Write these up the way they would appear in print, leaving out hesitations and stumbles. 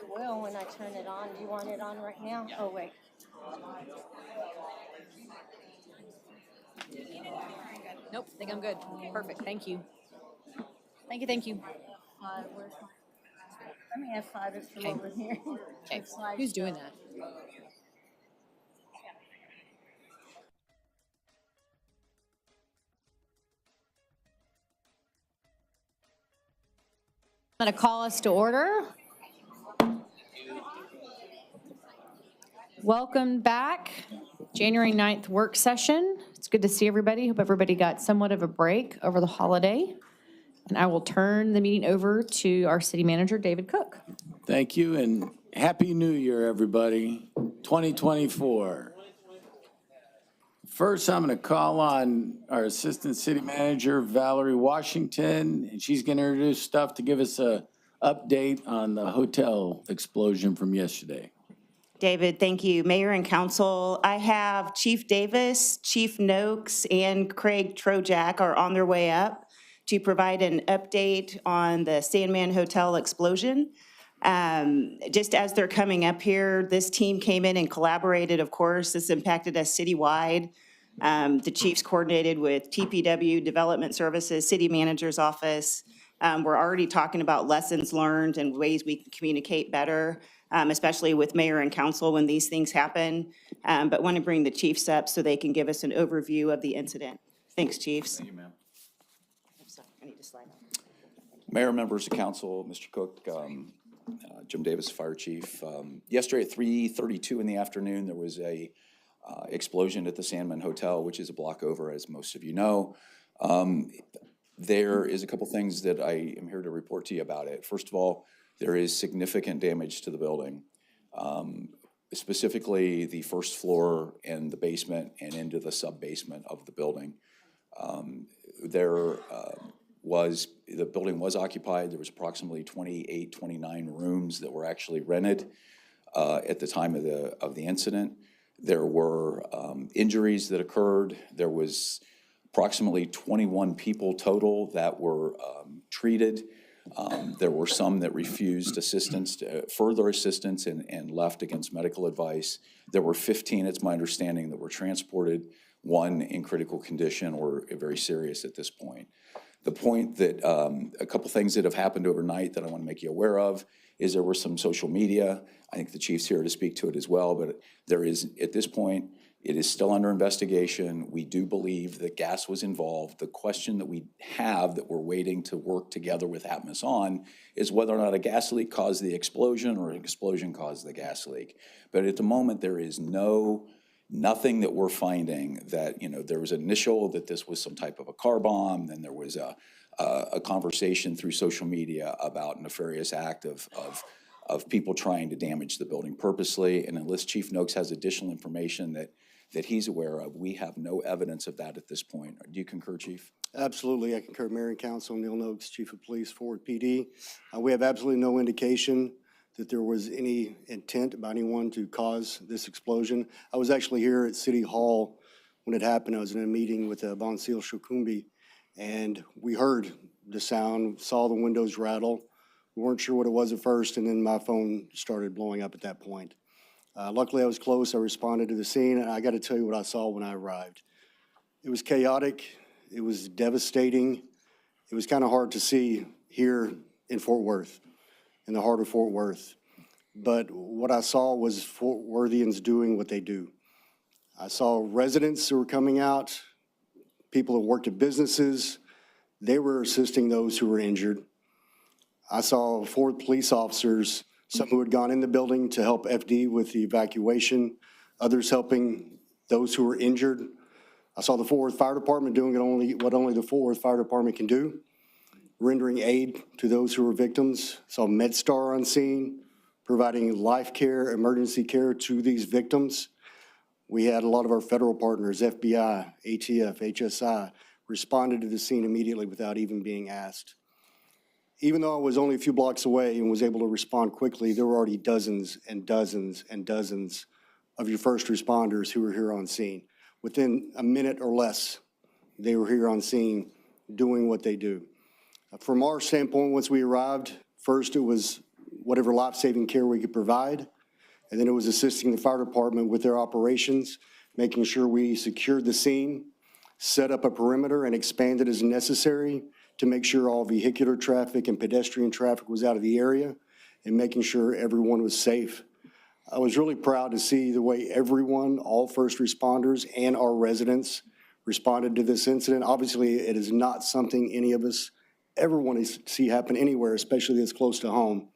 Well, when I turn it on, do you want it on right now? Oh, wait. Nope, I think I'm good. Perfect. Thank you. Thank you. Where's my? Let me have 5 from Okay. over here. Okay. Who's doing that? I'm going to call us to order. Welcome back. January 9th work session. It's good to see everybody. Hope everybody got somewhat of a break over the holiday. And I will turn the meeting over to our city manager, David Cook. Thank you, and Happy New Year, everybody, 2024. First, I'm going to call on our Assistant City Manager, Valerie Washington, and she's going to introduce stuff to give us a update on the hotel explosion from yesterday. David, thank you. Mayor and Council, I have Chief Davis, Chief Noakes, and Craig Trojak are on their way up to provide an update on the Sandman Hotel explosion. Just as they're coming up here, this team came in and collaborated, of course. This impacted us citywide. The chiefs coordinated with TPW, Development Services, City Manager's Office. We're already talking about lessons learned and ways we can communicate better, especially with mayor and council when these things happen. But want to bring the chiefs up so they can give us an overview of the incident. Thanks, chiefs. Thank you, ma'am. I need to slide up. Mayor, members of council, Mr. Cook, Jim Davis, Fire Chief. Yesterday at 3:32 in the afternoon, there was a explosion at the Sandman Hotel, which is a block over, as most of you know. There is a couple things that I am here to report to you about it. First of all, there is significant damage to the building, specifically the first floor and the basement and into the sub-basement of the building. The building was occupied. There was approximately 28, 29 rooms that were actually rented at the time of the incident. There were injuries that occurred. There was approximately 21 people total that were treated. There were some that refused further assistance and left against medical advice. There were 15, it's my understanding, that were transported, 1 in critical condition or very serious at this point. The point that a couple things that have happened overnight that I want to make you aware of is there were some social media. I think the chief's here to speak to it as well, but there is, at this point, it is still under investigation. We do believe that gas was involved. The question that we have that we're waiting to work together with Atmos on is whether or not a gas leak caused the explosion or an explosion caused the gas leak. But at the moment, there is nothing that we're finding that, there was initial that this was some type of a car bomb, then there was a conversation through social media about nefarious act of people trying to damage the building purposely. And unless Chief Noakes has additional information that he's aware of, we have no evidence of that at this point. Do you concur, Chief? Absolutely, I concur. Mayor and Council, Neil Noakes, Chief of Police, Forward PD. We have absolutely no indication that there was any intent by anyone to cause this explosion. I was actually here at City Hall when it happened. I was in a meeting with Bonsil Shukumbi, and we heard the sound, saw the windows rattle. We weren't sure what it was at first, and then my phone started blowing up at that point. Luckily, I was close. I responded to the scene, and I got to tell you what I saw when I arrived. It was chaotic. It was devastating. It was kind of hard to see here in Fort Worth, in the heart of Fort Worth. But what I saw was Fort Worthians doing what they do. I saw residents who were coming out, people that worked at businesses. They were assisting those who were injured. I saw 4 police officers, some who had gone in the building to help FD with the evacuation, others helping those who were injured. I saw the Fort Worth Fire Department doing what only the Fort Worth Fire Department can do, rendering aid to those who were victims. I saw MedStar on scene, providing life care, emergency care to these victims. We had a lot of our federal partners, FBI, ATF, HSI, responded to the scene immediately without even being asked. Even though I was only a few blocks away and was able to respond quickly, there were already dozens and dozens and dozens of your first responders who were here on scene. Within a minute or less, they were here on scene doing what they do. From our standpoint, once we arrived, first it was whatever life-saving care we could provide, and then it was assisting the fire department with their operations, making sure we secured the scene, set up a perimeter, and expanded as necessary to make sure all vehicular traffic and pedestrian traffic was out of the area, and making sure everyone was safe. I was really proud to see the way everyone, all first responders and our residents, responded to this incident. Obviously, it is not something any of us ever want to see happen anywhere, especially this close to home.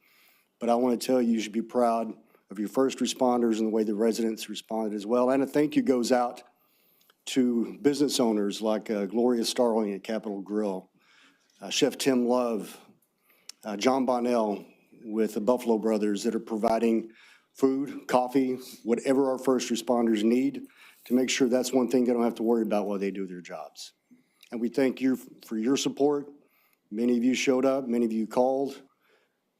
But I want to tell you, you should be proud of your first responders and the way the residents responded as well. And a thank you goes out to business owners like Gloria Starling at Capitol Grill, Chef Tim Love, John Bonnell with the Buffalo Brothers that are providing food, coffee, whatever our first responders need to make sure that's one thing they don't have to worry about while they do their jobs. And we thank you for your support. Many of you showed up, many of you called,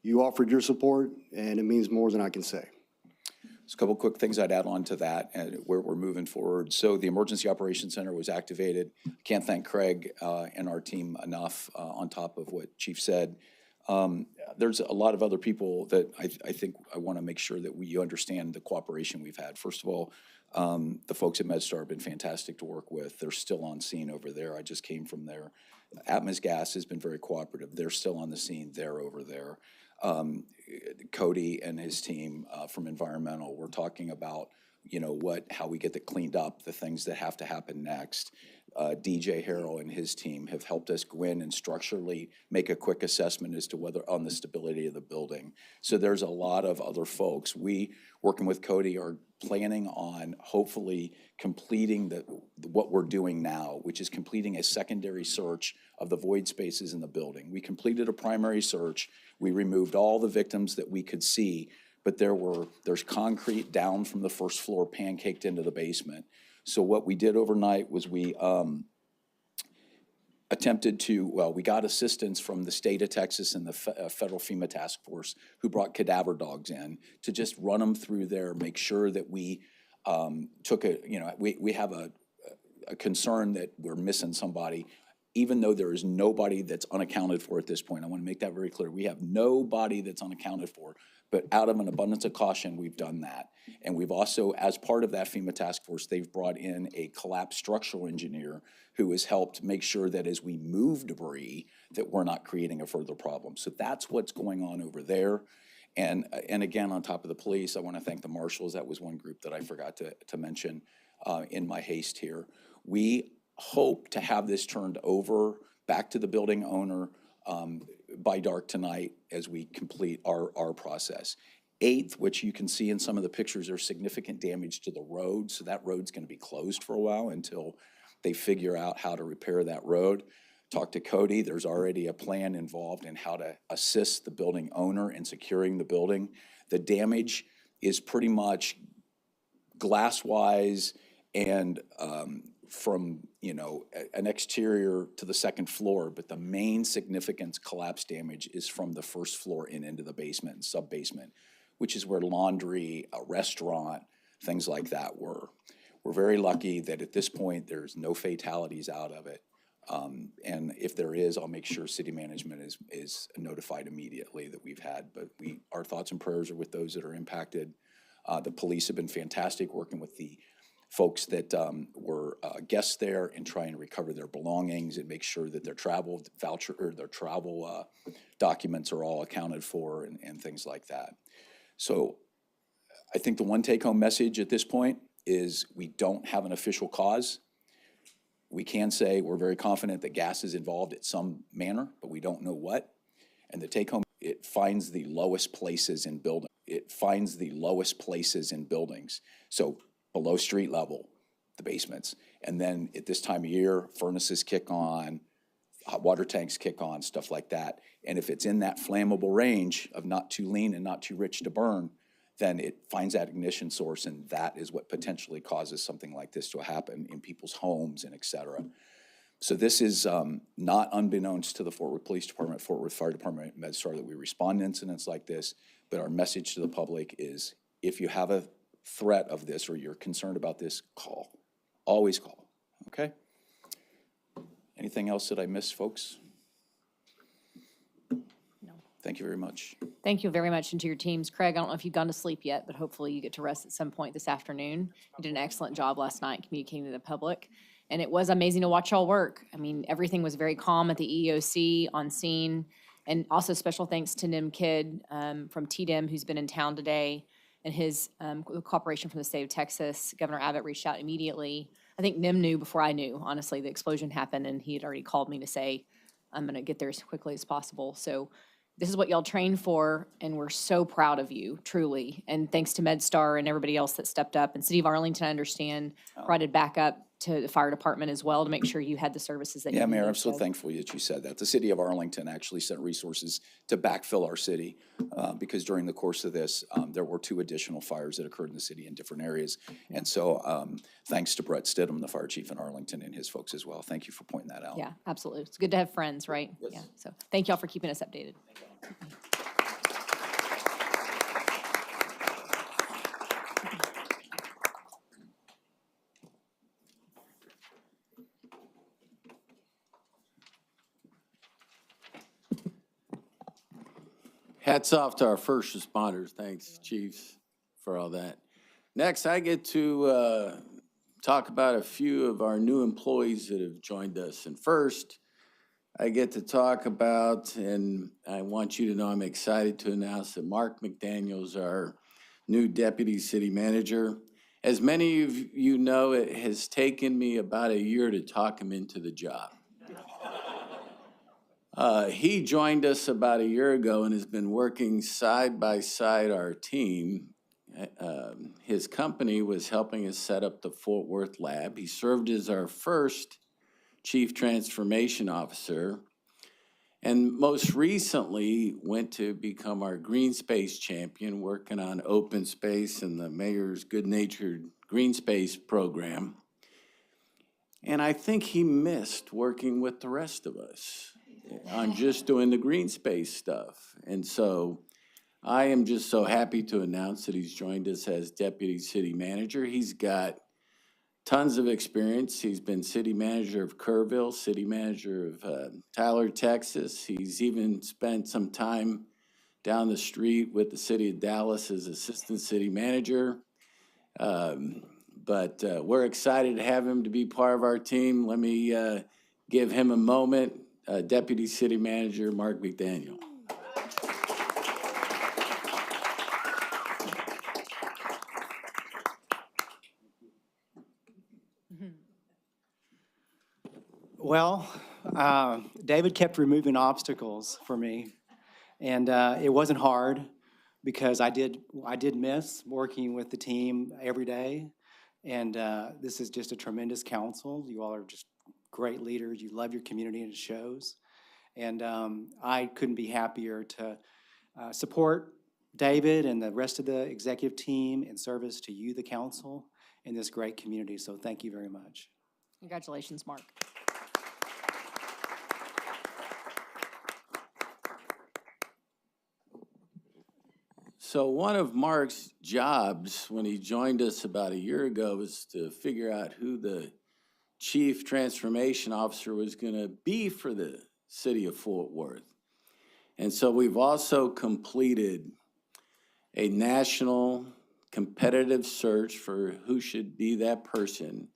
you offered your support, and it means more than I can say. There's a couple quick things I'd add on to that and where we're moving forward. So the Emergency Operations Center was activated. Can't thank Craig and our team enough on top of what Chief said. There's a lot of other people that I think I want to make sure that you understand the cooperation we've had. First of all, the folks at MedStar have been fantastic to work with. They're still on scene over there. I just came from there. Atmos Gas has been very cooperative. They're still on the scene. They're over there. Cody and his team from Environmental, we're talking about, how we get it cleaned up, the things that have to happen next. DJ Harrell and his team have helped us go in and structurally make a quick assessment as to whether on the stability of the building. So there's a lot of other folks. We, working with Cody, are planning on hopefully completing what we're doing now, which is completing a secondary search of the void spaces in the building. We completed a primary search. We removed all the victims that we could see, but there's concrete down from the first floor pancaked into the basement. So what we did overnight was we we got assistance from the state of Texas and the federal FEMA task force who brought cadaver dogs in to just run them through there, make sure that we we have a concern that we're missing somebody, even though there is nobody that's unaccounted for at this point. I want to make that very clear. We have nobody that's unaccounted for, but out of an abundance of caution, we've done that. And we've also, as part of that FEMA task force, they've brought in a collapsed structural engineer who has helped make sure that as we move debris, that we're not creating a further problem. So that's what's going on over there. And again, on top of the police, I want to thank the marshals. That was one group that I forgot to mention in my haste here. We hope to have this turned over back to the building owner by dark tonight as we complete our process. 8th, which you can see in some of the pictures, there's significant damage to the road, so that road's going to be closed for a while until they figure out how to repair that road. Talk to Cody. There's already a plan involved in how to assist the building owner in securing the building. The damage is pretty much glass-wise and from an exterior to the second floor, but the main significance collapse damage is from the first floor into the basement and sub-basement, which is where laundry, a restaurant, things like that were. We're very lucky that at this point there's no fatalities out of it. And if there is, I'll make sure city management is notified immediately that we've had. But our thoughts and prayers are with those that are impacted. The police have been fantastic working with the folks that were guests there and trying to recover their belongings and make sure that their travel voucher or their travel documents are all accounted for and things like that. So I think the one take-home message at this point is we don't have an official cause. We can say we're very confident that gas is involved at some manner, but we don't know what. And the take-home, it finds the lowest places in buildings. It finds the lowest places in buildings. So below street level, the basements. And then at this time of year, furnaces kick on, hot water tanks kick on, stuff like that. And if it's in that flammable range of not too lean and not too rich to burn, then it finds that ignition source, and that is what potentially causes something like this to happen in people's homes and et cetera. So this is not unbeknownst to the Fort Worth Police Department, Fort Worth Fire Department, MedStar, that we respond to incidents like this, but our message to the public is if you have a threat of this or you're concerned about this, call. Always call, okay? Anything else that I missed, folks? No. Thank you very much. Thank you very much, and to your teams. Craig, I don't know if you've gone to sleep yet, but hopefully you get to rest at some point this afternoon. You did an excellent job last night communicating to the public, and it was amazing to watch y'all work. I mean, everything was very calm at the EEOC, on scene, and also special thanks to Nim Kidd from TDM, who's been in town today, and his cooperation from the state of Texas. Governor Abbott reached out immediately. I think Nim knew before I knew, honestly, the explosion happened, and he had already called me to say, I'm going to get there as quickly as possible. So this is what y'all trained for, and we're so proud of you, truly. And thanks to MedStar and everybody else that stepped up. And City of Arlington, I understand, provided backup to the fire department as well to make sure you had the services that you Yeah, needed. Mayor, I'm so thankful that you said that. The city of Arlington actually sent resources to backfill our city because during the course of this, there were 2 additional fires that occurred in the city in different areas. And so thanks to Brett Stidham, the fire chief in Arlington, and his folks as well. Thank you for pointing that out. Yeah, absolutely. It's good to have friends, right? Yes. Yeah. So thank y'all for keeping us updated. Hats off to our first responders. Thanks, chiefs, for all that. Next, I get to talk about a few of our new employees that have joined us. And first, I get to talk about, and I want you to know I'm excited to announce that Mark McDaniel's our new deputy city manager. As many of you know, it has taken me about a year to talk him into the job. He joined us about a year ago and has been working side by side our team. His company was helping us set up the Fort Worth lab. He served as our first chief transformation officer, and most recently went to become our green space champion, working on open space and the mayor's good-natured green space program. And I think he missed working with the rest of us on just doing the green space stuff. And so I am just so happy to announce that he's joined us as deputy city manager. He's got tons of experience. He's been city manager of Kerrville, city manager of Tyler, Texas. He's even spent some time down the street with the city of Dallas as assistant city manager. But we're excited to have him to be part of our team. Let me give him a moment. Deputy City Manager Mark McDaniel. Well, David kept removing obstacles for me, and it wasn't hard because I did miss working with the team every day, and this is just a tremendous council. You all are just great leaders. You love your community, and it shows. And I couldn't be happier to support David and the rest of the executive team in service to you, the council, in this great community. So thank you very much. Congratulations, Mark. So one of Mark's jobs when he joined us about a year ago was to figure out who the chief transformation officer was going to be for the city of Fort Worth. And so we've also completed a national competitive search for who should be that person.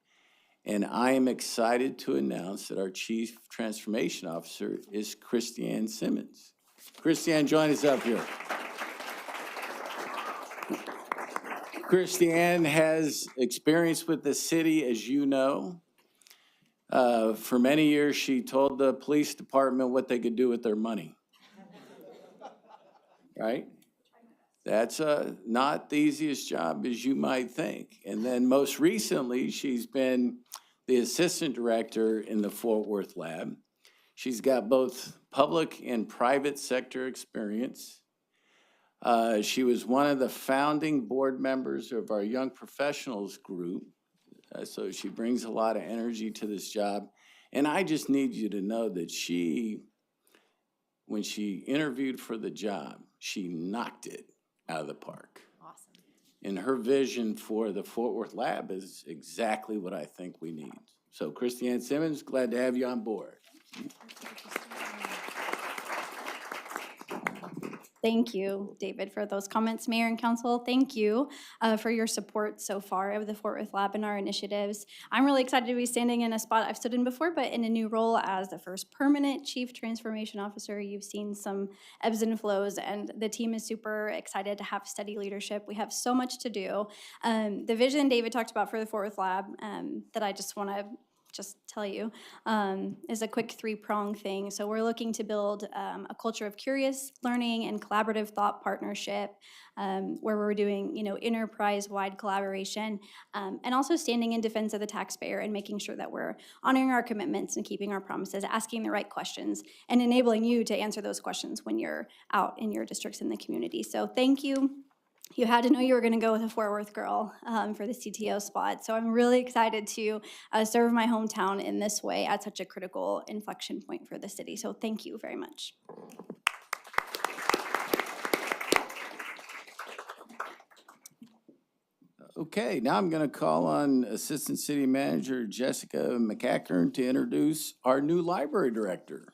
And I am excited to announce that our chief transformation officer is Christiane Simmons. Christiane, join us up here. Christiane has experience with the city, as you know. For many years, she told the police department what they could do with their money. Right? That's not the easiest job as you might think. And then most recently, she's been the assistant director in the Fort Worth lab. She's got both public and private sector experience. She was one of the founding board members of our young professionals group. So she brings a lot of energy to this job. And I just need you to know that when she interviewed for the job, she knocked it out of the park. Awesome. And her vision for the Fort Worth Lab is exactly what I think we need. So Christiane Simmons, glad to have you on board. Thank you, David, for those comments. Mayor and council, thank you for your support so far of the Fort Worth Lab and our initiatives. I'm really excited to be standing in a spot I've stood in before, but in a new role as the first permanent Chief Transformation Officer. You've seen some ebbs and flows, and the team is super excited to have steady leadership. We have so much to do. The vision David talked about for the Fort Worth Lab that I just want to tell you, is a quick three-prong thing. So we're looking to build a culture of curious learning and collaborative thought partnership, where we're doing, enterprise-wide collaboration, and also standing in defense of the taxpayer and making sure that we're honoring our commitments and keeping our promises, asking the right questions, and enabling you to answer those questions when you're out in your districts in the community. So thank you. You had to know you were going to go with a Fort Worth girl for the CTO spot. So I'm really excited to serve my hometown in this way at such a critical inflection point for the city. So thank you very much. Okay, now I'm going to call on Assistant City Manager Jessica McCackern to introduce our new library director.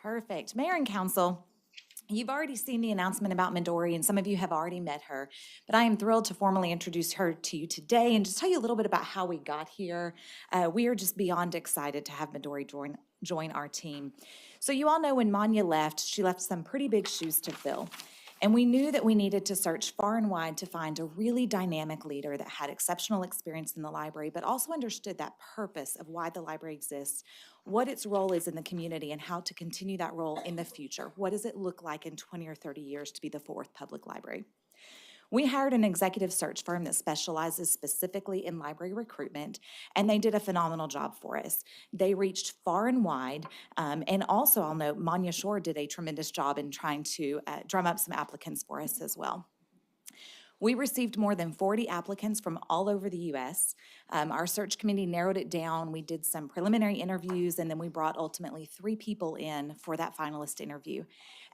Perfect. Mayor and council, you've already seen the announcement about Midori, and some of you have already met her, but I am thrilled to formally introduce her to you today and just tell you a little bit about how we got here. We are just beyond excited to have Midori join our team. So you all know when Manya left, she left some pretty big shoes to fill. And we knew that we needed to search far and wide to find a really dynamic leader that had exceptional experience in the library, but also understood that purpose of why the library exists, what its role is in the community, and how to continue that role in the future. What does it look like in 20 or 30 years to be the Fort Worth Public Library? We hired an executive search firm that specializes specifically in library recruitment, and they did a phenomenal job for us. They reached far and wide, and also I'll note Manya Shore did a tremendous job in trying to drum up some applicants for us as well. We received more than 40 applicants from all over the U.S. Our search committee narrowed it down. We did some preliminary interviews, and then we brought ultimately 3 people in for that finalist interview.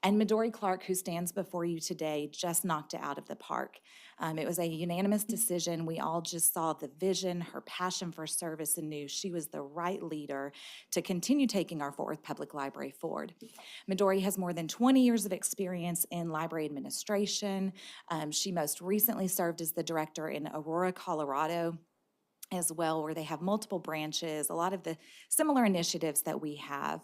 And Midori Clark, who stands before you today, just knocked it out of the park. It was a unanimous decision. We all just saw the vision, her passion for service, and knew she was the right leader to continue taking our Fort Worth Public Library forward. Midori has more than 20 years of experience in library administration. She most recently served as the director in Aurora, Colorado, as well, where they have multiple branches, a lot of the similar initiatives that we have.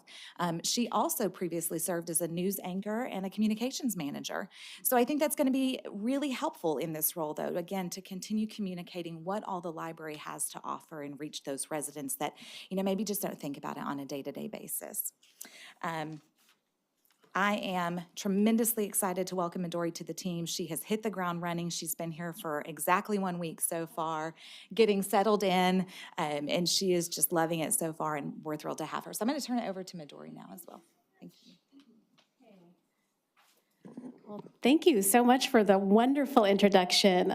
She also previously served as a news anchor and a communications manager. So I think that's going to be really helpful in this role, though, again, to continue communicating what all the library has to offer and reach those residents that, maybe just don't think about it on a day-to-day basis. I am tremendously excited to welcome Midori to the team. She has hit the ground running. She's been here for exactly 1 week so far, getting settled in, and she is just loving it so far, and we're thrilled to have her. So I'm going to turn it over to Midori now as well. Thank you. Well, thank you so much for the wonderful introduction.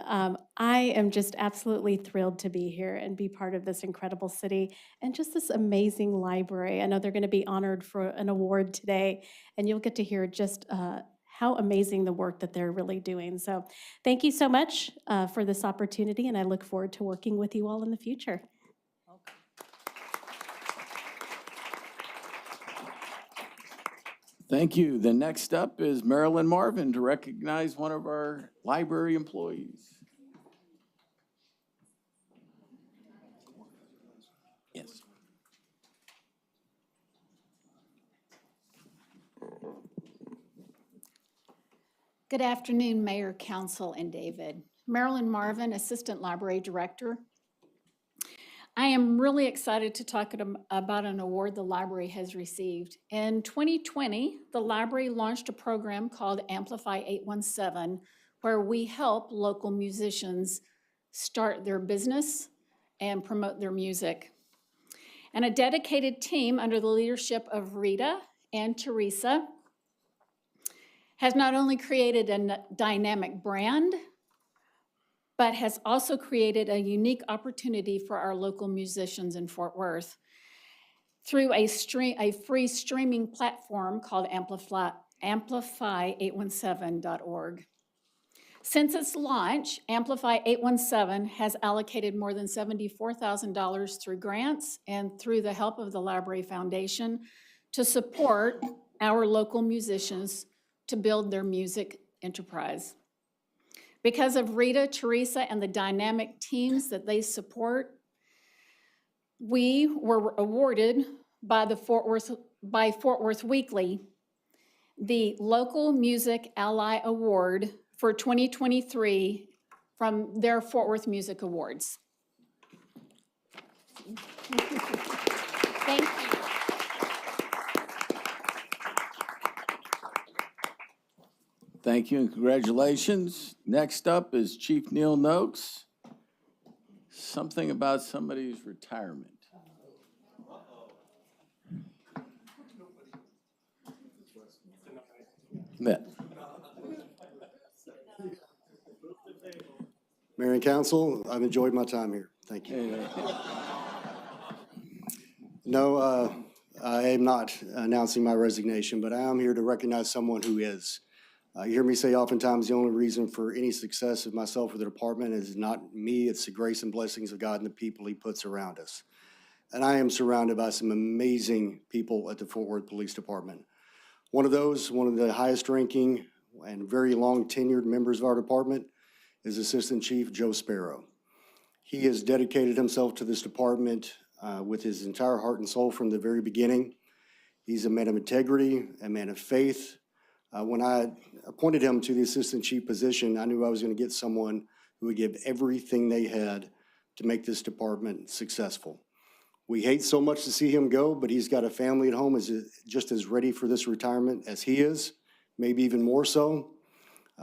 I am just absolutely thrilled to be here and be part of this incredible city and just this amazing library. I know they're going to be honored for an award today, and you'll get to hear just how amazing the work that they're really doing. So thank you so much for this opportunity, and I look forward to working with you all in the future. Thank you. The next up is Marilyn Marvin to recognize one of our library employees. Yes. Good afternoon, Mayor, Council, and David. Marilyn Marvin, Assistant Library Director. I am really excited to talk about an award the library has received. In 2020, the library launched a program called Amplify 817, where we help local musicians start their business and promote their music. And a dedicated team under the leadership of Rita and Teresa has not only created a dynamic brand, but has also created a unique opportunity for our local musicians in Fort Worth through a free streaming platform called Amplify817.org. Since its launch, Amplify 817 has allocated more than $74,000 through grants and through the help of the Library Foundation to support our local musicians to build their music enterprise. Because of Rita, Teresa, and the dynamic teams that they support, we were awarded by Fort Worth Weekly the Local Music Ally Award for 2023 from their Fort Worth Music Awards. Thank you. Thank you and congratulations. Next up is Chief Neil Noakes. Something about somebody's retirement. Yeah. Mayor and council, I've enjoyed my time here. Thank you. No, I am not announcing my resignation, but I am here to recognize someone who is. You hear me say oftentimes the only reason for any success of myself or the department is not me, it's the grace and blessings of God and the people he puts around us. And I am surrounded by some amazing people at the Fort Worth Police Department. One of those, one of the highest ranking and very long tenured members of our department is Assistant Chief Joe Sparrow. He has dedicated himself to this department with his entire heart and soul from the very beginning. He's a man of integrity, a man of faith. When I appointed him to the Assistant Chief position, I knew I was going to get someone who would give everything they had to make this department successful. We hate so much to see him go, but he's got a family at home just as ready for this retirement as he is, maybe even more so.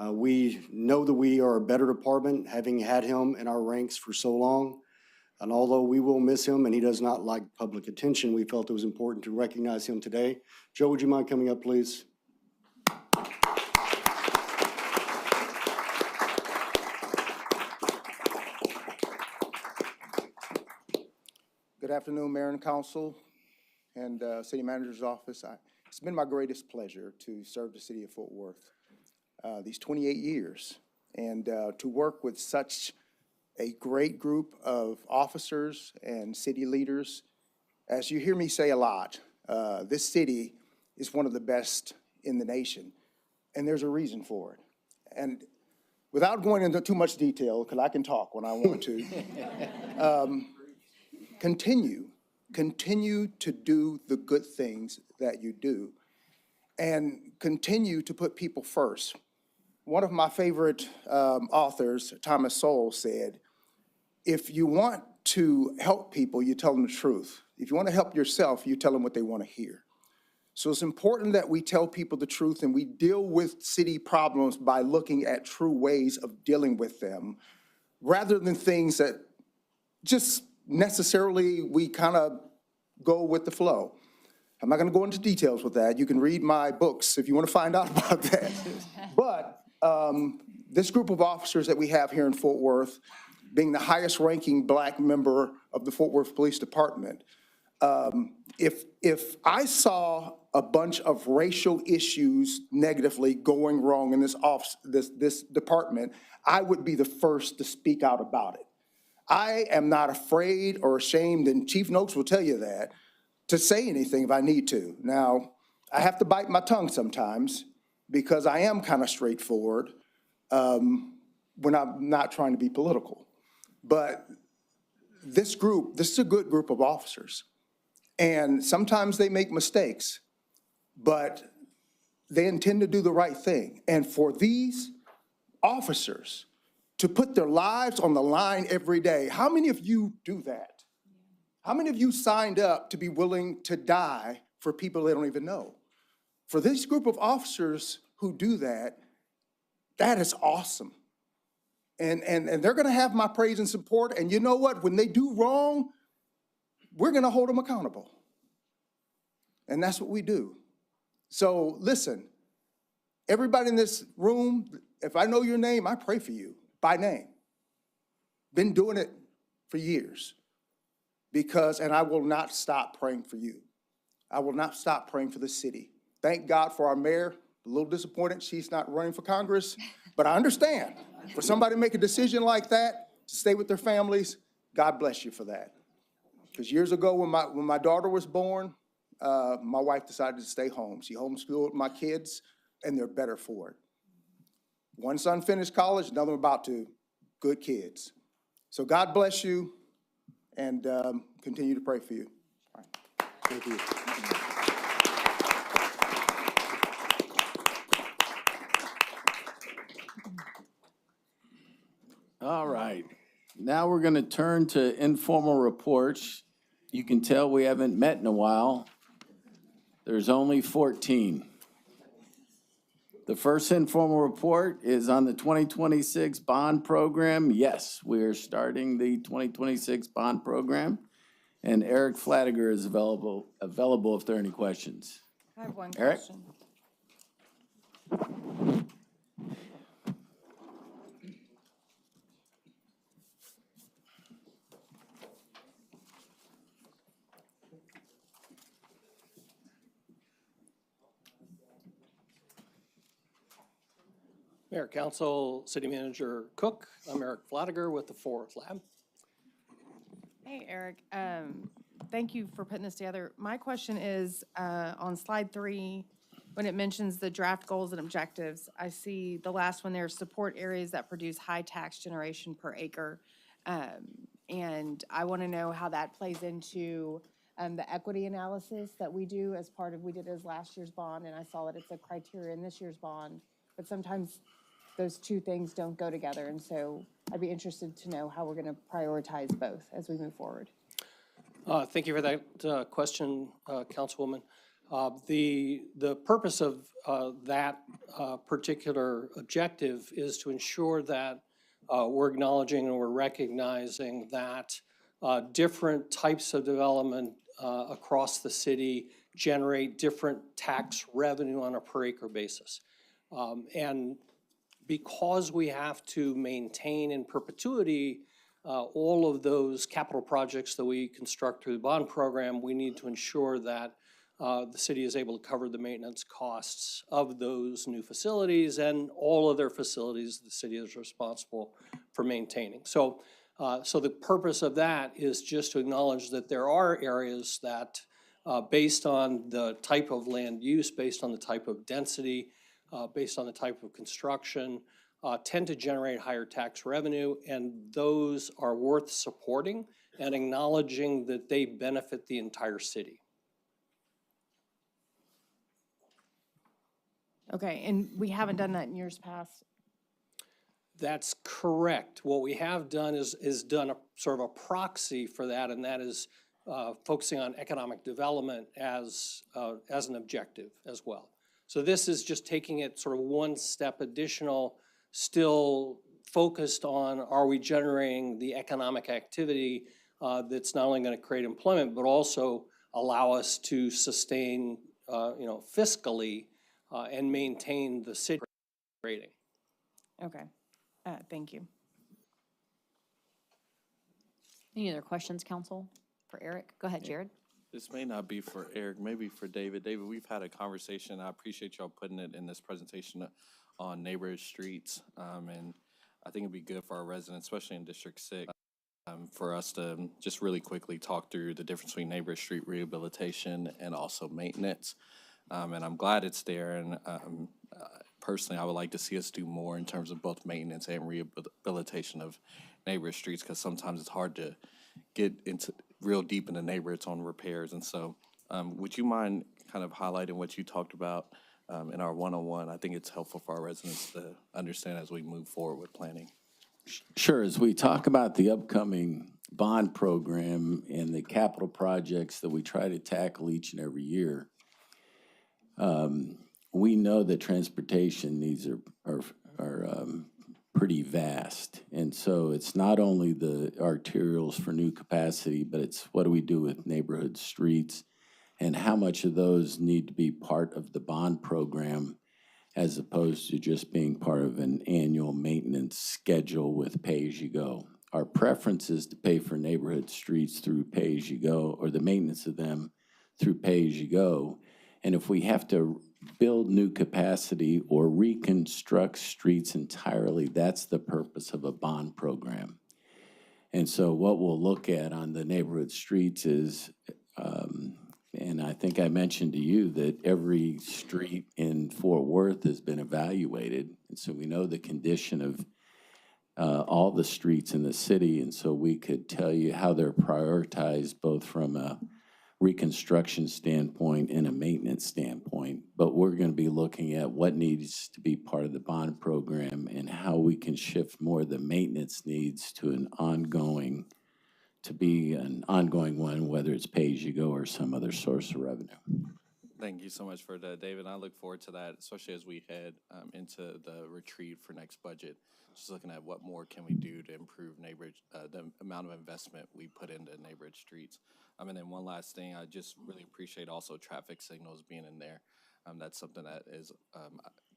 We know that we are a better department, having had him in our ranks for so long. And although we will miss him and he does not like public attention, we felt it was important to recognize him today. Joe, would you mind coming up, please? Good afternoon, Mayor and Council and City Manager's Office. It's been my greatest pleasure to serve the city of Fort Worth these 28 years and to work with such a great group of officers and city leaders. As you hear me say a lot, this city is one of the best in the nation, and there's a reason for it. And without going into too much detail, because I can talk when I want to, continue to do the good things that you do and continue to put people first. One of my favorite authors, Thomas Sowell, said, if you want to help people, you tell them the truth. If you want to help yourself, you tell them what they want to hear. So it's important that we tell people the truth and we deal with city problems by looking at true ways of dealing with them, rather than things that just necessarily we kind of go with the flow. I'm not going to go into details with that. You can read my books if you want to find out about that. But this group of officers that we have here in Fort Worth, being the highest ranking Black member of the Fort Worth Police Department, if I saw a bunch of racial issues negatively going wrong in this department, I would be the first to speak out about it. I am not afraid or ashamed, and Chief Noakes will tell you that, to say anything if I need to. Now, I have to bite my tongue sometimes because I am kind of straightforward when I'm not trying to be political. But this is a good group of officers. And sometimes they make mistakes, but they intend to do the right thing. And for these officers to put their lives on the line every day, how many of you do that? How many of you signed up to be willing to die for people they don't even know? For this group of officers who do that, that is awesome. And they're gonna have my praise and support. And you know what? When they do wrong, we're gonna hold them accountable. And that's what we do. So listen, everybody in this room, if I know your name, I pray for you by name. Been doing it for years and I will not stop praying for you. I will not stop praying for the city. Thank God for our mayor. A little disappointed she's not running for Congress, but I understand. For somebody to make a decision like that, to stay with their families, God bless you for that. Because years ago when my daughter was born, my wife decided to stay home. She homeschooled my kids, and they're better for it. One son finished college, another about to. Good kids. So God bless you, and continue to pray for you. All right. Thank you. All right. Now we're going to turn to informal reports. You can tell we haven't met in a while. There's only 14. The first informal report is on the 2026 bond program. Yes, we are starting the 2026 bond program. And Eric Flatiger is available if there are any questions. I have one Eric? question. Mayor, Council, City Manager Cook, I'm Eric Flatiger with the Fort Worth Lab. Hey, Eric, thank you for putting this together. My question is, on slide 3, when it mentions the draft goals and objectives, I see the last one there, support areas that produce high tax generation per acre. And I want to know how that plays into the equity analysis that we do as part of, we did as last year's bond, and I saw that it's a criteria in this year's bond, but sometimes those two things don't go together, and so I'd be interested to know how we're going to prioritize both as we move forward. Thank you for that question, Councilwoman. The purpose of that particular objective is to ensure that we're acknowledging and we're recognizing that different types of development across the city generate different tax revenue on a per acre basis. And because we have to maintain in perpetuity all of those capital projects that we construct through the bond program, we need to ensure that the city is able to cover the maintenance costs of those new facilities and all of their facilities the city is responsible for maintaining. So the purpose of that is just to acknowledge that there are areas that based on the type of land use, based on the type of density, based on the type of construction, tend to generate higher tax revenue, and those are worth supporting and acknowledging that they benefit the entire city. Okay, and we haven't done that in years past? That's correct. What we have done is done a sort of a proxy for that, and that is focusing on economic development as an objective as well. So this is just taking it sort of one step additional, still focused on, are we generating the economic activity that's not only going to create employment, but also allow us to sustain, fiscally and maintain the city rating. Okay, thank you. Any other questions, council, for Eric? Go ahead, Jared. This may not be for Eric, maybe for David. David, we've had a conversation. I appreciate y'all putting it in this presentation on neighborhood streets. And I think it'd be good for our residents, especially in District 6, for us to just really quickly talk through the difference between neighborhood street rehabilitation and also maintenance. And I'm glad it's there. And personally, I would like to see us do more in terms of both maintenance and rehabilitation of neighborhood streets, because sometimes it's hard to get into real deep in the neighborhoods on repairs. And so would you mind kind of highlighting what you talked about in our one-on-one? I think it's helpful for our residents to understand as we move forward with planning. Sure. As we talk about the upcoming bond program and the capital projects that we try to tackle each and every year, we know that transportation needs are pretty vast. And so it's not only the arterials for new capacity, but it's what do we do with neighborhood streets and how much of those need to be part of the bond program as opposed to just being part of an annual maintenance schedule with pay-as-you-go. our preference is to pay for neighborhood streets through pay-as-you-go, or the maintenance of them through pay-as-you-go. And if we have to build new capacity or reconstruct streets entirely, that's the purpose of a bond program. And so what we'll look at on the neighborhood streets is, and I think I mentioned to you that every street in Fort Worth has been evaluated. And so we know the condition of all the streets in the city. And so we could tell you how they're prioritized both from a reconstruction standpoint and a maintenance standpoint. But we're going to be looking at what needs to be part of the bond program and how we can shift more of the maintenance needs to an ongoing one, whether it's pay-as-you-go or some other source of revenue. Thank you so much for that, David. I look forward to that, especially as we head into the retreat for next budget. Just looking at what more can we do to improve the amount of investment we put into neighborhood streets. And then one last thing, I just really appreciate also traffic signals being in there. That's something that is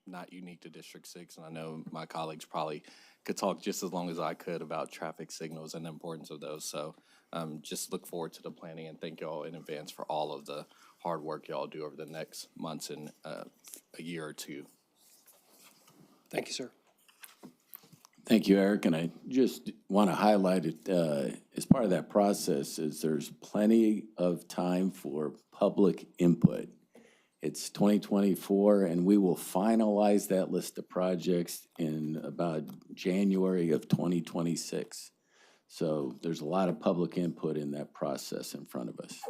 not unique to District 6, and I know my colleagues probably could talk just as long as I could about traffic signals and the importance of those. So just look forward to the planning, and thank y'all in advance for all of the hard work y'all do over the next months and a year or two. Thank you, sir. Thank you, Eric. And I just want to highlight it as part of that process is there's plenty of time for public input. It's 2024, and we will finalize that list of projects in about January of 2026. So there's a lot of public input in that process in front of us.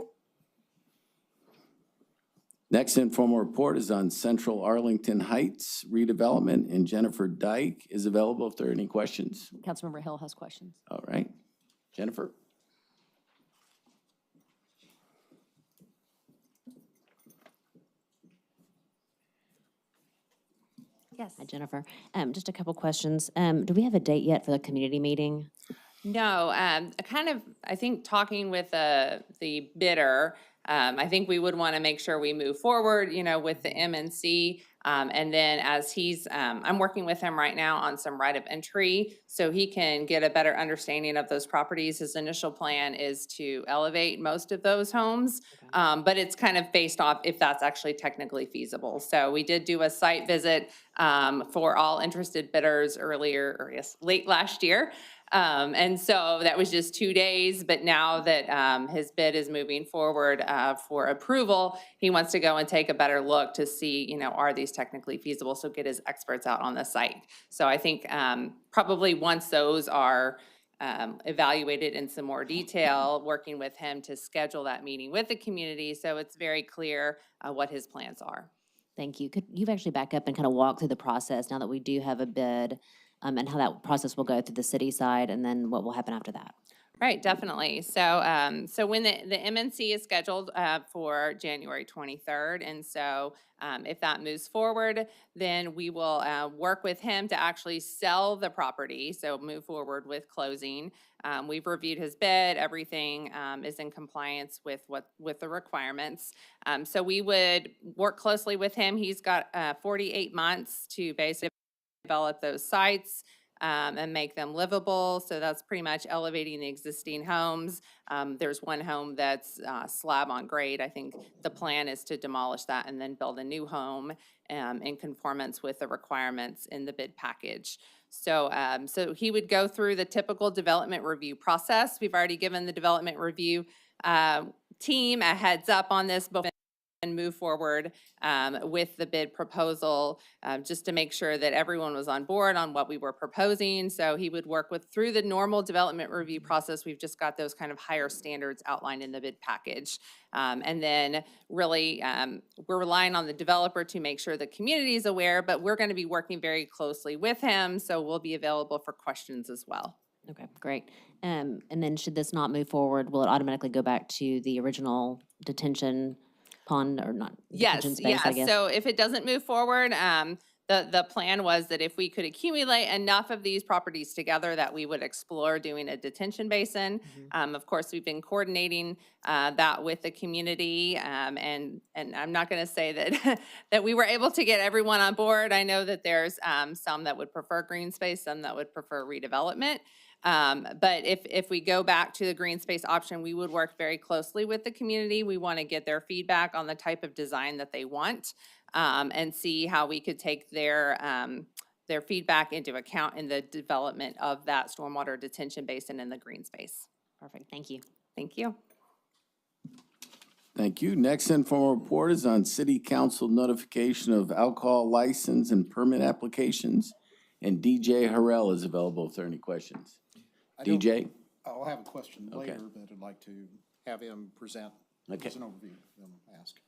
Next informal report is on Central Arlington Heights redevelopment, and Jennifer Dyke is available if there are any questions. Councilmember Hill has questions. All right, Jennifer. Yes. Hi, Jennifer. Just a couple questions. Do we have a date yet for the community meeting? No, I think talking with the bidder, I think we would want to make sure we move forward, with the MNC. And then as I'm working with him right now on some right of entry so he can get a better understanding of those properties. His initial plan is to elevate most of those homes, but it's kind of based off if that's actually technically feasible. So we did do a site visit for all interested bidders late last year. And so that was just 2 days, but now that his bid is moving forward for approval, he wants to go and take a better look to see, are these technically feasible? So get his experts out on the site. So I think probably once those are evaluated in some more detail, working with him to schedule that meeting with the community so it's very clear what his plans are. Thank you. Could you actually back up and kind of walk through the process now that we do have a bid? And how that process will go through the city side, and then what will happen after that? Right, definitely. So, so when the MNC is scheduled for January 23rd, and so if that moves forward, then we will work with him to actually sell the property. So move forward with closing. We've reviewed his bid; everything is in compliance with the requirements. So we would work closely with him. He's got 48 months to basically develop those sites and make them livable. So that's pretty much elevating the existing homes. There's one home that's slab on grade. I think the plan is to demolish that and then build a new home in conformance with the requirements in the bid package. So, so he would go through the typical development review process. We've already given the development review team a heads up on this before and move forward with the bid proposal just to make sure that everyone was on board on what we were proposing. So he would work through the normal development review process. We've just got those kind of higher standards outlined in the bid package. And then really we're relying on the developer to make sure the community is aware, but we're going to be working very closely with him. So we'll be available for questions as well. Okay, great. And then should this not move forward, will it automatically go back to the original detention pond or not? Yes, space, I guess? So if it doesn't move forward, the plan was that if we could accumulate enough of these properties together that we would explore doing a detention basin. Of course, we've been coordinating that with the community, and I'm not going to say that that we were able to get everyone on board. I know that there's some that would prefer green space, some that would prefer redevelopment. But if we go back to the green space option, we would work very closely with the community. We want to get their feedback on the type of design that they want, and see how we could take their feedback into account in the development of that stormwater detention basin in the green space. Perfect, thank you. Thank you. Thank you. Next informal report is on city council notification of alcohol license and permit applications. And DJ Harrell is available if there are any questions. DJ? I'll have a question Okay. later, but I'd like to have him present Okay. as an overview, then ask.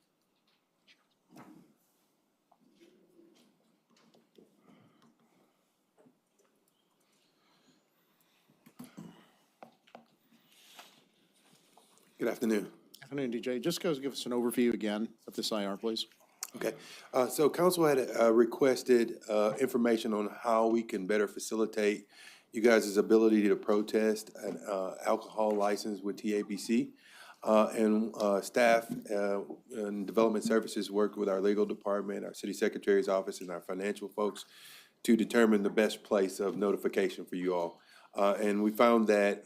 Good afternoon. Afternoon, DJ. Just give us an overview again of this IR, please. Okay, so council had requested information on how we can better facilitate you guys' ability to protest an alcohol license with TABC. And staff and development services worked with our legal department, our city secretary's office, and our financial folks to determine the best place of notification for you all. And we found that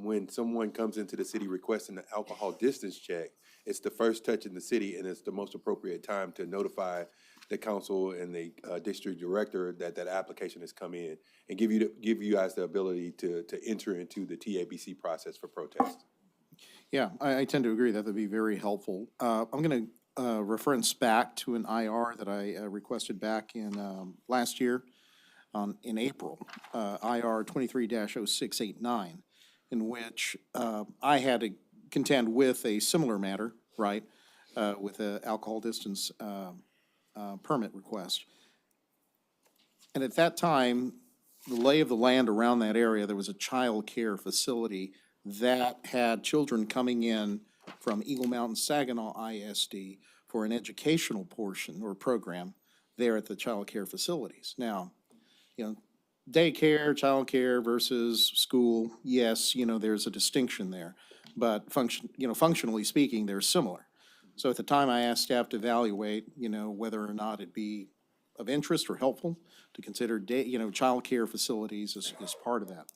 when someone comes into the city requesting an alcohol distance check, it's the first touch in the city, and it's the most appropriate time to notify the council and the district director that that application has come in, and give you guys the ability to enter into the TABC process for protest. Yeah, I tend to agree. That would be very helpful. I'm going to reference back to an IR that I requested back in last year in April, IR 23-0689, in which I had to contend with a similar matter, right, with an alcohol distance permit request. And at that time, the lay of the land around that area, there was a child care facility that had children coming in from Eagle Mountain Saginaw ISD for an educational portion or program there at the child care facilities. Now, daycare, child care versus school, yes, there's a distinction there. But functionally speaking, they're similar. So at the time, I asked staff to evaluate, whether or not it'd be of interest or helpful to consider, child care facilities as part of that.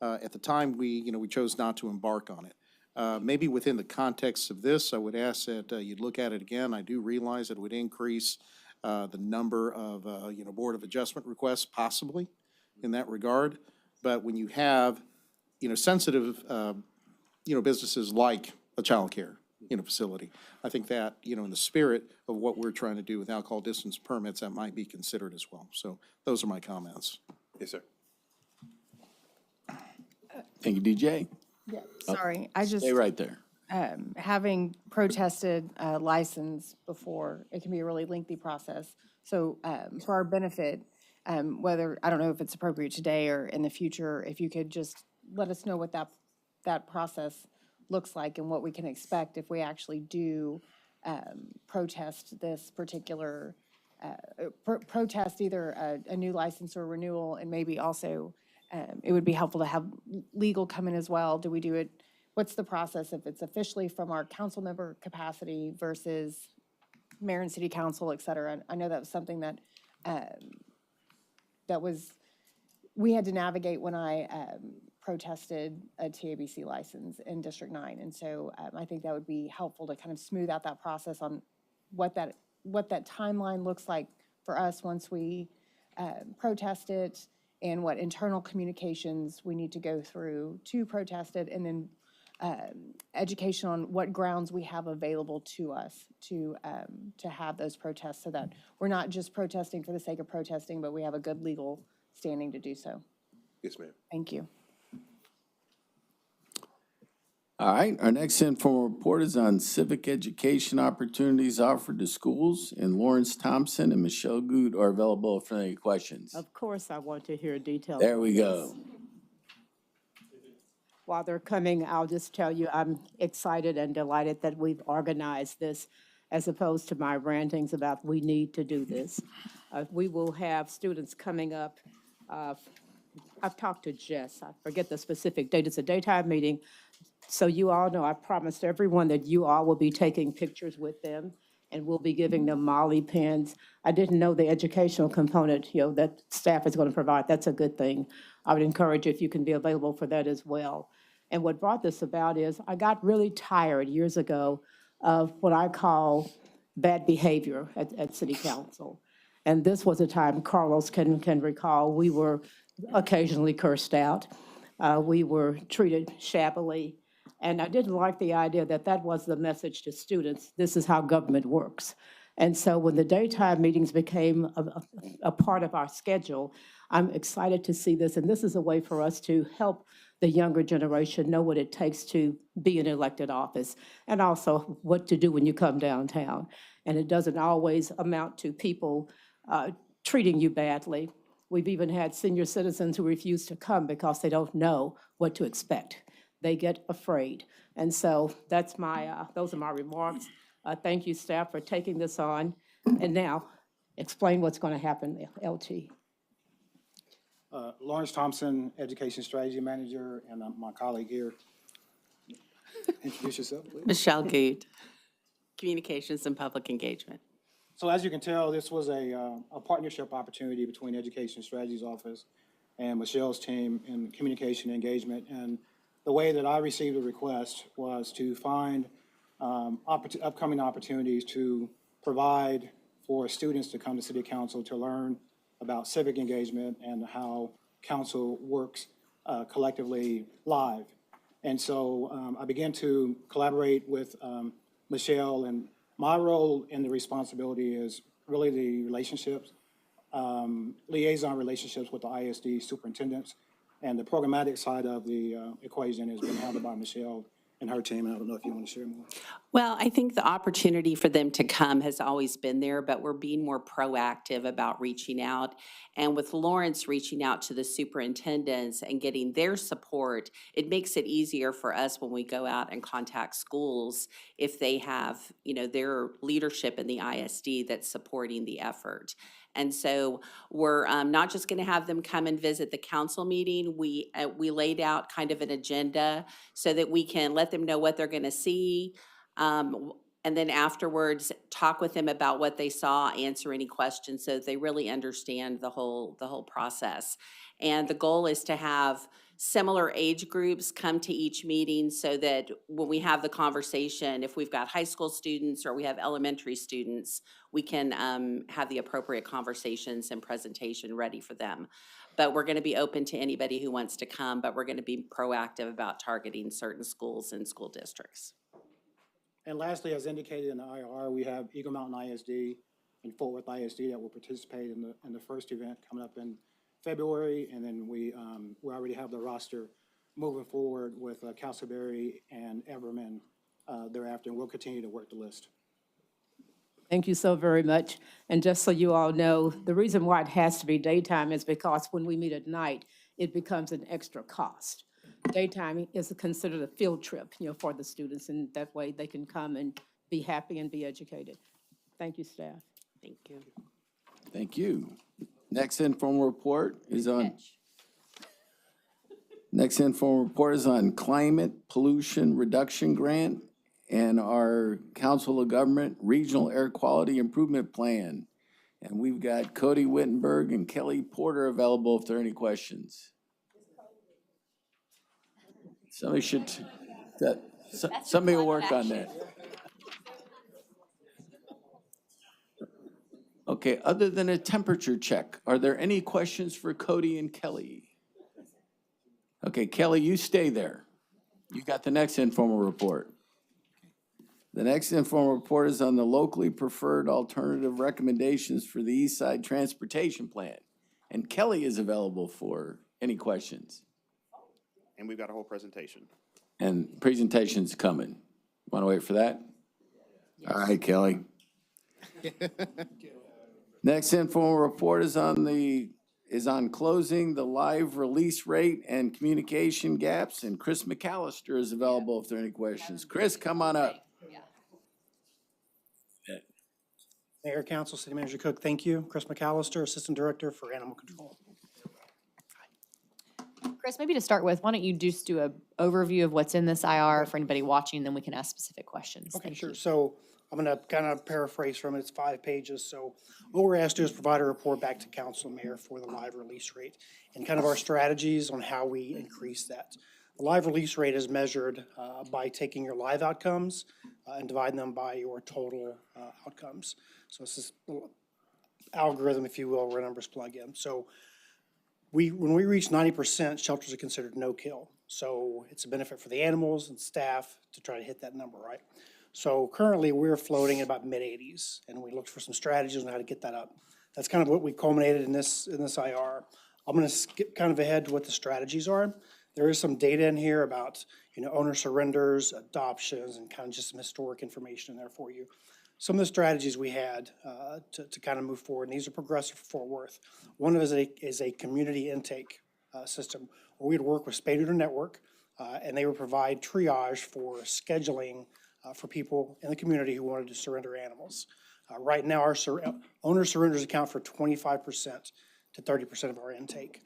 At the time, we chose not to embark on it. Maybe within the context of this, I would ask that you'd look at it again. I do realize it would increase the number of, Board of Adjustment requests possibly in that regard. But when you have, sensitive, businesses like a childcare, facility, I think that, in the spirit of what we're trying to do with alcohol distance permits, that might be considered as well. So those are my comments. Yes, sir. Thank you, DJ. Yeah, sorry, I just. Stay right there. Having protested a license before, it can be a really lengthy process. So for our benefit, whether, I don't know if it's appropriate today or in the future, if you could just let us know what that process looks like and what we can expect if we actually do protest this particular, protest either a new license or renewal, and maybe also it would be helpful to have legal come in as well. Do we do it? What's the process if it's officially from our council member capacity versus mayor and city council, et cetera? I know that was something that we had to navigate when I protested a TABC license in District 9. And so I think that would be helpful to kind of smooth out that process on what that timeline looks like for us once we protest it, and what internal communications we need to go through to protest it, and then education on what grounds we have available to us to have those protests, so that we're not just protesting for the sake of protesting, but we have a good legal standing to do so. Yes, ma'am. Thank you. All right, our next informal report is on civic education opportunities offered to schools, and Lawrence Thompson and Michelle Good are available for any questions. Of course, I want to hear details. There we go. While they're coming, I'll just tell you, I'm excited and delighted that we've organized this, as opposed to my rantings about we need to do this. We will have students coming up. I've talked to Jess. I forget the specific date. It's a daytime meeting. So you all know, I promised everyone that you all will be taking pictures with them, and we'll be giving them Molly pens. I didn't know the educational component, that staff is going to provide. That's a good thing. I would encourage if you can be available for that as well. And what brought this about is I got really tired years ago of what I call bad behavior at city council. And this was a time, Carlos can recall, we were occasionally cursed out. We were treated shabbily. And I didn't like the idea that that was the message to students. This is how government works. And so when the daytime meetings became a part of our schedule, I'm excited to see this. And this is a way for us to help the younger generation know what it takes to be in elected office and also what to do when you come downtown. And it doesn't always amount to people treating you badly. We've even had senior citizens who refuse to come because they don't know what to expect. They get afraid. And so that's those are my remarks. Thank you, staff, for taking this on. And now, explain what's going to happen, LT. Lawrence Thompson, Education Strategy Manager, and my colleague here. Introduce yourself, please. Michelle Goot, Communications and Public Engagement. So as you can tell, this was a partnership opportunity between Education Strategies Office and Michelle's team in communication engagement. And the way that I received the request was to find upcoming opportunities to provide for students to come to City Council to learn about civic engagement and how council works collectively live. And so I began to collaborate with Michelle, and my role in the responsibility is really the relationships, liaison relationships with the ISD superintendents, and the programmatic side of the equation has been handled by Michelle and her team. And I don't know if you want to share more. Well, I think the opportunity for them to come has always been there, but we're being more proactive about reaching out. And with Lawrence reaching out to the superintendents and getting their support, it makes it easier for us when we go out and contact schools if they have, their leadership in the ISD that's supporting the effort. And so we're not just going to have them come and visit the council meeting. We laid out kind of an agenda so that we can let them know what they're going to see. And then afterwards, talk with them about what they saw, answer any questions so that they really understand the whole process. And the goal is to have similar age groups come to each meeting so that when we have the conversation, if we've got high school students or we have elementary students, we can have the appropriate conversations and presentation ready for them. But we're going to be open to anybody who wants to come, but we're going to be proactive about targeting certain schools and school districts. And lastly, as indicated in the IR, we have Eagle Mountain ISD and Fort Worth ISD that will participate in the first event coming up in February, and then we already have the roster moving forward with Castleberry and Everman thereafter, and we'll continue to work the list. Thank you so very much. And just so you all know, the reason why it has to be daytime is because when we meet at night, it becomes an extra cost. Daytime is considered a field trip, for the students, and that way they can come and be happy and be educated. Thank you, staff. Thank you. Thank you. Next informal report is on climate pollution reduction grant and our Council of Government Regional Air Quality Improvement Plan. And we've got Cody Wittenberg and Kelly Porter available if there are any questions. Somebody will work on that. Okay, other than a temperature check, are there any questions for Cody and Kelly? Okay, Kelly, you stay there. You got the next informal report. The next informal report is on the locally preferred alternative recommendations for the East Side Transportation Plan. And Kelly is available for any questions. And we've got a whole presentation. And presentation's coming. Want to wait for that? Yes. All right, Kelly. Next informal report is on closing the live release rate and communication gaps, and Chris McAllister is available if there are any questions. Chris, come on up. Mayor, Council, City Manager Cook, thank you. Chris McAllister, Assistant Director for Animal Control. Chris, maybe to start with, why don't you just do an overview of what's in this IR for anybody watching, then we can ask specific questions. Okay, Thank sure. you. So I'm going to kind of paraphrase from it. It's 5 pages. So what we're asked to do is provide a report back to council and mayor for the live release rate and kind of our strategies on how we increase that. The live release rate is measured by taking your live outcomes and dividing them by your total outcomes. So it's this little algorithm, if you will, where numbers plug in. So when we reach 90%, shelters are considered no-kill. So it's a benefit for the animals and staff to try to hit that number, right? So currently, we're floating at about mid-80s, and we looked for some strategies on how to get that up. That's kind of what we culminated in this IR. I'm going to skip kind of ahead to what the strategies are. There is some data in here about, owner surrenders, adoptions, and kind of just some historic information in there for you. Some of the strategies we had to kind of move forward, and these are progressive for Fort Worth. One of it is a community intake system where we'd work with Spay Neuter Network, and they would provide triage for scheduling for people in the community who wanted to surrender animals. Right now, our owner surrenders account for 25% to 30% of our intake.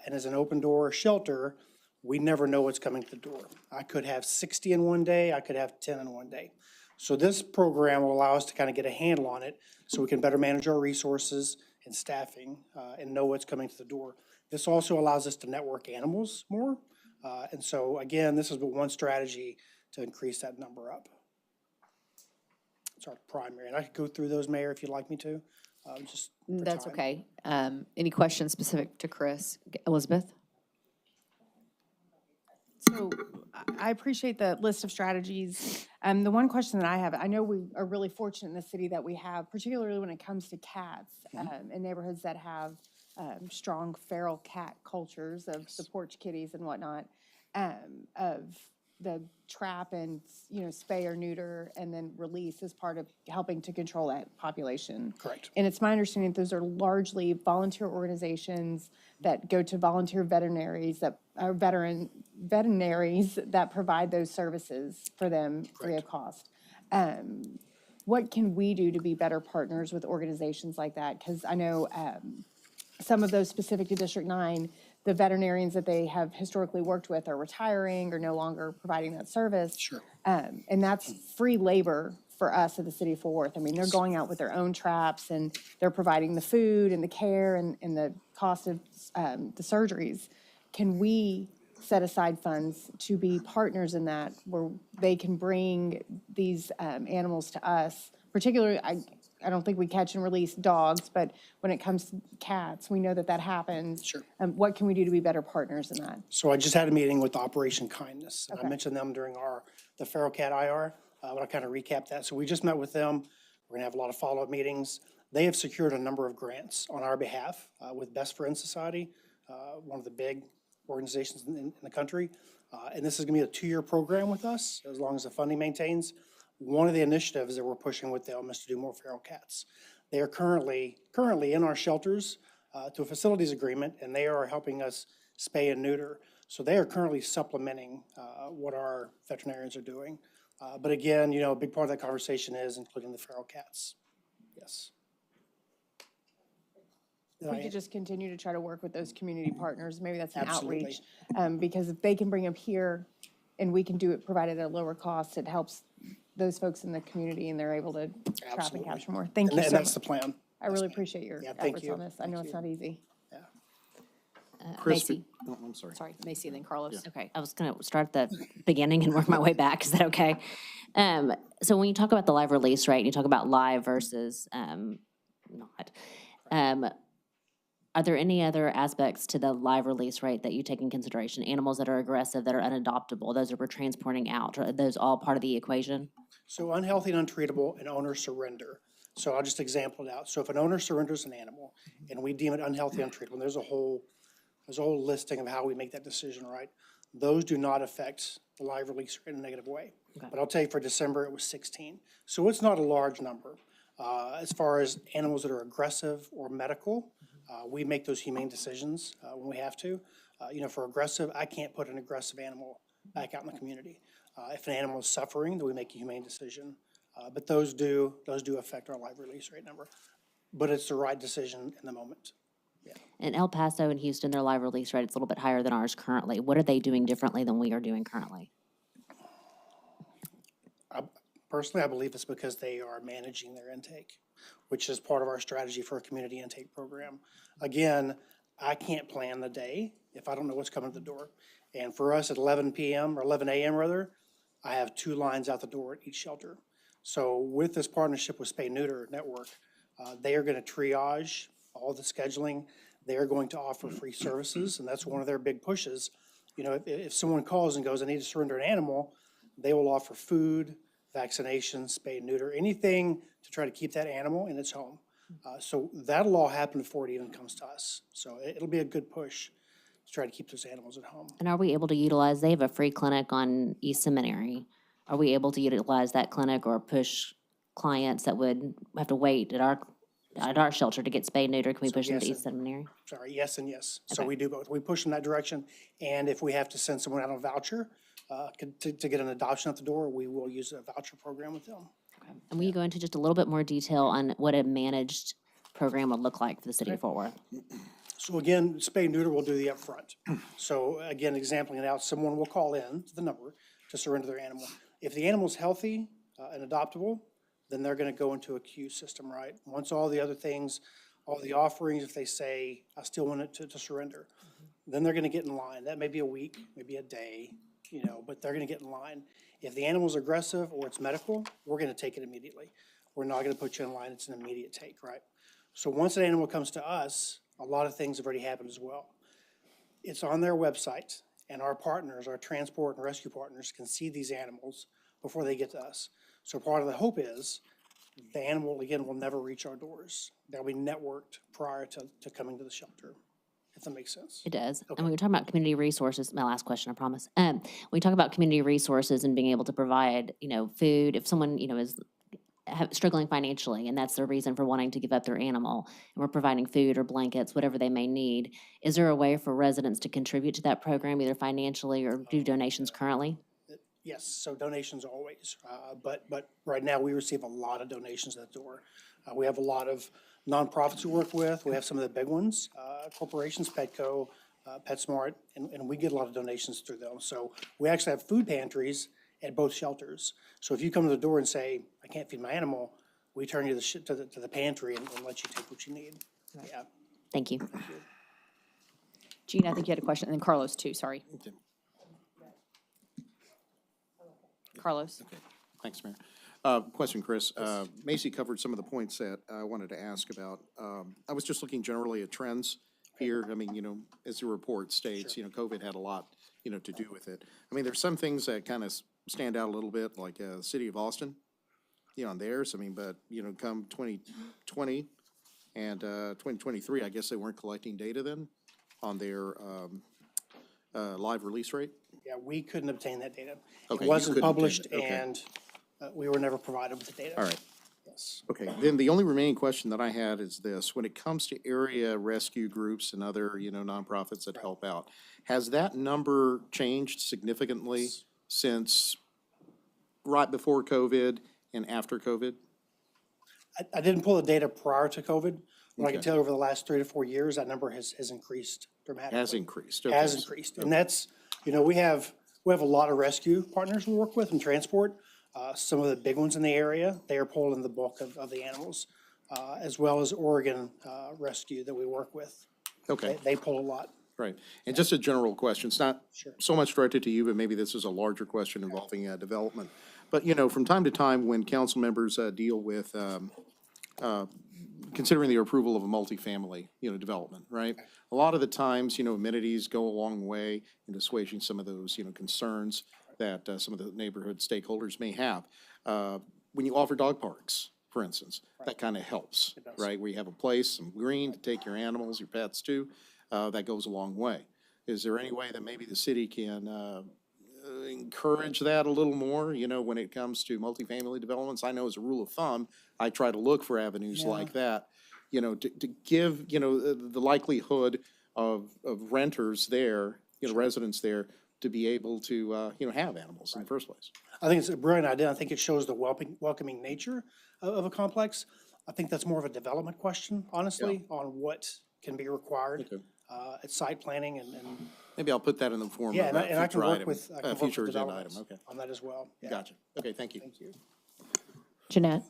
And as an open door shelter, we never know what's coming to the door. I could have 60 in one day, I could have 10 in one day. So this program will allow us to kind of get a handle on it so we can better manage our resources and staffing and know what's coming to the door. This also allows us to network animals more. And so again, this is one strategy to increase that number up. It's our primary. And I could go through those, Mayor, if you'd like me to. Just for That's time. okay. Any questions specific to Chris? Elizabeth? So I appreciate the list of strategies. The one question that I have, I know we are really fortunate in the city that we have, particularly when it comes to cats, in neighborhoods that have strong feral cat cultures of the porch kitties and whatnot, of the trap and, spay or neuter and then release as part of helping to control that population. Correct. And it's my understanding that those are largely volunteer organizations that go to volunteer veterinaries that are veterinaries that provide those services for them free of cost. What can we do to be better partners with organizations like that? Because I know some of those specific to District 9, the veterinarians that they have historically worked with are retiring or no longer providing that service. Sure. And that's free labor for us at the city of Fort Worth. I mean, they're going out with their own traps and they're providing the food and the care and the cost of the surgeries. Can we set aside funds to be partners in that where they can bring these animals to us? Particularly, I don't think we catch and release dogs, but when it comes to cats, we know that happens. Sure. What can we do to be better partners in that? So I just had a meeting with Operation Kindness. And Okay. I mentioned them during the feral cat IR, but I'll kind of recap that. So we just met with them. We're gonna have a lot of follow-up meetings. They have secured a number of grants on our behalf with Best Friends Society, one of the big organizations in the country. And this is gonna be a 2-year program with us, as long as the funding maintains. One of the initiatives that we're pushing with them is to do more feral cats. They are currently in our shelters to a facilities agreement, and they are helping us spay and neuter. So they are currently supplementing what our veterinarians are doing. But again, a big part of that conversation is including the feral cats. Yes. If we could just continue to try to work with those community partners, maybe that's an Absolutely. outreach. Because if they can bring them here and we can do it provided at a lower cost, it helps those folks in the community and they're able to trap and Absolutely. capture more. Thank you And so that's the much. plan. I really appreciate your thank efforts you. on this. I know it's not easy. Chris, Macy. oh, I'm sorry. Sorry, Macy and then Carlos. Okay, I was gonna start at the beginning and work my way back. Is that okay? So when you talk about the live release rate, you talk about live versus not. Are there any other aspects to the live release rate that you take in consideration? Animals that are aggressive, that are unadoptable, those that we're transporting out, are those all part of the equation? So unhealthy and untreatable and owner surrender. So I'll just example it out. So if an owner surrenders an animal and we deem it unhealthy, untreatable, and there's a whole listing of how we make that decision, right? Those do not affect the live release rate in a negative way. Okay. But I'll tell you for December, it was 16. So it's not a large number. As far as animals that are aggressive or medical, we make those humane decisions when we have to. For aggressive, I can't put an aggressive animal back out in the community. If an animal is suffering, then we make a humane decision. But those do affect our live release rate number. But it's the right decision in the moment. Yeah. In El Paso and Houston, their live release rate is a little bit higher than ours currently. What are they doing differently than we are doing currently? Personally, I believe it's because they are managing their intake, which is part of our strategy for a community intake program. Again, I can't plan the day if I don't know what's coming to the door. And for us at 11 p.m. or 11 a.m. rather, I have 2 lines out the door at each shelter. So with this partnership with Spay Neuter Network, they are going to triage all the scheduling. They are going to offer free services, and that's one of their big pushes. You know, if someone calls and goes, I need to surrender an animal, they will offer food, vaccinations, spay and neuter, anything to try to keep that animal in its home. So that'll all happen before it even comes to us. So it'll be a good push to try to keep those animals at home. And are we able to utilize, they have a free clinic on East Seminary. Are we able to utilize that clinic or push clients that would have to wait at our shelter to get spayed neuter? Can we So push them yes to East Seminary? Sorry, yes and yes. So Okay. we do both. We push in that direction. And if we have to send someone out on a voucher to get an adoption at the door, we will use a voucher program with them. And will you go into just a little bit more detail on what a managed program would look like for the city of Fort Worth? So again, spay and neuter will do the upfront. So again, exampling it out, someone will call in to the number to surrender their animal. If the animal's healthy and adoptable, then they're gonna go into a queue system, right? Once all the other things, all the offerings, if they say, I still want it to surrender, then they're gonna get in line. That may be a week, maybe a day, you know, but they're gonna get in line. If the animal's aggressive or it's medical, we're gonna take it immediately. We're not gonna put you in line, it's an immediate take, right? So once an animal comes to us, a lot of things have already happened as well. It's on their website, and our partners, our transport and rescue partners, can see these animals before they get to us. So part of the hope is the animal, again, will never reach our doors. They'll be networked prior to coming to the shelter, if that makes sense. It does. And when we're talking about community resources, my last question, I promise. We talk about community resources and being able to provide, you know, food. If someone, you know, is struggling financially, and that's the reason for wanting to give up their animal, and we're providing food or blankets, whatever they may need, is there a way for residents to contribute to that program, either financially or do donations currently? Yes, so donations always, but right now we receive a lot of donations at the door. We have a lot of nonprofits we work with. We have some of the big ones, corporations, Petco, PetSmart, and we get a lot of donations through them. So we actually have food pantries at both shelters. So if you come to the door and say, I can't feed my animal, we turn you to the pantry and let you take what you need. Yeah. Thank you. Gina, I think you had a question, and then Carlos too, sorry. Carlos? Okay, thanks, Mayor. Question, Chris. Macy covered some of the points that I wanted to ask about. I was just looking generally at trends here. I mean, you know, as the report states, you know, COVID had a lot, you know, to do with it. I mean, there's some things that kind of stand out a little bit, like the city of Austin, you know, on theirs. I mean, but, you know, come 2020 and 2023, I guess they weren't collecting data then on their live release rate? Yeah, we couldn't obtain that data. Okay, It you wasn't couldn't obtain published, it, okay. and we were never provided with the data. All right. Yes. Okay, then the only remaining question that I had is this: when it comes to area rescue groups and other, you know, nonprofits that help out, has that number changed significantly since right before COVID and after COVID? I didn't pull the data prior to COVID. What I can Okay. tell you over the last 3 to 4 years, that number has increased dramatically. Has increased, Has okay. increased. And that's, you know, we have a lot of rescue partners we work with in transport. Some of the big ones in the area, they are pulling the bulk of the animals, as well as Oregon Rescue that we work with. Okay. They pull a lot. Right. And just a general question, it's not so much directed to you, but maybe this is a larger question involving development. But, you know, from time to time, when council members deal with considering the approval of a multifamily, you know, development, right? A lot of the times, you know, amenities go a long way in assuaging some of those, you know, concerns that some of the neighborhood stakeholders may have. When you offer dog parks, for instance, that kind of helps, right? Where you have a place, some green to take your animals, your pets to, that goes a long way. Is there any way that maybe the city can encourage that a little more, you know, when it comes to multifamily developments? I know as a rule of thumb, I try to look for avenues like that, you know, to give, you know, the likelihood of renters there, you know, residents there, to be able to, you know, have animals in the first place. I think it's a brilliant idea. I think it shows the welcoming nature of a complex. I think that's more of a development question, honestly, on what can be required at site planning and. Maybe I'll put that in the form Yeah, of a and I can future work item, with, I can work future with agenda developments item, okay. on that as well. Yeah. Gotcha. Okay, thank you. Thank you. Jeanette?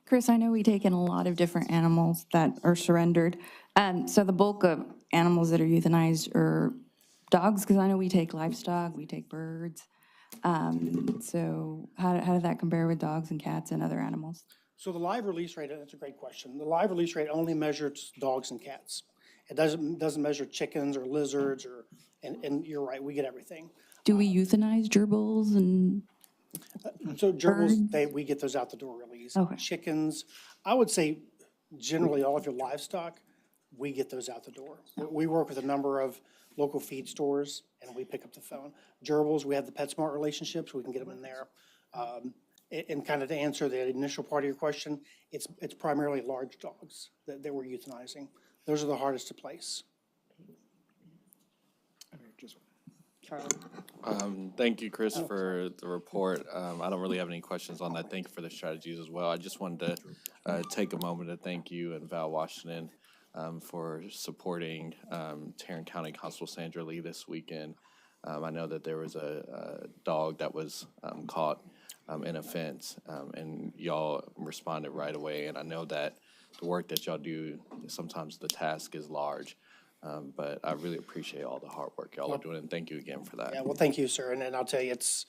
Chris, I know we take in a lot of different animals that are surrendered. So the bulk of animals that are euthanized are dogs, because I know we take livestock, we take birds. So how did that compare with dogs and cats and other animals? So the live release rate, that's a great question. The live release rate only measures dogs and cats. It doesn't measure chickens or lizards and you're right, we get everything. Do we euthanize gerbils and? So gerbils, we get those out the door really easy. Okay. Chickens, I would say generally all of your livestock, we get those out the door. We work with a number of local feed stores and we pick up the phone. Gerbils, we have the PetSmart relationships, we can get them in there. And kind of to answer the initial part of your question, it's primarily large dogs that we're euthanizing. Those are the hardest to place. Charlie? Thank you, Chris, for the report. I don't really have any questions on that. Thank you for the strategies as well. I just wanted to take a moment to thank you and Val Washington for supporting Tarrant County Constable Sandra Lee this weekend. I know that there was a dog that was caught in a fence, and y'all responded right away. And I know that the work that y'all do, sometimes the task is large. But I really appreciate all the hard work y'all are doing, and thank you again for that. Yeah, well, thank you, sir. And I'll tell you, it's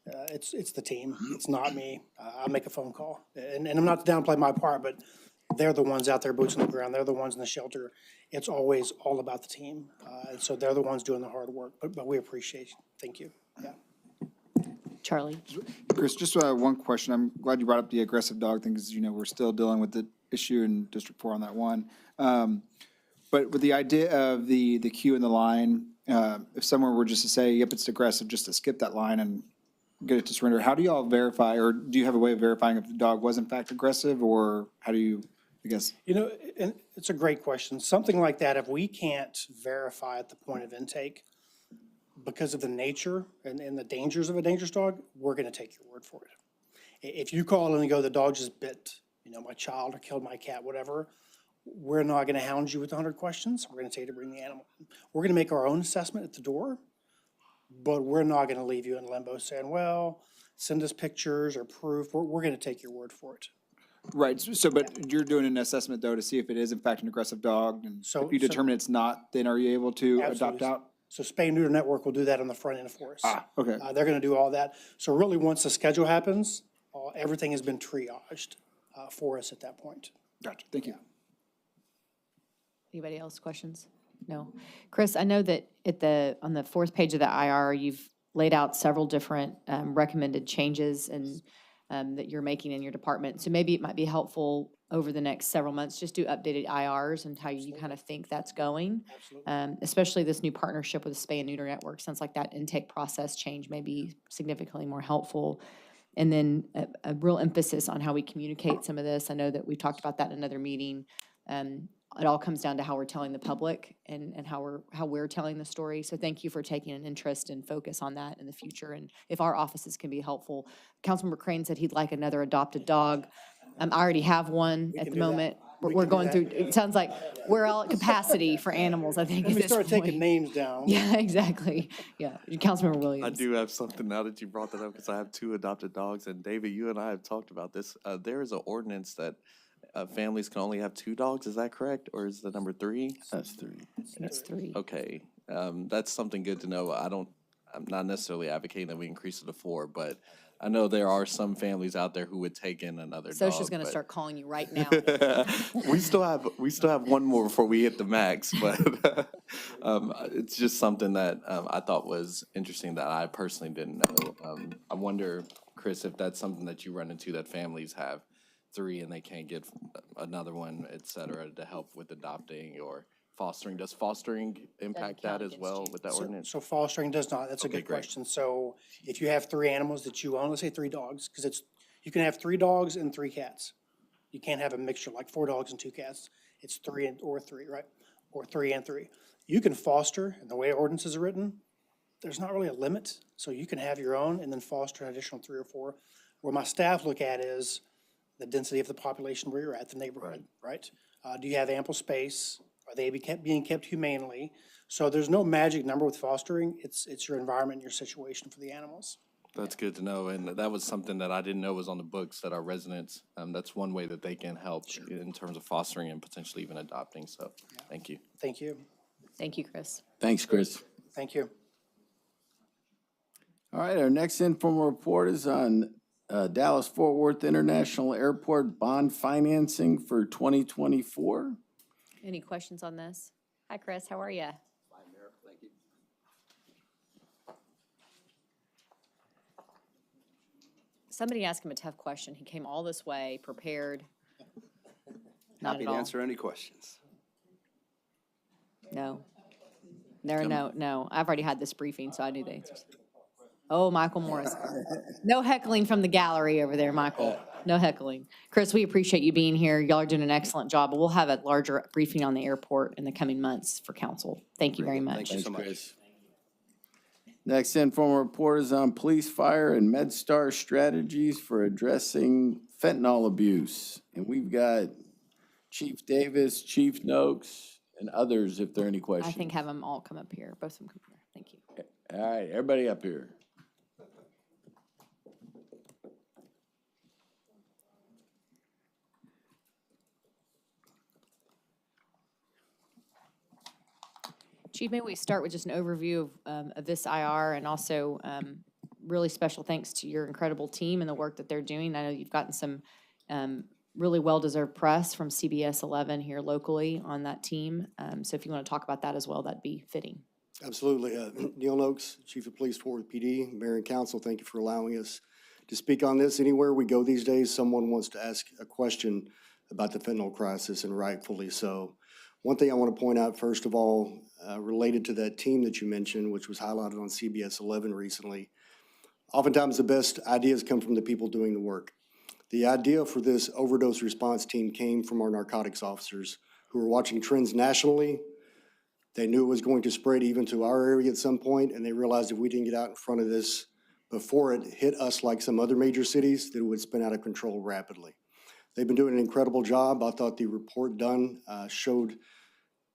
the team. It's not me. I'll make a phone call. And I'm not to downplay my part, but they're the ones out there, boots on the ground. They're the ones in the shelter. It's always all about the team. And so they're the ones doing the hard work, but we appreciate you. Thank you. Yeah. Charlie? Chris, just one question. I'm glad you brought up the aggressive dog thing, because, we're still dealing with the issue in District 4 on that one. But with the idea of the queue and the line, if someone were just to say, yep, it's aggressive, just to skip that line and get it to surrender, how do y'all verify, or do you have a way of verifying if the dog was in fact aggressive, or how do you, I guess? And it's a great question. Something like that, if we can't verify at the point of intake because of the nature and the dangers of a dangerous dog, we're going to take your word for it. If you call in and go, the dog just bit, my child or killed my cat, whatever, we're not going to hound you with 100 questions. We're going to tell you to bring the animal in. We're going to make our own assessment at the door, but we're not going to leave you in limbo saying, well, send us pictures or proof. We're going to take your word for it. Right. So, but you're doing an assessment, though, to see if it is in fact an aggressive dog. And if you determine it's not, then are you able to adopt out? So Spay and Neuter Network will do that on the front end for us. Okay. They're going to do all that. So really, once the schedule happens, everything has been triaged for us at that point. Gotcha. Thank you. Anybody else questions? No. Chris, I know that on the fourth page of the IR, you've laid out several different recommended changes and that you're making in your department. So maybe it might be helpful over the next several months, just do updated IRs and how you kind of think that's going. Especially this new partnership with the Spay and Neuter Network. Sounds like that intake process change may be significantly more helpful. And then a real emphasis on how we communicate some of this. I know that we talked about that in another meeting. It all comes down to how we're telling the public and how we're telling the story. So thank you for taking an interest and focus on that in the future. And if our offices can be helpful, Councilmember Crane said he'd like another adopted dog. I already have one at the moment. We're going through, it sounds like we're all at capacity for animals, I think, When at we this start point. taking names down. Yeah, exactly. Yeah, Councilmember Williams. I do have something now that you brought that up, because I have 2 adopted dogs, and David, you and I have talked about this. There is an ordinance that families can only have 2 dogs. Is that correct, or is the number 3? That's 3. It's 3. Okay, that's something good to know. I'm not necessarily advocating that we increase it to 4, but I know there are some families out there who would take in another dog. Sosha's going to start calling you right now. we still have 1 more before we hit the max, but it's just something that I thought was interesting that I personally didn't know. I wonder, Chris, if that's something that you run into, that families have 3 and they can't get another one, et cetera, to help with adopting or fostering. Does fostering impact that as well with that ordinance? So fostering does not. That's a good question. So if you have 3 animals that you own, let's say 3 dogs, because you can have 3 dogs and 3 cats. You can't have a mixture like 4 dogs and 2 cats. It's 3 or 3, right? Or 3 and 3. You can foster, and the way ordinances are written, there's not really a limit. So you can have your own and then foster an additional 3 or 4. Where my staff look at is the density of the population where you're at, the neighborhood, right? Do you have ample space? Are they being kept humanely? So there's no magic number with fostering. It's your environment and your situation for the animals. That's good to know, and that was something that I didn't know was on the books, that our residents, that's one way that they can help in terms of fostering and potentially even adopting, so, thank you. Thank you. Thank you, Chris. Thanks, Chris. Thank you. All right, our next informal report is on Dallas-Fort Worth International Airport bond financing for 2024. Any questions on this? Hi, Chris, how are you? Fine, Mayor, thank you. Somebody asked him a tough question. He came all this way, prepared. Not Happy at to all. answer any questions. No. No. I've already had this briefing, so I knew the answers. Oh, Michael Morris. No heckling from the gallery over there, Michael. No heckling. Chris, we appreciate you being here. Y'all are doing an excellent job, but we'll have a larger briefing on the airport in the coming months for council. Thank you very much. Thank you so much. Chris. Next informal report is on police, fire, and MedStar strategies for addressing fentanyl abuse. And we've got Chief Davis, Chief Noakes, and others if there are any questions. I think have them all come up here. Both of them come up here. Thank you. All right, everybody up here. Chief, maybe we start with just an overview of this IR, and also really special thanks to your incredible team and the work that they're doing. I know you've gotten some really well-deserved press from CBS 11 here locally on that team. So if you want to talk about that as well, that'd be fitting. Absolutely. Neil Noakes, Chief of Police, Fort Worth PD, Mayor and Council, thank you for allowing us to speak on this. Anywhere we go these days, someone wants to ask a question about the fentanyl crisis, and rightfully so. One thing I want to point out, first of all, related to that team that you mentioned, which was highlighted on CBS 11 recently, oftentimes the best ideas come from the people doing the work. The idea for this overdose response team came from our narcotics officers who were watching trends nationally. They knew it was going to spread even to our area at some point, and they realized if we didn't get out in front of this before it hit us like some other major cities, that it would spin out of control rapidly. They've been doing an incredible job. I thought the report done showed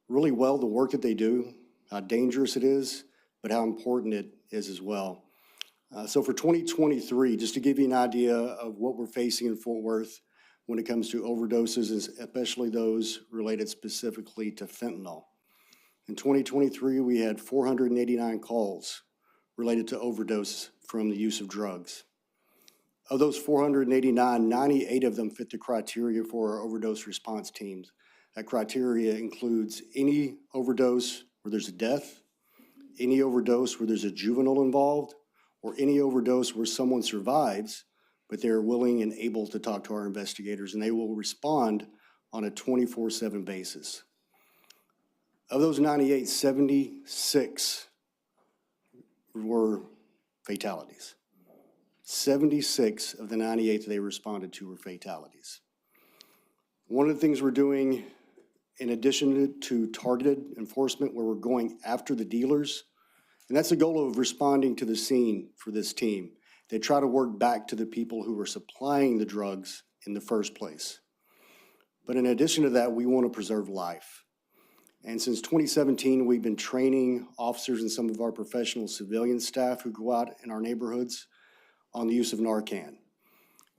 really well the work that they do, how dangerous it is, but how important it is as well. So for 2023, just to give you an idea of what we're facing in Fort Worth when it comes to overdoses, especially those related specifically to fentanyl. In 2023, we had 489 calls related to overdose from the use of drugs. Of those 489, 98 of them fit the criteria for our overdose response teams. That criteria includes any overdose where there's a death, any overdose where there's a juvenile involved, or any overdose where someone survives, but they're willing and able to talk to our investigators, and they will respond on a 24/7 basis. Of those 98, 76 were fatalities. 76 of the 98 that they responded to were fatalities. One of the things we're doing, in addition to targeted enforcement, where we're going after the dealers, and that's the goal of responding to the scene for this team. They try to work back to the people who were supplying the drugs in the first place. But in addition to that, we want to preserve life. And since 2017, we've been training officers and some of our professional civilian staff who go out in our neighborhoods on the use of Narcan.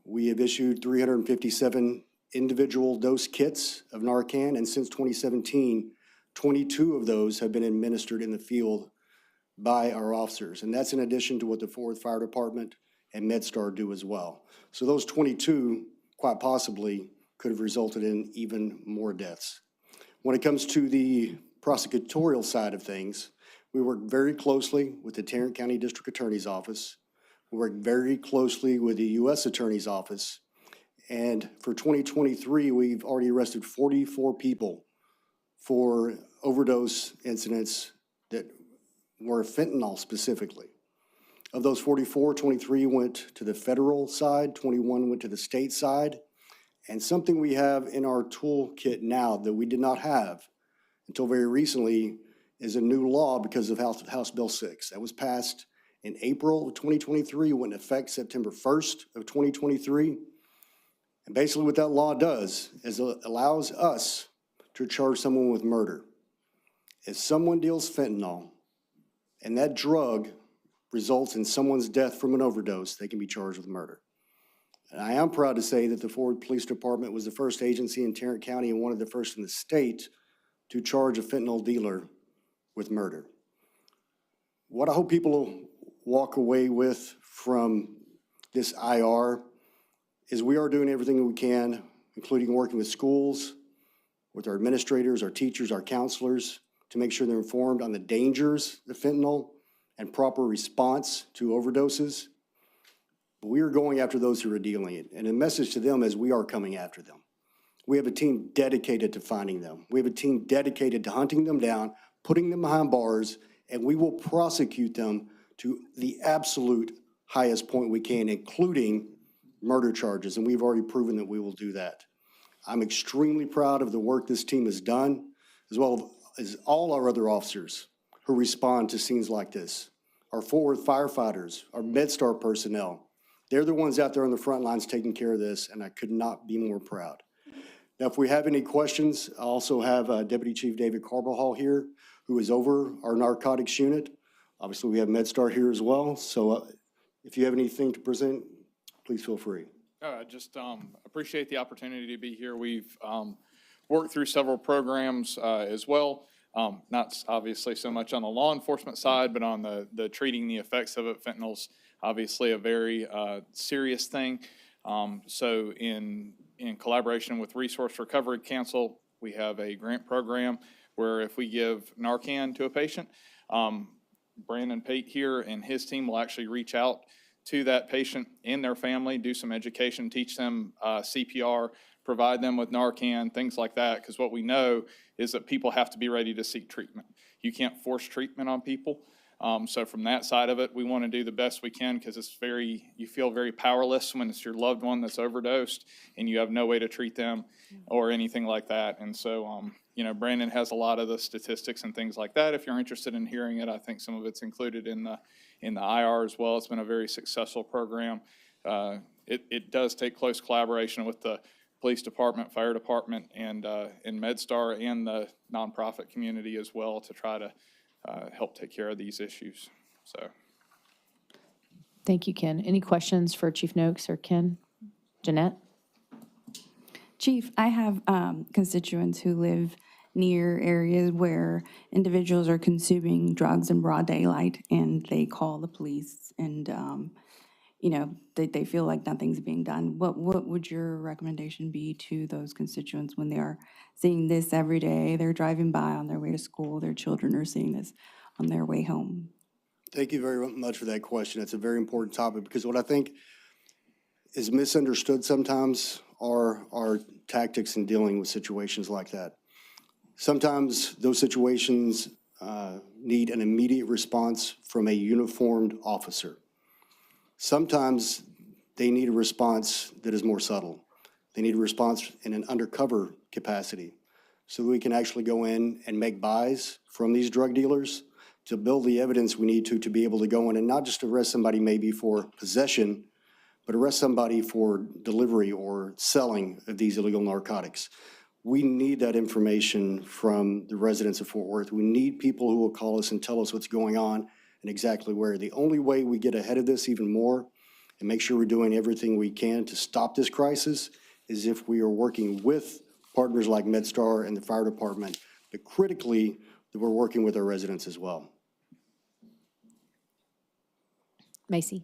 We have issued 357 individual dose kits of Narcan, and since 2017, 22 of those have been administered in the field by our officers. And that's in addition to what the Fort Worth Fire Department and MedStar do as well. So those 22 quite possibly could have resulted in even more deaths. When it comes to the prosecutorial side of things, we work very closely with the Tarrant County District Attorney's Office. We work very closely with the U.S. Attorney's Office. And for 2023, we've already arrested 44 people for overdose incidents that were fentanyl specifically. Of those 44, 23 went to the federal side, 21 went to the state side. And something we have in our toolkit now that we did not have until very recently is a new law because of House Bill 6. That was passed in April of 2023, went into effect September 1st of 2023. And basically what that law does is it allows us to charge someone with murder. If someone deals fentanyl and that drug results in someone's death from an overdose, they can be charged with murder. And I am proud to say that the Fort Worth Police Department was the first agency in Tarrant County and one of the first in the state to charge a fentanyl dealer with murder. What I hope people will walk away with from this IR is we are doing everything we can, including working with schools, with our administrators, our teachers, our counselors, to make sure they're informed on the dangers of fentanyl and proper response to overdoses. But we are going after those who are dealing it. And the message to them is we are coming after them. We have a team dedicated to finding them. We have a team dedicated to hunting them down, putting them behind bars, and we will prosecute them to the absolute highest point we can, including murder charges. And we've already proven that we will do that. I'm extremely proud of the work this team has done, as well as all our other officers who respond to scenes like this. Our Fort Worth firefighters, our MedStar personnel, they're the ones out there on the front lines taking care of this, and I could not be more proud. Now, if we have any questions, I also have Deputy Chief David Carbajal here, who is over our narcotics unit. Obviously, we have MedStar here as well, so if you have anything to present, please feel free. I just appreciate the opportunity to be here. We've worked through several programs as well, not obviously so much on the law enforcement side, but on the treating the effects of it. Fentanyl's obviously a very serious thing. So in collaboration with Resource Recovery Council, we have a grant program where if we give Narcan to a patient, Brandon Pate here and his team will actually reach out to that patient and their family, do some education, teach them CPR, provide them with Narcan, things like that, because what we know is that people have to be ready to seek treatment. You can't force treatment on people. So from that side of it, we want to do the best we can because you feel very powerless when it's your loved one that's overdosed and you have no way to treat them or anything like that. And so, Brandon has a lot of the statistics and things like that. If you're interested in hearing it, I think some of it's included in the IR as well. It's been a very successful program. It does take close collaboration with the police department, fire department, and MedStar and the nonprofit community as well to try to help take care of these issues. So, Thank you, Ken. Any questions for Chief Noakes or Ken? Jeanette? Chief, I have constituents who live near areas where individuals are consuming drugs in broad daylight, and they call the police, and they feel like nothing's being done. What would your recommendation be to those constituents when they are seeing this every day? They're driving by on their way to school. Their children are seeing this on their way home. Thank you very much for that question. It's a very important topic because what I think is misunderstood sometimes are our tactics in dealing with situations like that. Sometimes those situations need an immediate response from a uniformed officer. Sometimes they need a response that is more subtle. They need a response in an undercover capacity so that we can actually go in and make buys from these drug dealers to build the evidence we need to be able to go in and not just arrest somebody maybe for possession, but arrest somebody for delivery or selling of these illegal narcotics. We need that information from the residents of Fort Worth. We need people who will call us and tell us what's going on and exactly where. The only way we get ahead of this even more and make sure we're doing everything we can to stop this crisis is if we are working with partners like MedStar and the fire department, but critically that we're working with our residents as well. Macy?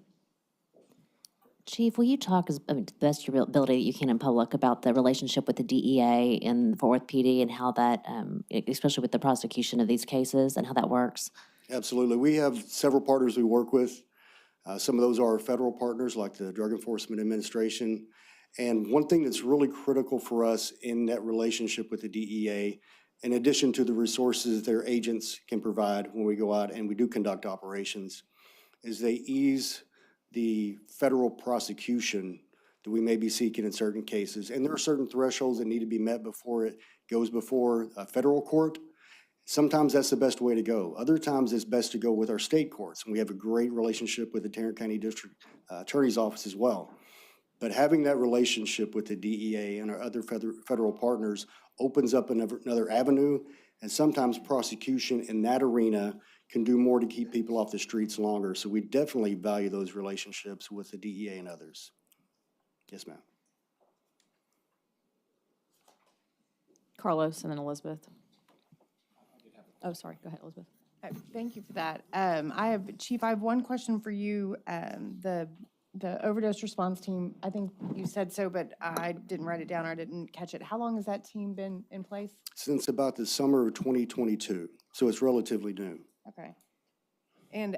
Chief, will you talk to the best of your ability that you can in public about the relationship with the DEA and Fort Worth PD and how that, especially with the prosecution of these cases and how that works? Absolutely. We have several partners we work with. Some of those are federal partners like the Drug Enforcement Administration. And one thing that's really critical for us in that relationship with the DEA, in addition to the resources their agents can provide when we go out and we do conduct operations, is they ease the federal prosecution that we may be seeking in certain cases. And there are certain thresholds that need to be met before it goes before a federal court. Sometimes that's the best way to go. Other times it's best to go with our state courts. And we have a great relationship with the Tarrant County District Attorney's Office as well. But having that relationship with the DEA and our other federal partners opens up another avenue, and sometimes prosecution in that arena can do more to keep people off the streets longer. So we definitely value those relationships with the DEA and others. Yes, ma'am. Carlos and then Elizabeth. Oh, sorry. Go ahead, Elizabeth. Thank you for that. Chief, I have one question for you. The overdose response team, I think you said so, but I didn't write it down or I didn't catch it. How long has that team been in place? Since about the summer of 2022, so it's relatively new. Okay. And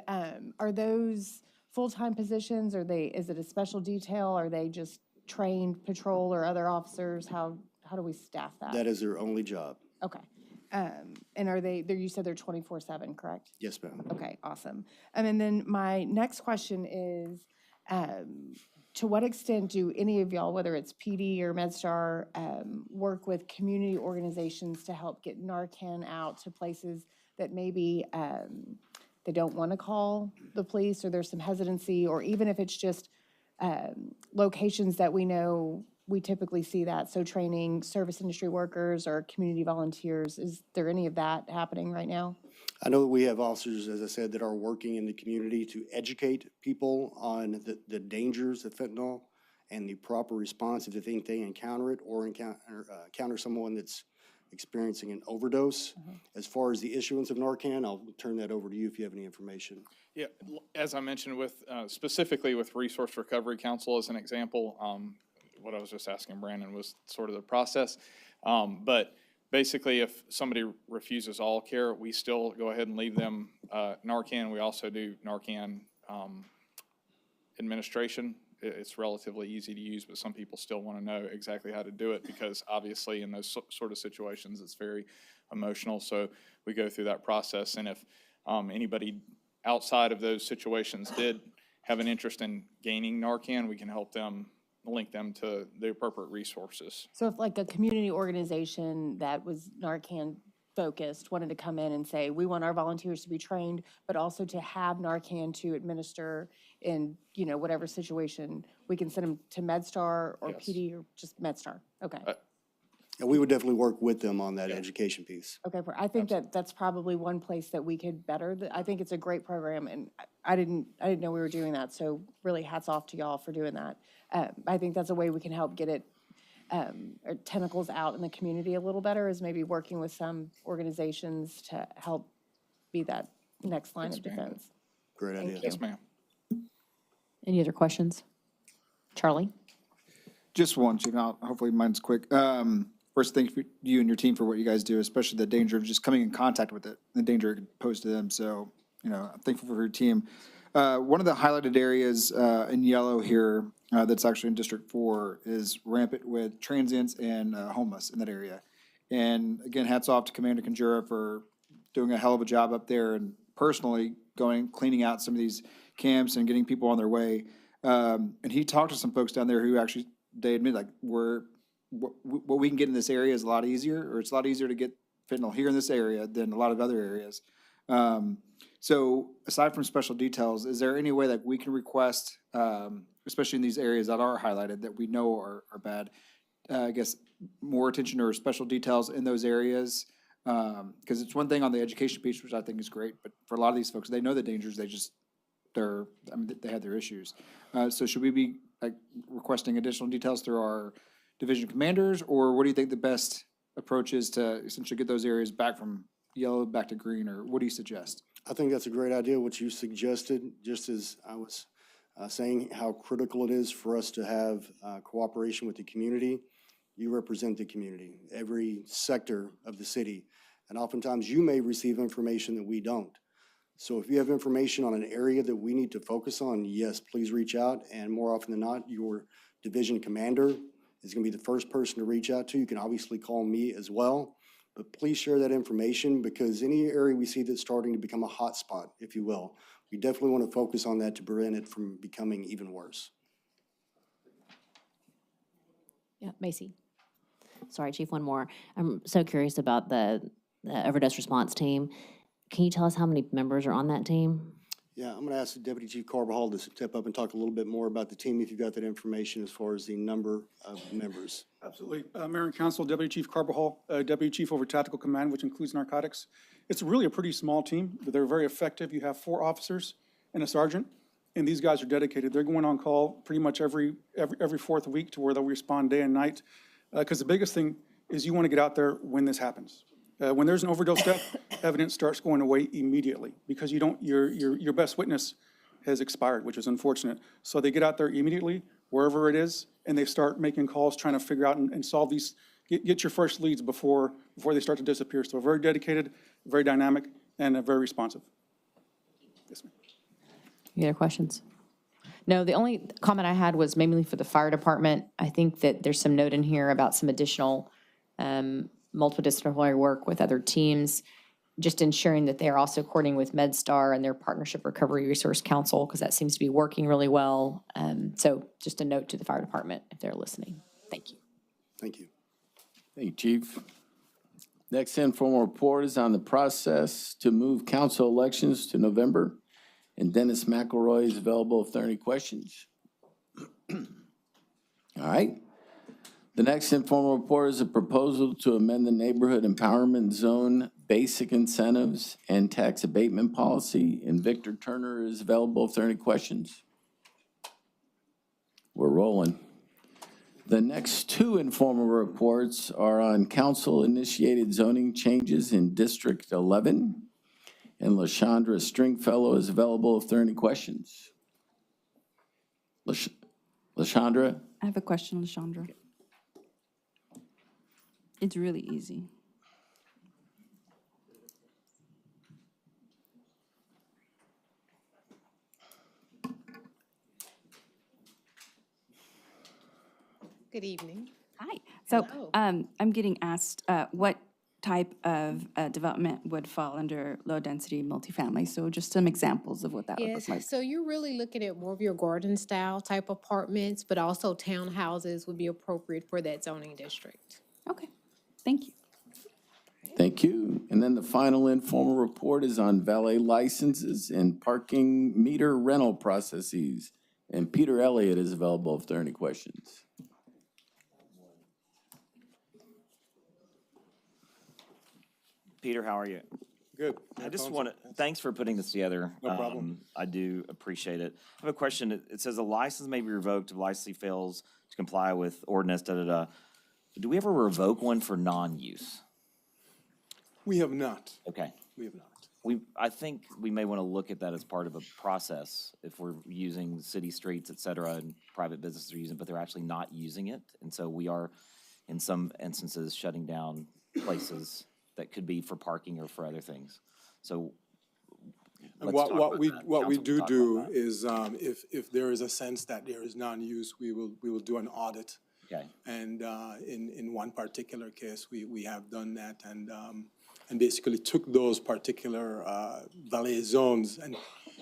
are those full-time positions? Is it a special detail? Are they just trained patrol or other officers? How do we staff that? That is their only job. Okay. And are you said they're 24/7, correct? Yes, ma'am. Okay, awesome. And then my next question is, to what extent do any of y'all, whether it's PD or MedStar, work with community organizations to help get Narcan out to places that maybe they don't want to call the police, or there's some hesitancy, or even if it's just locations that we know we typically see that, so training service industry workers or community volunteers, is there any of that happening right now? I know that we have officers, as I said, that are working in the community to educate people on the dangers of fentanyl and the proper response if they think they encounter it or encounter someone that's experiencing an overdose. As far as the issuance of Narcan, I'll turn that over to you if you have any information. Yeah, as I mentioned with, specifically with Resource Recovery Council as an example, what I was just asking Brandon was sort of the process. But basically, if somebody refuses all care, we still go ahead and leave them Narcan. We also do Narcan administration. It's relatively easy to use, but some people still want to know exactly how to do it because obviously in those sort of situations, it's very emotional. So we go through that process. And if anybody outside of those situations did have an interest in gaining Narcan, we can help them, link them to the appropriate resources. So if like a community organization that was Narcan focused wanted to come in and say, we want our volunteers to be trained, but also to have Narcan to administer in, whatever situation, we can send them to MedStar or Yes. PD or just MedStar? Okay. And we would definitely work with them on that education piece. Okay, I think that's probably one place that we could better. I think it's a great program, and I didn't know we were doing that, so really hats off to y'all for doing that. I think that's a way we can help get it, or tentacles out in the community a little better, is maybe working with some organizations to help be that next line of defense. Great idea. Thank you. Yes, ma'am. Any other questions? Charlie? Just one, Chief. Hopefully mine's quick. First, thank you and your team for what you guys do, especially the danger of just coming in contact with it, the danger it could pose to them. So, I'm thankful for your team. One of the highlighted areas in yellow here that's actually in District 4 is rampant with transients and homeless in that area. And again, hats off to Commander Conjura for doing a hell of a job up there and personally cleaning out some of these camps and getting people on their way. And he talked to some folks down there who actually, they admit, like, what we can get in this area is a lot easier, or it's a lot easier to get fentanyl here in this area than a lot of other areas. So aside from special details, is there any way that we can request, especially in these areas that are highlighted that we know are bad, I guess more attention or special details in those areas? Because it's one thing on the education piece, which I think is great, but for a lot of these folks, they know the dangers, they have their issues. So should we be requesting additional details through our division commanders, or what do you think the best approach is to essentially get those areas back from yellow back to green, or what do you suggest? I think that's a great idea, what you suggested, just as I was saying how critical it is for us to have cooperation with the community. You represent the community, every sector of the city, and oftentimes you may receive information that we don't. So if you have information on an area that we need to focus on, yes, please reach out, and more often than not, your division commander is going to be the first person to reach out to. You can obviously call me as well, but please share that information, because any area we see that's starting to become a hot spot, if you will, we definitely want to focus on that to prevent it from becoming even worse. Yeah, Macy. Sorry, Chief, one more. I'm so curious about the overdose response team. Can you tell us how many members are on that team? Yeah, I'm going to ask the Deputy Chief Carbajal to step up and talk a little bit more about the team, if you've got that information as far as the number of members. Absolutely. Mayor and Council, Deputy Chief Carbajal, Deputy Chief over Tactical Command, which includes narcotics. It's really a pretty small team, but they're very effective. You have 4 officers and a sergeant, and these guys are dedicated. They're going on call pretty much every 4th week to where they'll respond day and night. Because the biggest thing is you want to get out there when this happens. When there's an overdose death, evidence starts going away immediately because your best witness has expired, which is unfortunate. So they get out there immediately, wherever it is, and they start making calls, trying to figure out and solve these, get your first leads before they start to disappear. So very dedicated, very dynamic, and very responsive. Yes, ma'am. Any other questions? No, the only comment I had was mainly for the fire department. I think that there's some note in here about some additional multidisciplinary work with other teams, just ensuring that they are also coordinating with MedStar and their Partnership Recovery Resource Council, because that seems to be working really well. So just a note to the fire department if they're listening. Thank you. Thank you. Thank you, Chief. Next informal report is on the process to move council elections to November. And Dennis McElroy is available if there are any questions. All right. The next informal report is a proposal to amend the Neighborhood Empowerment Zone basic incentives and tax abatement policy. And Victor Turner is available if there are any questions. We're rolling. The next 2 informal reports are on council-initiated zoning changes in District 11. And LaShondra Stringfellow is available if there are any questions. LaShondra? I have a question, LaShondra. It's really easy. Good evening. Hi. So Hello. I'm getting asked what type of development would fall under low-density multifamily. So just some examples of what that would look Yes, like. so you're really looking at more of your garden-style type apartments, but also townhouses would be appropriate for that zoning district. Okay, thank you. Thank you. And then the final informal report is on valet licenses and parking meter rental processes. And Peter Elliott is available if there are any questions. Peter, how are you? Good. I just want to, thanks for putting this together. No problem. I do appreciate it. I have a question. It says a license may be revoked if licensee fails to comply with ordinance, da-da-da. Do we ever revoke one for non-use? We have not. Okay. We have not. I think we may want to look at that as part of a process if we're using city streets, et cetera, and private businesses are using it, but they're actually not using it. And so we are, in some instances, shutting down places that could be for parking or for other things. So And let's talk what about we that. what we Council, do talk do about that. is if there is a sense that there is non-use, we will do an audit. Okay. And in one particular case, we have done that and basically took those particular valet zones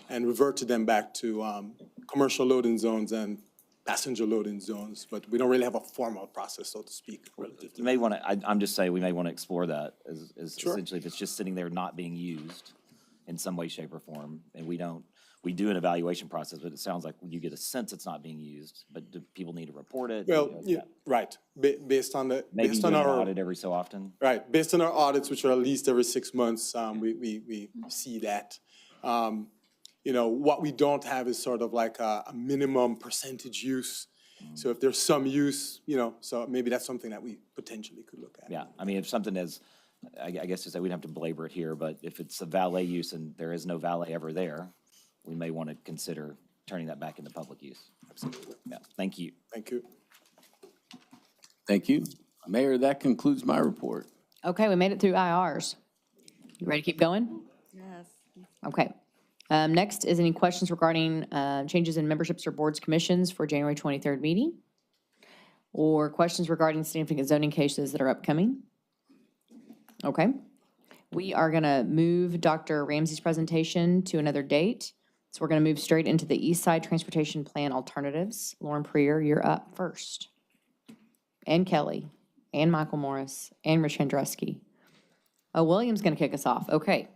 and reverted them back to commercial loading zones and passenger loading zones, but we don't really have a formal process, so to speak, relative to. You may want to, I'm just saying, we may want to explore that as Sure. essentially if it's just sitting there not being used in some way, shape, or form, and we do an evaluation process, but it sounds like you get a sense it's not being used, but do people need to report it? Well, yeah, right. Based on Maybe based doing on an our audit every so often? Right, based on our audits, which are at least every 6 months, we see that. You know, what we don't have is sort of like a minimum percentage use. So if there's some use, you know, so maybe that's something that we potentially could look at. Yeah, I mean, if something is, I guess to say we don't have to belabor it here, but if it's a valet use and there is no valet ever there, we may want to consider turning that back into public use. Absolutely. Yeah, thank you. Thank you. Thank you. Mayor, that concludes my report. Okay, we made it through IRs. You ready to keep going? Yes. Okay. Next is any questions regarding changes in memberships or boards commissions for January 23rd meeting? Or questions regarding significant zoning cases that are upcoming? Okay. We are going to move Dr. Ramsey's presentation to another date. So we're going to move straight into the East Side Transportation Plan alternatives. Lauren Prier, you're up first. And Kelly, and Michael Morris, and Rich Handrusky. Oh, William's going to kick us off. Okay.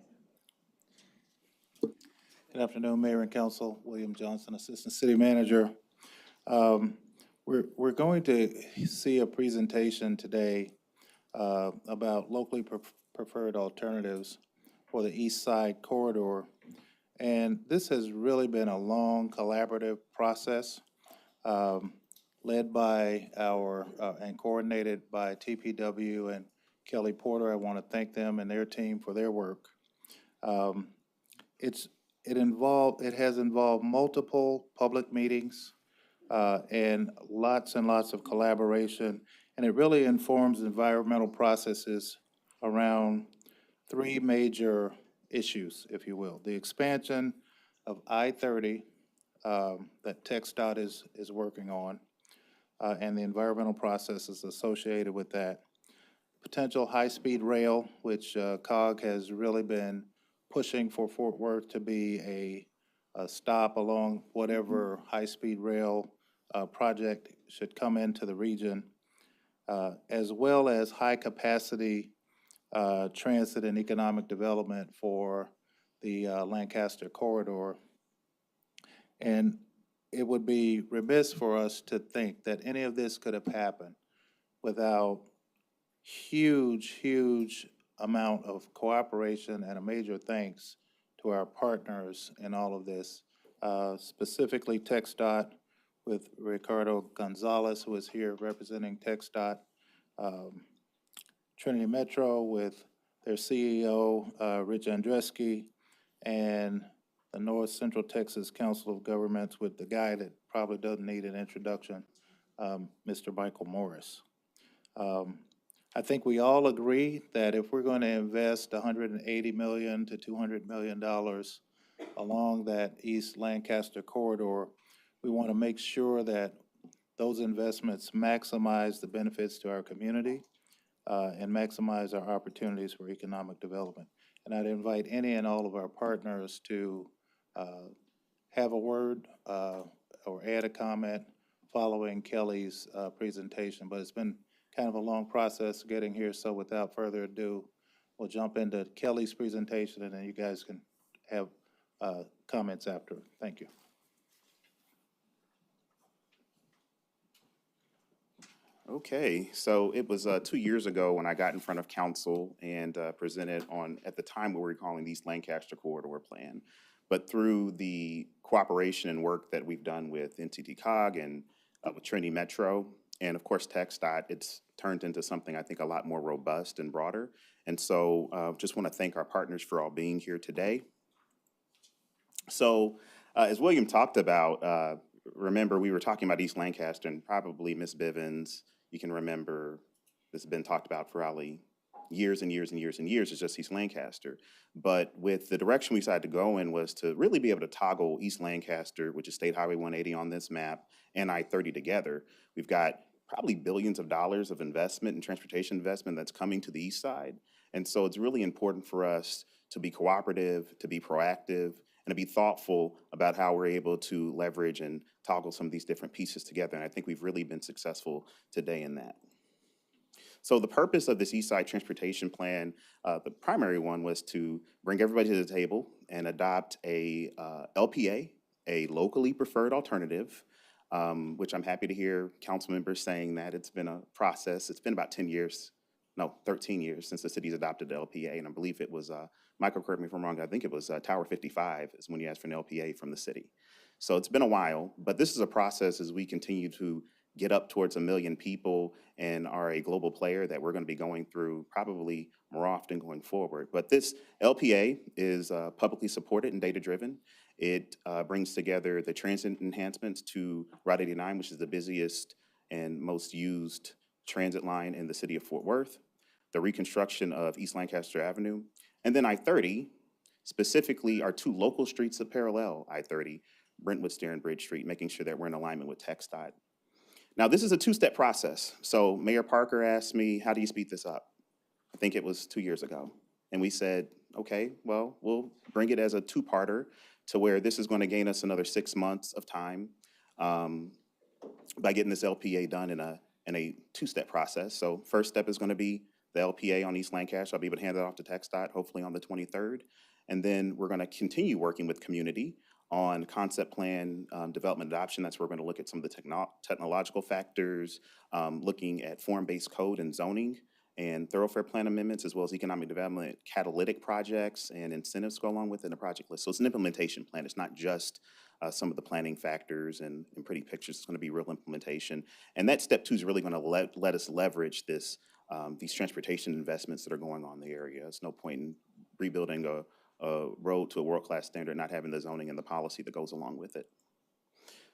Good afternoon, Mayor and Council. William Johnson, Assistant City Manager. We're going to see a presentation today about locally preferred alternatives for the East Side Corridor. And this has really been a long collaborative process led by and coordinated by TPW and Kelly Porter. I want to thank them and their team for their work. It has involved multiple public meetings and lots of collaboration, and it really informs environmental processes around three major issues, if you will. The expansion of I-30 that TxDOT is working on, and the environmental processes associated with that. Potential high-speed rail, which COG has really been pushing for Fort Worth to be a stop along whatever high-speed rail project should come into the region, as well as high-capacity transit and economic development for the Lancaster corridor. And it would be remiss for us to think that any of this could have happened without huge amount of cooperation and a major thanks to our partners in all of this, specifically TxDOT with Ricardo Gonzalez, who is here representing TxDOT, Trinity Metro with their CEO, Rich Andreski, and the North Central Texas Council of Governments with the guy that probably doesn't need an introduction, Mr. Michael Morris. I think we all agree that if we're going to invest $180 million to $200 million along that East Lancaster corridor, we want to make sure that those investments maximize the benefits to our community and maximize our opportunities for economic development. And I'd invite any and all of our partners to have a word or add a comment following Kelly's presentation. But it's been kind of a long process getting here, so without further ado, we'll jump into Kelly's presentation, and then you guys can have comments after. Thank you. Okay, so it was 2 years ago when I got in front of council and presented on, at the time, what we were calling the East Lancaster Corridor Plan. But through the cooperation and work that we've done with NTT COG and with Trinity Metro, and of course TxDOT, it's turned into something I think a lot more robust and broader. And so just want to thank our partners for all being here today. So as William talked about, remember we were talking about East Lancaster, and probably Ms. Bivens, you can remember this has been talked about for probably years and years and years and years. It's just East Lancaster. But with the direction we decided to go in was to really be able to toggle East Lancaster, which is State Highway 180 on this map, and I-30 together. We've got probably billions of dollars of investment and transportation investment that's coming to the east side. And so it's really important for us to be cooperative, to be proactive, and to be thoughtful about how we're able to leverage and toggle some of these different pieces together. And I think we've really been successful today in that. So the purpose of this East Side Transportation Plan, the primary one was to bring everybody to the table and adopt a LPA, a locally preferred alternative, which I'm happy to hear council members saying that it's been a process. It's been about 13 years since the city's adopted the LPA, and I believe it was, Michael, correct me if I'm wrong, I think it was Tower 55 is when you asked for an LPA from the city. So it's been a while, but this is a process as we continue to get up towards 1 million people and are a global player that we're going to be going through probably more often going forward. But this LPA is publicly supported and data-driven. It brings together the transit enhancements to Route 89, which is the busiest and most used transit line in the city of Fort Worth, the reconstruction of East Lancaster Avenue, and then I-30, specifically our two local streets that parallel I-30, Brentwood Stair and Bridge Street, making sure that we're in alignment with TxDOT. Now, this is a two-step process. So Mayor Parker asked me, how do you speed this up? I think it was 2 years ago. And we said, okay, well, we'll bring it as a two-parter to where this is going to gain us another 6 months of time by getting this LPA done in a two-step process. So first step is going to be the LPA on East Lancaster. I'll be able to hand it off to TxDOT hopefully on the 23rd. And then we're going to continue working with community on concept plan development adoption. That's where we're going to look at some of the technological factors, looking at form-based code and zoning and thoroughfare plan amendments, as well as economic development catalytic projects and incentives to go along with in the project list. So it's an implementation plan. It's not just some of the planning factors and pretty pictures. It's going to be real implementation. And that step 2 is really going to let us leverage these transportation investments that are going on in the area. There's no point in rebuilding a road to a world-class standard, not having the zoning and the policy that goes along with it.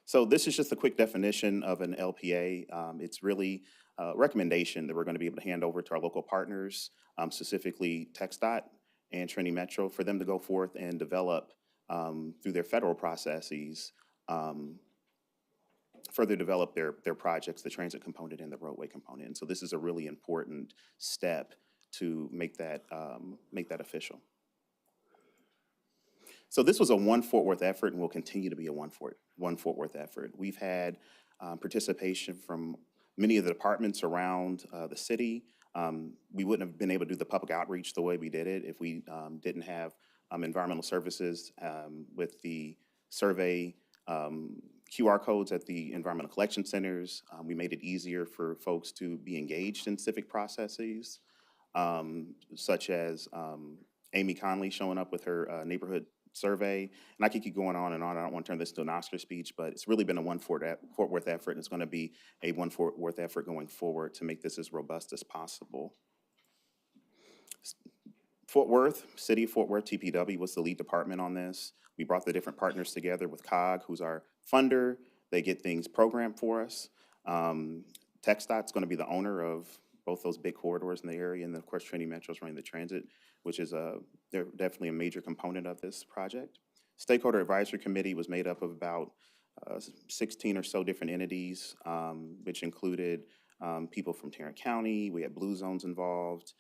So this is just a quick definition of an LPA. It's really a recommendation that we're going to be able to hand over to our local partners, specifically TxDOT and Trinity Metro, for them to go forth and develop through their federal processes, further develop their projects, the transit component and the roadway component. And so this is a really important step to make that official. So this was a One Fort Worth effort and will continue to be a One Fort Worth effort. We've had participation from many of the departments around the city. We wouldn't have been able to do the public outreach the way we did it if we didn't have environmental services with the survey QR codes at the environmental collection centers. We made it easier for folks to be engaged in civic processes, such as Amy Conley showing up with her neighborhood survey. And I could keep going on and on. I don't want to turn this into an Oscar speech, but it's really been a One Fort Worth effort, and it's going to be a One Fort Worth effort going forward to make this as robust as possible. Fort Worth, City of Fort Worth, TPW was the lead department on this. We brought the different partners together with COG, who's our funder. They get things programmed for us. TxDOT's going to be the owner of both those big corridors in the area, and then of course Trinity Metro's running the transit, which is they're definitely a major component of this project. Stakeholder Advisory Committee was made up of about 16 or so different entities, which included people from Tarrant County. We had Blue Zones involved,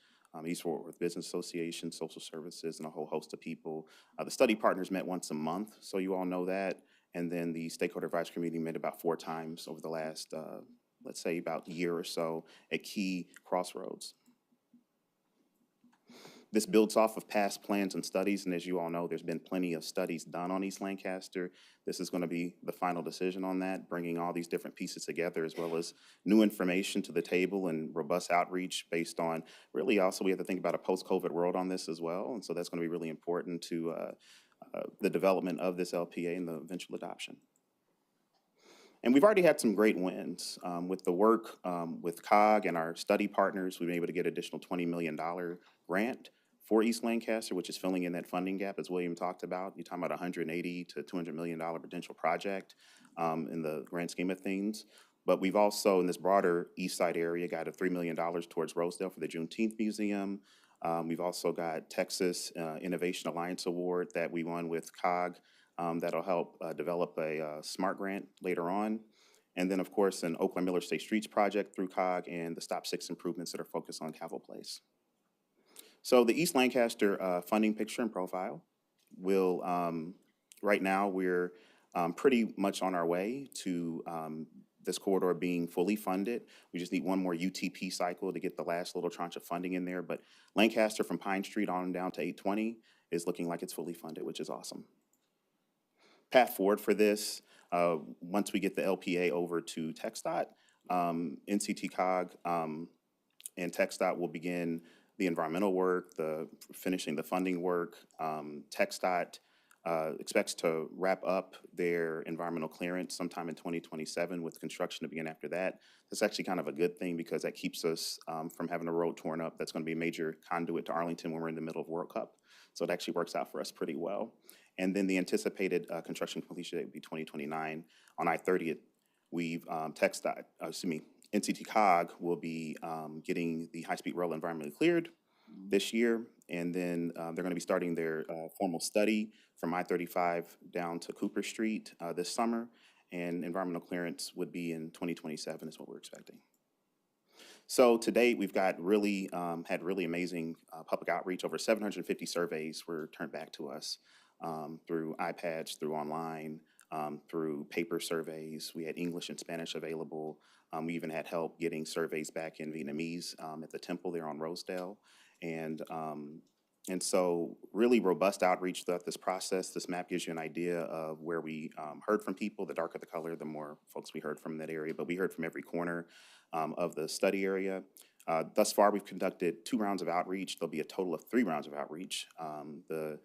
East Fort Worth Business Association, social services, and a whole host of people. The study partners met once a month, so you all know that. And then the Stakeholder Advisory Committee met about 4 times over the last, let's say about a year or so at key crossroads. This builds off of past plans and studies, and as you all know, there's been plenty of studies done on East Lancaster. This is going to be the final decision on that, bringing all these different pieces together, as well as new information to the table and robust outreach based on, really also we have to think about a post-COVID world on this as well, and so that's going to be really important to the development of this LPA and the eventual adoption. And we've already had some great wins. With the work with COG and our study partners, we've been able to get an additional $20 million grant for East Lancaster, which is filling in that funding gap, as William talked about. You're talking about $180 to $200 million potential project in the grand scheme of things. But we've also, in this broader East Side area, got a $3 million towards Rosedale for the Juneteenth Museum. We've also got Texas Innovation Alliance Award that we won with COG that'll help develop a SMART grant later on. And then, of course, an Oakland Miller State Streets project through COG and the Stop 6 improvements that are focused on Calvo Place. So the East Lancaster funding picture and profile will, right now, we're pretty much on our way to this corridor being fully funded. We just need one more UTP cycle to get the last little tranche of funding in there. But Lancaster from Pine Street on down to 820 is looking like it's fully funded, which is awesome. Path forward for this, once we get the LPA over to TxDOT, NCT COG and TxDOT will begin the environmental work, finishing the funding work. TxDOT expects to wrap up their environmental clearance sometime in 2027 with construction to begin after that. That's actually kind of a good thing because that keeps us from having a road torn up. That's going to be a major conduit to Arlington when we're in the middle of World Cup. So it actually works out for us pretty well. And then the anticipated construction completion date would be 2029. On I-30, we've NCT COG will be getting the high-speed rail environmentally cleared this year, and then they're going to be starting their formal study from I-35 down to Cooper Street this summer, and environmental clearance would be in 2027 is what we're expecting. So to date, we've got really had really amazing public outreach. Over 750 surveys were turned back to us through iPads, through online, through paper surveys. We had English and Spanish available. We even had help getting surveys back in Vietnamese at the temple there on Rosedale. And And so really robust outreach throughout this process. This map gives you an idea of where we heard from people. The darker the color, the more folks we heard from in that area. But we heard from every corner of the study area. Thus far, we've conducted 2 rounds of outreach. There'll be a total of 3 rounds of outreach. The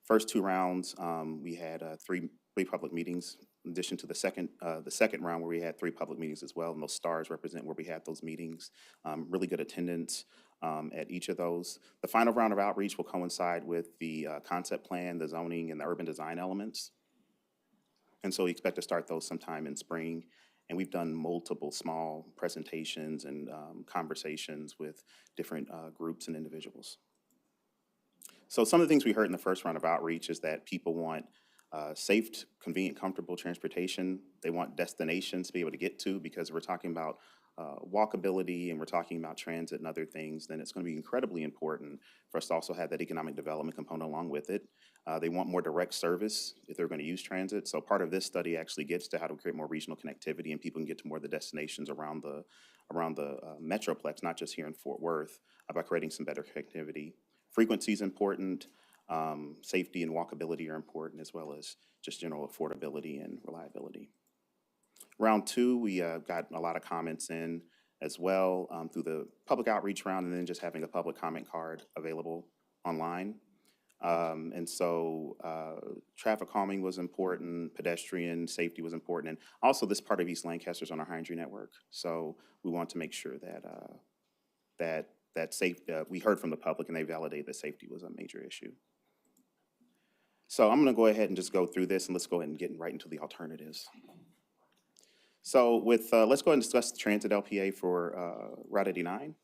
first 2 rounds, we had three public meetings, in addition to the second round where we had 3 public meetings as well. And those stars represent where we had those meetings. Really good attendance at each of those. The final round of outreach will coincide with the concept plan, the zoning, and the urban design elements. And so we expect to start those sometime in spring. And we've done multiple small presentations and conversations with different groups and individuals. So some of the things we heard in the first round of outreach is that people want safe, convenient, comfortable transportation. They want destinations to be able to get to, because we're talking about walkability and we're talking about transit and other things, then it's going to be incredibly important for us to also have that economic development component along with it. They want more direct service if they're going to use transit. So part of this study actually gets to how to create more regional connectivity and people can get to more of the destinations around the Metroplex, not just here in Fort Worth, by creating some better connectivity. Frequency is important. Safety and walkability are important, as well as just general affordability and reliability. Round 2, we got a lot of comments in as well through the public outreach round, and then just having a public comment card available online. And so traffic calming was important, pedestrian safety was important, and also this part of East Lancaster is on our high entry network. So we want to make sure that we heard from the public and they validated that safety was a major issue. So I'm going to go ahead and just go through this, and let's go ahead and get right into the alternatives. So let's go ahead and discuss the transit LPA for Route 89.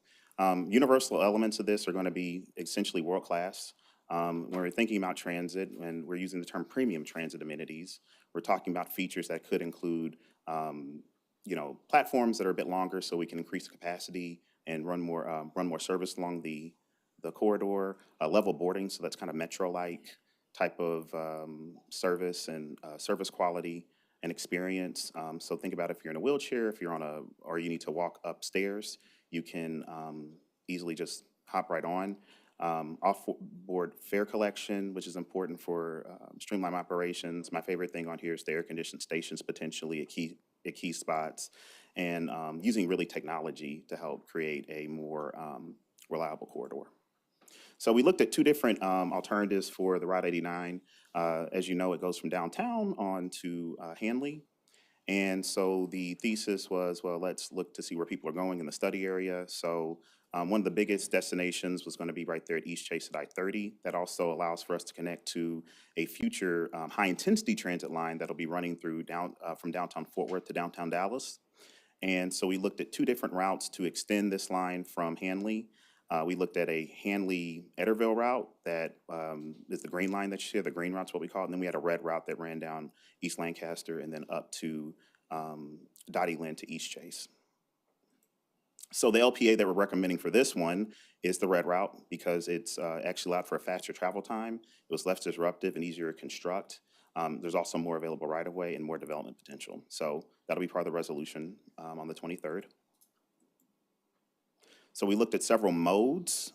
Universal elements of this are going to be essentially world-class. When we're thinking about transit, and we're using the term premium transit amenities, we're talking about features that could include, platforms that are a bit longer so we can increase the capacity and run more service along the corridor, level boarding, so that's kind of metro-like type of service and service quality and experience. So think about if you're in a wheelchair, if you're or you need to walk upstairs, you can easily just hop right on. Off-board fare collection, which is important for streamlined operations. My favorite thing on here is the air-conditioned stations, potentially at key spots, and using really technology to help create a more reliable corridor. So we looked at 2 different alternatives for the Route 89. As you know, it goes from downtown on to Hanley. And so the thesis was, well, let's look to see where people are going in the study area. So one of the biggest destinations was going to be right there at East Chase at I-30. That also allows for us to connect to a future high-intensity transit line that'll be running through from downtown Fort Worth to downtown Dallas. And so we looked at 2 different routes to extend this line from Hanley. We looked at a Hanley-Etterville route that is the green line that you see, the green route's what we call it. And then we had a red route that ran down East Lancaster and then up to Dottie Lynn to East Chase. So the LPA that we're recommending for this one is the red route because it's actually allowed for a faster travel time. It was less disruptive and easier to construct. There's also more available right-of-way and more development potential. So that'll be part of the resolution on the 23rd. So we looked at several modes,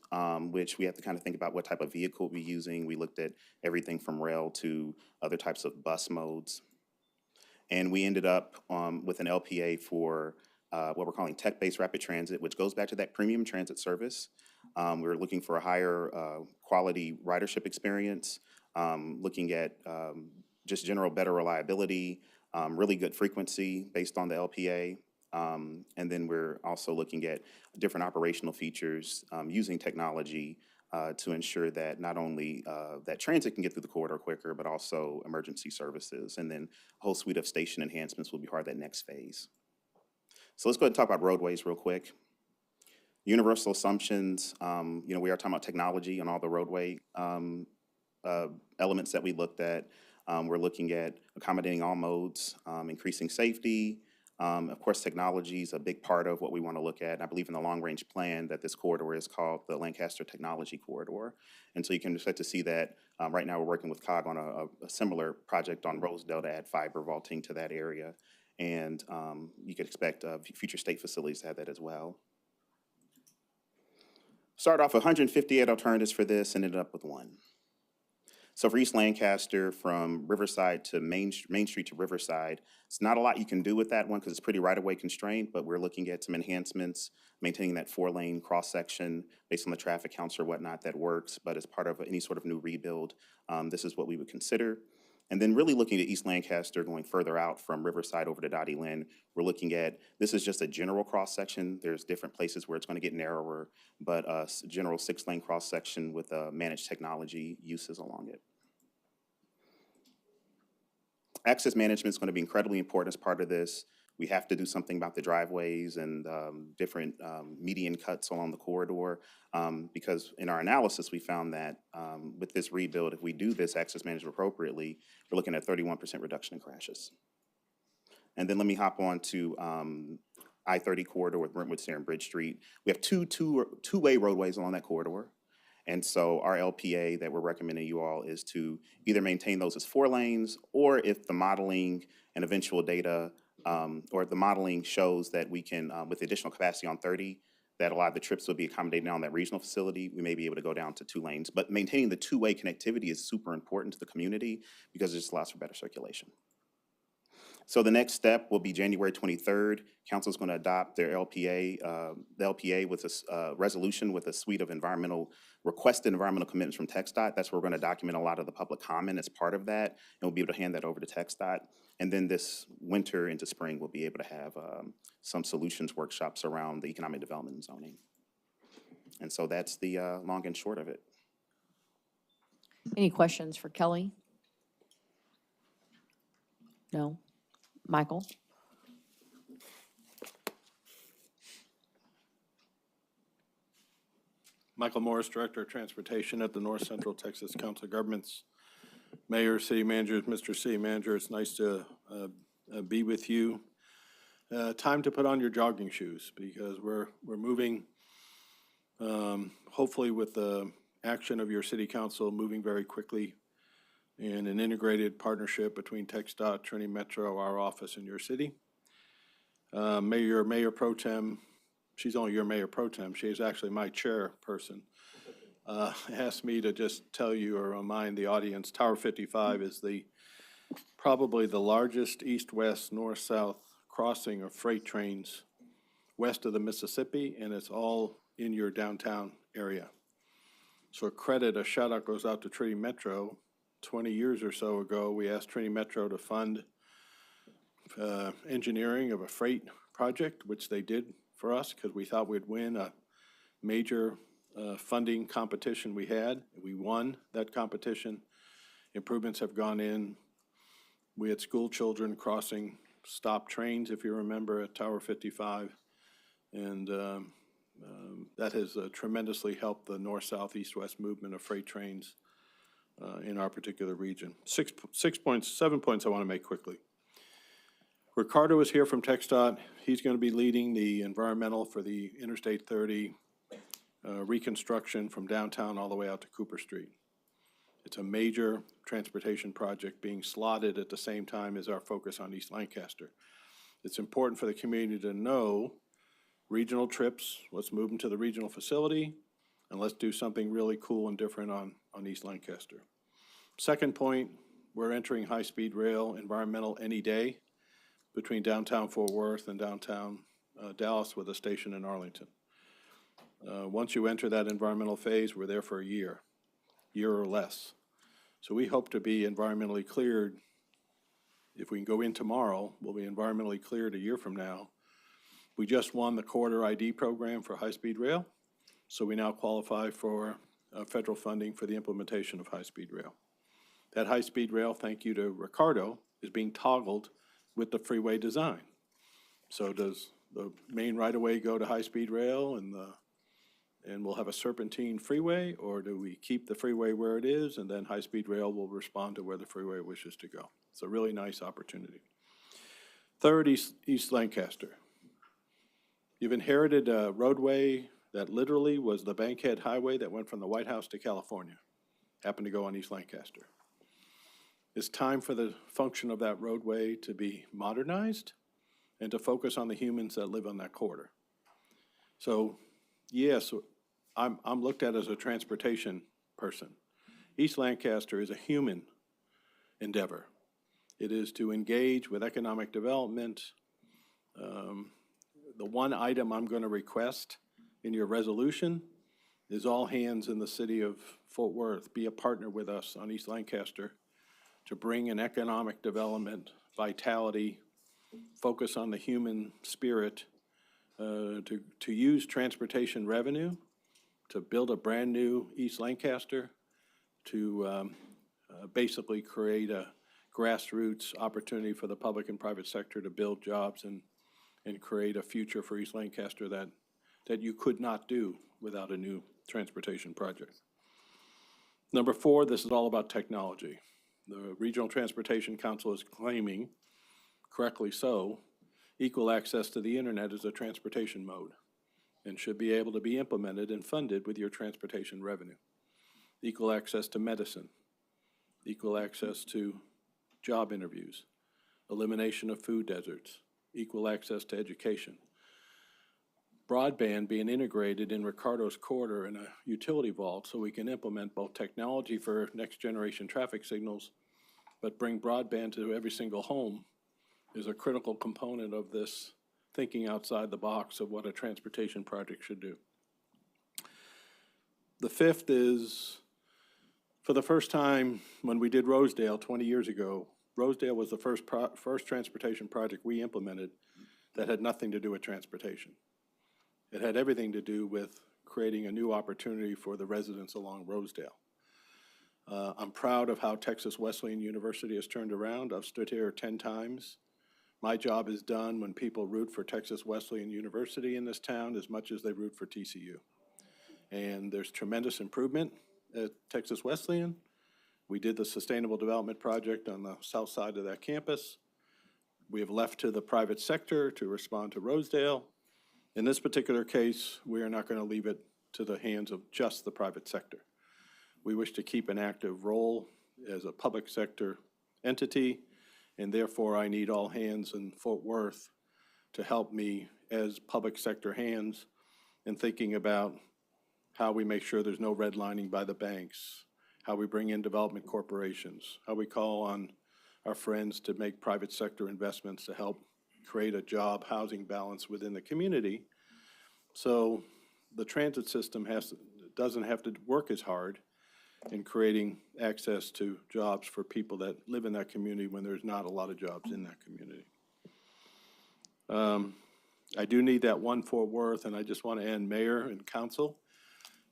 which we have to kind of think about what type of vehicle we're using. We looked at everything from rail to other types of bus modes. And we ended up with an LPA for what we're calling tech-based rapid transit, which goes back to that premium transit service. We're looking for a higher quality ridership experience, looking at just general better reliability, really good frequency based on the LPA. And then we're also looking at different operational features using technology to ensure that not only that transit can get through the corridor quicker, but also emergency services. And then a whole suite of station enhancements will be part of that next phase. So let's go ahead and talk about roadways real quick. Universal assumptions, we are talking about technology on all the roadway elements that we looked at. We're looking at accommodating all modes, increasing safety. Of course, technology is a big part of what we want to look at. And I believe in the long-range plan that this corridor is called the Lancaster Technology Corridor. And so you can expect to see that right now we're working with COG on a similar project on Rosedale to add fiber vaulting to that area. And you could expect future state facilities to have that as well. Started off 158 alternatives for this and ended up with one. So for East Lancaster, from Riverside to Main Street to Riverside, it's not a lot you can do with that one because it's pretty right-of-way constrained, but we're looking at some enhancements, maintaining that 4-lane cross-section based on the traffic counts or whatnot that works, but as part of any sort of new rebuild, this is what we would consider. And then really looking at East Lancaster going further out from Riverside over to Dottie Lynn, we're looking at, this is just a general cross-section. There's different places where it's going to get narrower, but a general 6-lane cross-section with managed technology uses along it. Access management is going to be incredibly important as part of this. We have to do something about the driveways and different median cuts along the corridor because in our analysis, we found that with this rebuild, if we do this access management appropriately, we're looking at 31% reduction in crashes. And then let me hop on to I-30 corridor with Brentwood Stair and Bridge Street. We have two-way roadways along that corridor. And so our LPA that we're recommending you all is to either maintain those as 4 lanes, or if the modeling and eventual data, or if the modeling shows that we can, with additional capacity on 30, that a lot of the trips will be accommodated now in that regional facility, we may be able to go down to 2 lanes. But maintaining the two-way connectivity is super important to the community because it just allows for better circulation. So the next step will be January 23rd. Council's going to adopt their LPA, the LPA with a resolution with a suite of requested environmental commitments from TxDOT. That's where we're going to document a lot of the public comment as part of that, and we'll be able to hand that over to TxDOT. And then this winter into spring, we'll be able to have some solutions workshops around the economic development and zoning. And so that's the long and short of it. Any questions for Kelly? No? Michael? Michael Morris, Director of Transportation at the North Central Texas Council of Governments. Mayor, City Managers, Mr. City Manager, it's nice to be with you. Time to put on your jogging shoes because we're moving, hopefully with the action of your City Council, moving very quickly in an integrated partnership between TxDOT, Trinity Metro, our office, and your city. Mayor Pro Tem, she's only your Mayor Pro Tem, she is actually my chairperson, asked me to just tell you or remind the audience, Tower 55 is probably the largest east-west, north-south crossing of freight trains west of the Mississippi, and it's all in your downtown area. So a shout out goes out to Trinity Metro. 20 years or so ago, we asked Trinity Metro to fund engineering of a freight project, which they did for us because we thought we'd win a major funding competition we had. We won that competition. Improvements have gone in. We had school children crossing stopped trains, if you remember, at Tower 55. And that has tremendously helped the north, south, east, west movement of freight trains in our particular region. 7 points I want to make quickly. Ricardo is here from TxDOT. He's going to be leading the environmental for the Interstate 30 reconstruction from downtown all the way out to Cooper Street. It's a major transportation project being slotted at the same time as our focus on East Lancaster. It's important for the community to know regional trips, let's move them to the regional facility, and let's do something really cool and different on East Lancaster. Second point, we're entering high-speed rail environmental any day between downtown Fort Worth and downtown Dallas with a station in Arlington. Once you enter that environmental phase, we're there for a year or less. So we hope to be environmentally cleared. If we can go in tomorrow, we'll be environmentally cleared a year from now. We just won the corridor ID program for high-speed rail, so we now qualify for federal funding for the implementation of high-speed rail. That high-speed rail, thank you to Ricardo, is being toggled with the freeway design. So does the main right-of-way go to high-speed rail and we'll have a serpentine freeway, or do we keep the freeway where it is and then high-speed rail will respond to where the freeway wishes to go? It's a really nice opportunity. Third, East Lancaster. You've inherited a roadway that literally was the Bankhead Highway that went from the White House to California, happened to go on East Lancaster. It's time for the function of that roadway to be modernized and to focus on the humans that live on that corridor. So yes, I'm looked at as a transportation person. East Lancaster is a human endeavor. It is to engage with economic development. The one item I'm going to request in your resolution is all hands in the city of Fort Worth be a partner with us on East Lancaster to bring an economic development, vitality, focus on the human spirit, to use transportation revenue to build a brand-new East Lancaster, to basically create a grassroots opportunity for the public and private sector to build jobs and create a future for East Lancaster that you could not do without a new transportation project. Number 4, this is all about technology. The Regional Transportation Council is claiming, correctly so, equal access to the internet is a transportation mode and should be able to be implemented and funded with your transportation revenue. Equal access to medicine, equal access to job interviews, elimination of food deserts, equal access to education. Broadband being integrated in Ricardo's corridor in a utility vault so we can implement both technology for next generation traffic signals, but bring broadband to every single home is a critical component of this thinking outside the box of what a transportation project should do. The 5th is, for the first time when we did Rosedale 20 years ago, Rosedale was the first transportation project we implemented that had nothing to do with transportation. It had everything to do with creating a new opportunity for the residents along Rosedale. I'm proud of how Texas Wesleyan University has turned around. I've stood here 10 times. My job is done when people root for Texas Wesleyan University in this town as much as they root for TCU. And there's tremendous improvement at Texas Wesleyan. We did the Sustainable Development Project on the south side of that campus. We have left to the private sector to respond to Rosedale. In this particular case, we are not going to leave it to the hands of just the private sector. We wish to keep an active role as a public sector entity, and therefore I need all hands in Fort Worth to help me as public sector hands in thinking about how we make sure there's no redlining by the banks, how we bring in development corporations, how we call on our friends to make private sector investments to help create a job housing balance within the community. So the transit system doesn't have to work as hard in creating access to jobs for people that live in that community when there's not a lot of jobs in that community. I do need that one Fort Worth, and I just want to end, Mayor and Council,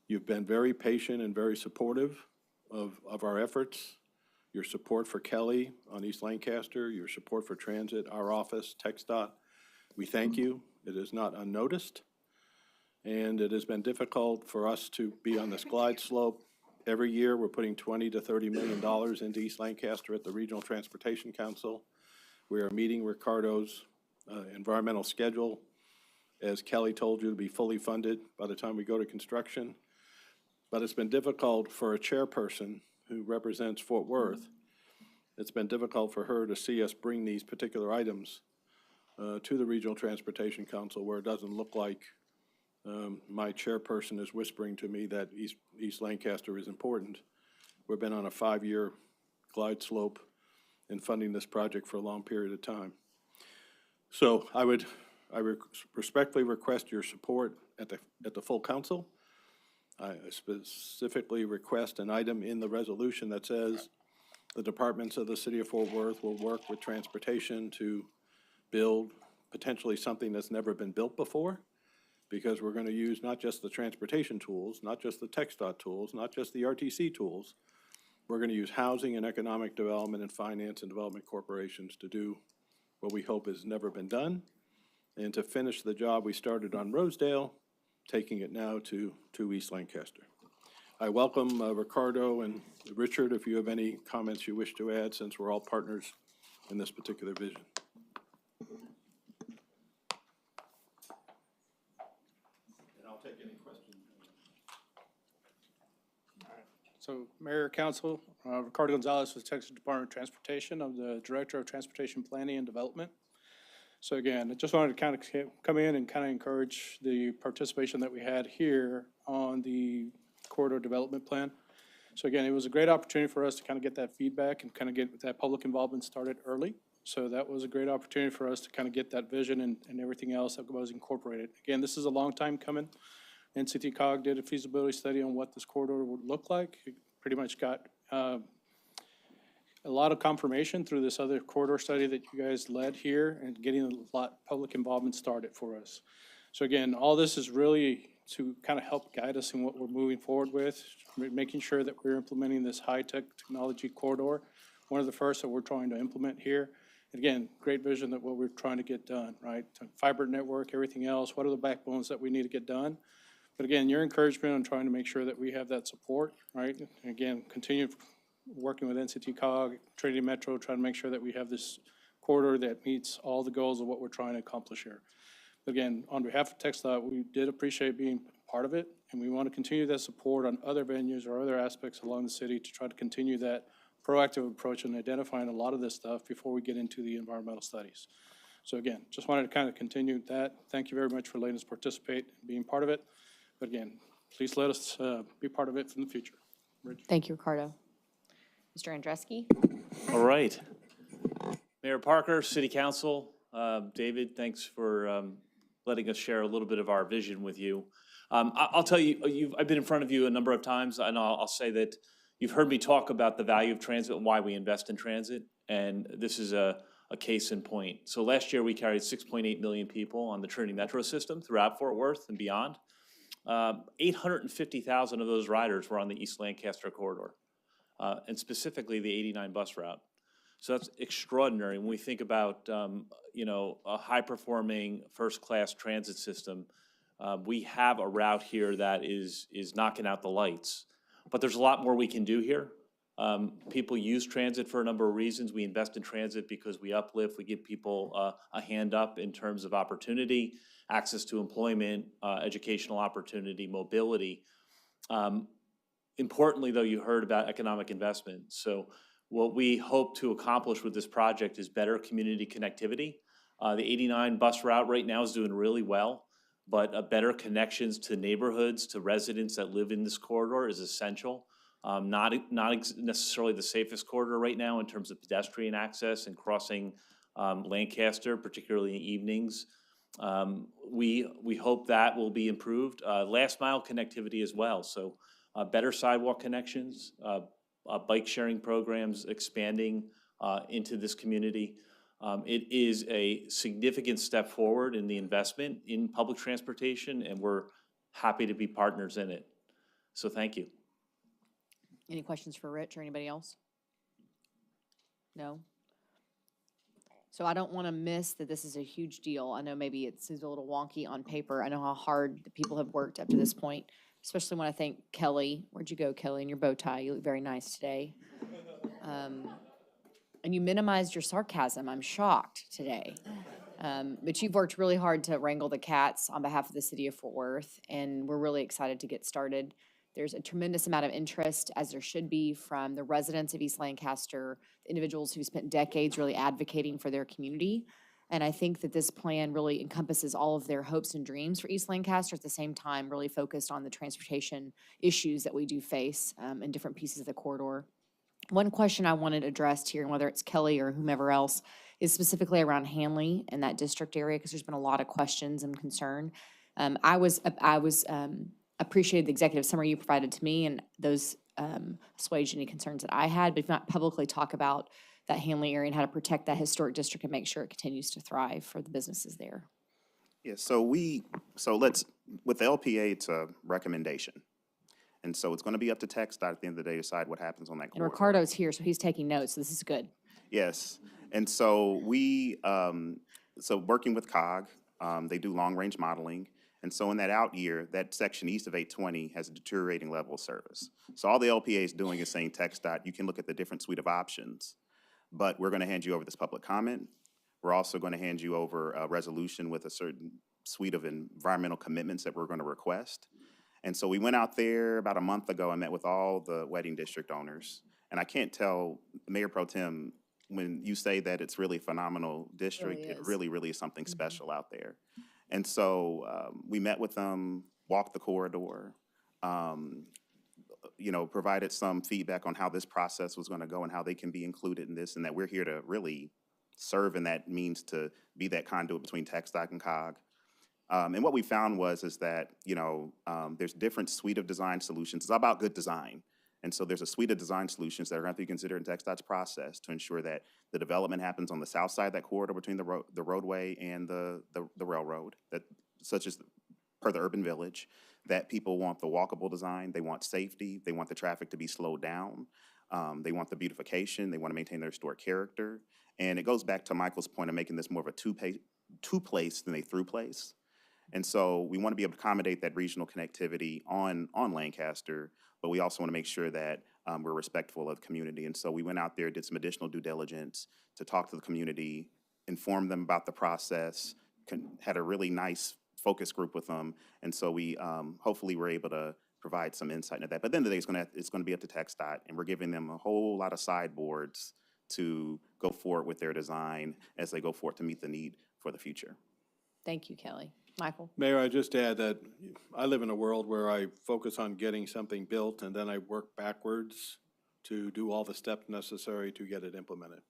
you've been very patient and very supportive of our efforts. Your support for Kelly on East Lancaster, your support for transit, our office, TxDOT, we thank you. It is not unnoticed. And it has been difficult for us to be on this glide slope. Every year, we're putting $20 to $30 million into East Lancaster at the Regional Transportation Council. We are meeting Ricardo's environmental schedule, as Kelly told you, to be fully funded by the time we go to construction. But it's been difficult for a chairperson who represents Fort Worth. It's been difficult for her to see us bring these particular items to the Regional Transportation Council, where it doesn't look like my chairperson is whispering to me that East Lancaster is important. We've been on a 5-year glide slope in funding this project for a long period of time. So I respectfully request your support at the full council. I specifically request an item in the resolution that says the departments of the city of Fort Worth will work with transportation to build potentially something that's never been built before, because we're going to use not just the transportation tools, not just the TxDOT tools, not just the RTC tools. We're going to use housing and economic development and finance and development corporations to do what we hope has never been done, and to finish the job we started on Rosedale, taking it now to East Lancaster. I welcome Ricardo and Richard if you have any comments you wish to add, since we're all partners in this particular vision. And I'll take any questions. So Mayor, Council, Ricardo Gonzalez with Texas Department of Transportation. I'm the Director of Transportation Planning and Development. So again, I just wanted to kind of come in and kind of encourage the participation that we had here on the corridor development plan. So again, it was a great opportunity for us to kind of get that feedback and kind of get that public involvement started early. So that was a great opportunity for us to kind of get that vision and everything else that was incorporated. Again, this is a long time coming. NCT COG did a feasibility study on what this corridor would look like. It pretty much got a lot of confirmation through this other corridor study that you guys led here and getting a lot public involvement started for us. So again, all this is really to kind of help guide us in what we're moving forward with, making sure that we're implementing this high-tech technology corridor, one of the first that we're trying to implement here. And again, great vision that what we're trying to get done, right? Fiber network, everything else, what are the backbones that we need to get done? But again, your encouragement on trying to make sure that we have that support, right? And again, continue working with NCT COG, Trinity Metro, trying to make sure that we have this corridor that meets all the goals of what we're trying to accomplish here. Again, on behalf of TxDOT, we did appreciate being part of it, and we want to continue that support on other venues or other aspects along the city to try to continue that proactive approach and identifying a lot of this stuff before we get into the environmental studies. So again, just wanted to kind of continue that. Thank you very much for letting us participate and being part of it. But again, please let us be part of it in the future. Rich. Thank you, Ricardo. Mr. Andreski? All right. Mayor Parker, City Council, David, thanks for letting us share a little bit of our vision with you. I'll tell you, I've been in front of you a number of times, and I'll say that you've heard me talk about the value of transit and why we invest in transit, and this is a case in point. So last year, we carried 6.8 million people on the Trinity Metro system throughout Fort Worth and beyond. 850,000 of those riders were on the East Lancaster corridor, and specifically the 89 bus route. So that's extraordinary when we think about, a high-performing first-class transit system. We have a route here that is knocking out the lights, but there's a lot more we can do here. People use transit for a number of reasons. We invest in transit because we uplift, we give people a hand up in terms of opportunity, access to employment, educational opportunity, mobility. Importantly, though, you heard about economic investment. So what we hope to accomplish with this project is better community connectivity. The 89 bus route right now is doing really well, but better connections to neighborhoods, to residents that live in this corridor is essential. Not necessarily the safest corridor right now in terms of pedestrian access and crossing Lancaster, particularly in evenings. We hope that will be improved. Last mile connectivity as well. So better sidewalk connections, bike sharing programs expanding into this community. It is a significant step forward in the investment in public transportation, and we're happy to be partners in it. So thank you. Any questions for Rich or anybody else? No? So I don't want to miss that this is a huge deal. I know maybe it seems a little wonky on paper. I know how hard the people have worked up to this point, especially when I think Kelly. Where'd you go, Kelly, in your bow tie? You look very nice today. And you minimized your sarcasm. I'm shocked today. But you've worked really hard to wrangle the cats on behalf of the city of Fort Worth, and we're really excited to get started. There's a tremendous amount of interest, as there should be, from the residents of East Lancaster, the individuals who spent decades really advocating for their community. And I think that this plan really encompasses all of their hopes and dreams for East Lancaster, at the same time really focused on the transportation issues that we do face in different pieces of the corridor. One question I wanted addressed here, and whether it's Kelly or whomever else, is specifically around Hanley and that district area, because there's been a lot of questions and concern. I appreciated the executive summary you provided to me, and those assuaged any concerns that I had, but if not publicly talk about that Hanley area and how to protect that historic district and make sure it continues to thrive for the businesses there. Yeah, so with the LPA, it's a recommendation. And so it's going to be up to TxDOT at the end of the day to decide what happens on that corridor. And Ricardo's here, so he's taking notes, so this is good. Yes, and so working with COG, they do long-range modeling. And so in that out year, that section east of 820 has a deteriorating level of service. So all the LPA is doing is saying, TxDOT, you can look at the different suite of options, but we're going to hand you over this public comment. We're also going to hand you over a resolution with a certain suite of environmental commitments that we're going to request. And so we went out there about a month ago and met with all the wedding district owners. And I can't tell, Mayor Pro Tem when you say that it's really a phenomenal district, it really, really is something special out there. And so we met with them, walked the corridor, provided some feedback on how this process was going to go and how they can be included in this, and that we're here to really serve, and that means to be that conduit between TxDOT and COG. And what we found is that, there's different suite of design solutions. It's all about good design. And so there's a suite of design solutions that are going to have to be considered in TxDOT's process to ensure that the development happens on the south side of that corridor between the roadway and the railroad, such as per the urban village, that people want the walkable design, they want safety, they want the traffic to be slowed down, they want the beautification, they want to maintain their historic character. And it goes back to Michael's point of making this more of a two-place than a through place. And so we want to be able to accommodate that regional connectivity on Lancaster, but we also want to make sure that we're respectful of the community. And so we went out there, did some additional due diligence to talk to the community, inform them about the process, had a really nice focus group with them. And so we hopefully were able to provide some insight into that. But at the end of the day, it's going to be up to TxDOT, and we're giving them a whole lot of sideboards to go forward with their design as they go forward to meet the need for the future. Thank you, Kelly. Michael? Mayor, I just add that I live in a world where I focus on getting something built, and then I work backwards to do all the steps necessary to get it implemented.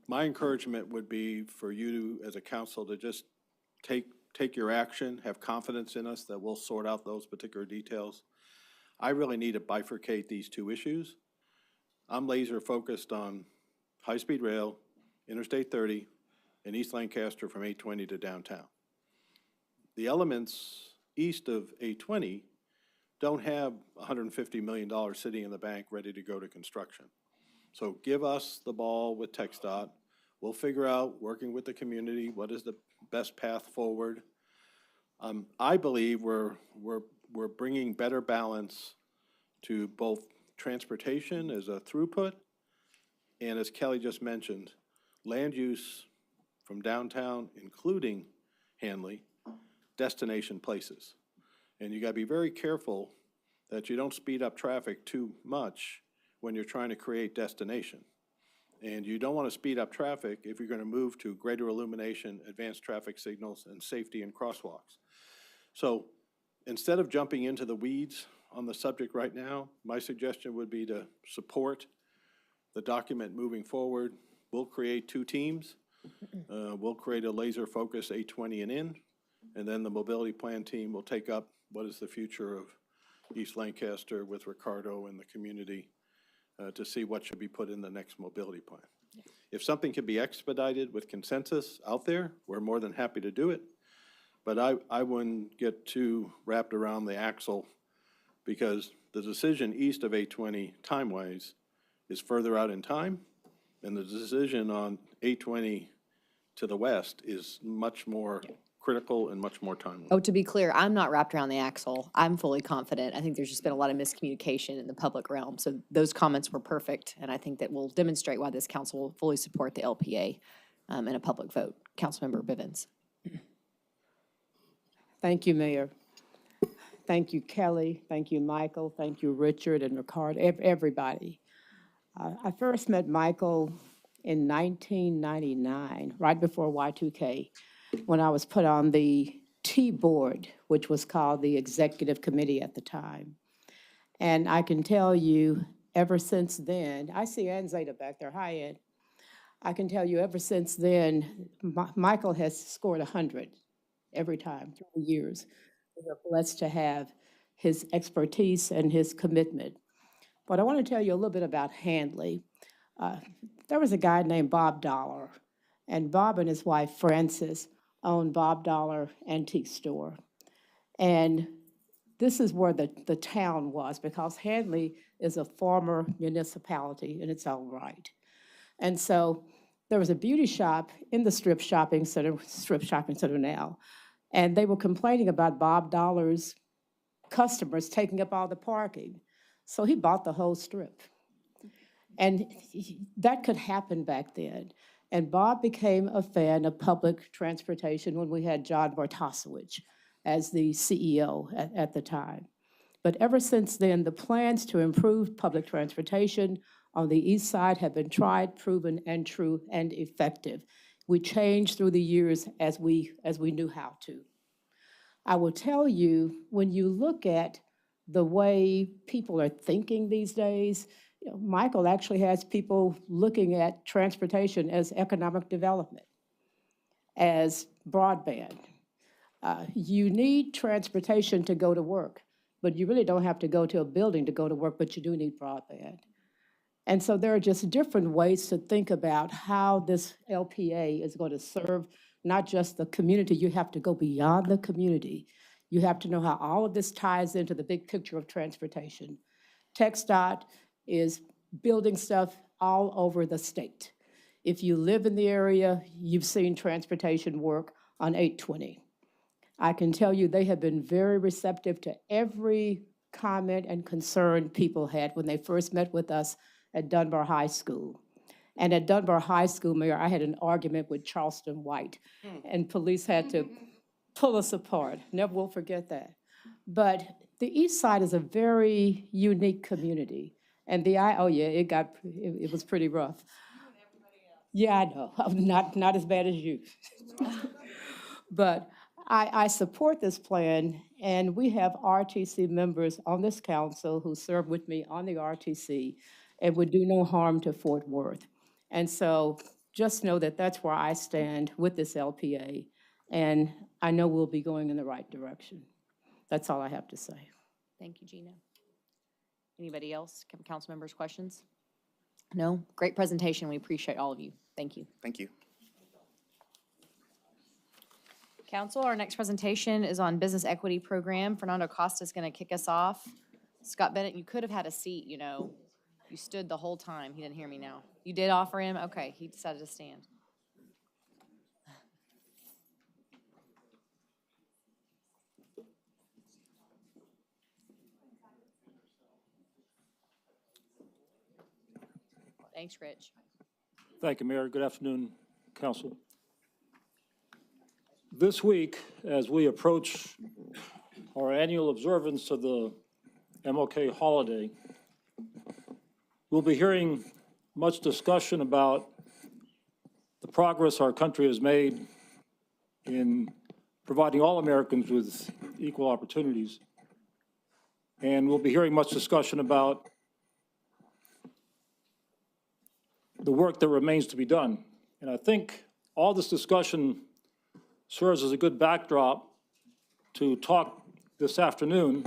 My encouragement would be for you as a council to just take your action, have confidence in us that we'll sort out those particular details. I really need to bifurcate these two issues. I'm laser focused on high-speed rail, Interstate 30, and East Lancaster from 820 to downtown. The elements east of 820 don't have $150 million sitting in the bank ready to go to construction. So give us the ball with TxDOT. We'll figure out, working with the community, what is the best path forward. I believe we're bringing better balance to both transportation as a throughput, and as Kelly just mentioned, land use from downtown, including Hanley, destination places. And you gotta be very careful that you don't speed up traffic too much when you're trying to create destination. And you don't want to speed up traffic if you're going to move to greater illumination, advanced traffic signals, and safety and crosswalks. So instead of jumping into the weeds on the subject right now, my suggestion would be to support the document moving forward. We'll create two teams. We'll create a laser focus 820 and in, and then the mobility plan team will take up what is the future of East Lancaster with Ricardo and the community to see what should be put in the next mobility plan. If something can be expedited with consensus out there, we're more than happy to do it. But I wouldn't get too wrapped around the axle, because the decision east of 820 time-wise is further out in time, and the decision on 820 to the west is much more critical and much more timely. Oh, to be clear, I'm not wrapped around the axle. I'm fully confident. I think there's just been a lot of miscommunication in the public realm. So those comments were perfect, and I think that will demonstrate why this council will fully support the LPA in a public vote. Councilmember Bivens. Thank you, Mayor. Thank you, Kelly. Thank you, Michael. Thank you, Richard and Ricardo, everybody. I first met Michael in 1999, right before Y2K, when I was put on the T board, which was called the Executive Committee at the time. And I can tell you, ever since then, I see Ann Zeta back there. Hi, Ann. I can tell you, ever since then, Michael has scored 100 every time through the years. We are blessed to have his expertise and his commitment. But I want to tell you a little bit about Handley. There was a guy named Bob Dollar, and Bob and his wife, Frances, owned Bob Dollar Antique Store. And this is where the town was, because Handley is a former municipality in its own right. And so there was a beauty shop in the strip shopping center now, and they were complaining about Bob Dollar's customers taking up all the parking. So he bought the whole strip. And that could happen back then. And Bob became a fan of public transportation when we had John Bartosewicz as the CEO at the time. But ever since then, the plans to improve public transportation on the east side have been tried, proven, and true and effective. We changed through the years as we knew how to. I will tell you, when you look at the way people are thinking these days, Michael actually has people looking at transportation as economic development, as broadband. You need transportation to go to work, but you really don't have to go to a building to go to work, but you do need broadband. And so there are just different ways to think about how this LPA is going to serve not just the community. You have to go beyond the community. You have to know how all of this ties into the big picture of transportation. TxDOT is building stuff all over the state. If you live in the area, you've seen transportation work on 820. I can tell you they have been very receptive to every comment and concern people had when they first met with us at Dunbar High School. And at Dunbar High School, Mayor, I had an argument with Charleston White, and police had to pull us apart. Never will forget that. But the East Side is a very unique community. And it was pretty rough. Yeah, I know, not as bad as you. But I support this plan, and we have RTC members on this council who serve with me on the RTC and would do no harm to Fort Worth. And so just know that that's where I stand with this LPA, and I know we'll be going in the right direction. That's all I have to say. Thank you, Gina. Anybody else? Council members, questions? No? Great presentation. We appreciate all of you. Thank you. Thank you. Council, our next presentation is on Business Equity Program. Fernando Costa is going to kick us off. Scott Bennett, you could have had a seat, you know. You stood the whole time. He didn't hear me now. You did offer him? Okay, he decided to stand. Thanks, Rich. Thank you, Mayor. Good afternoon, Council. This week, as we approach our annual observance of the MLK holiday, we'll be hearing much discussion about the progress our country has made in providing all Americans with equal opportunities. And we'll be hearing much discussion about the work that remains to be done. And I think all this discussion serves as a good backdrop to talk this afternoon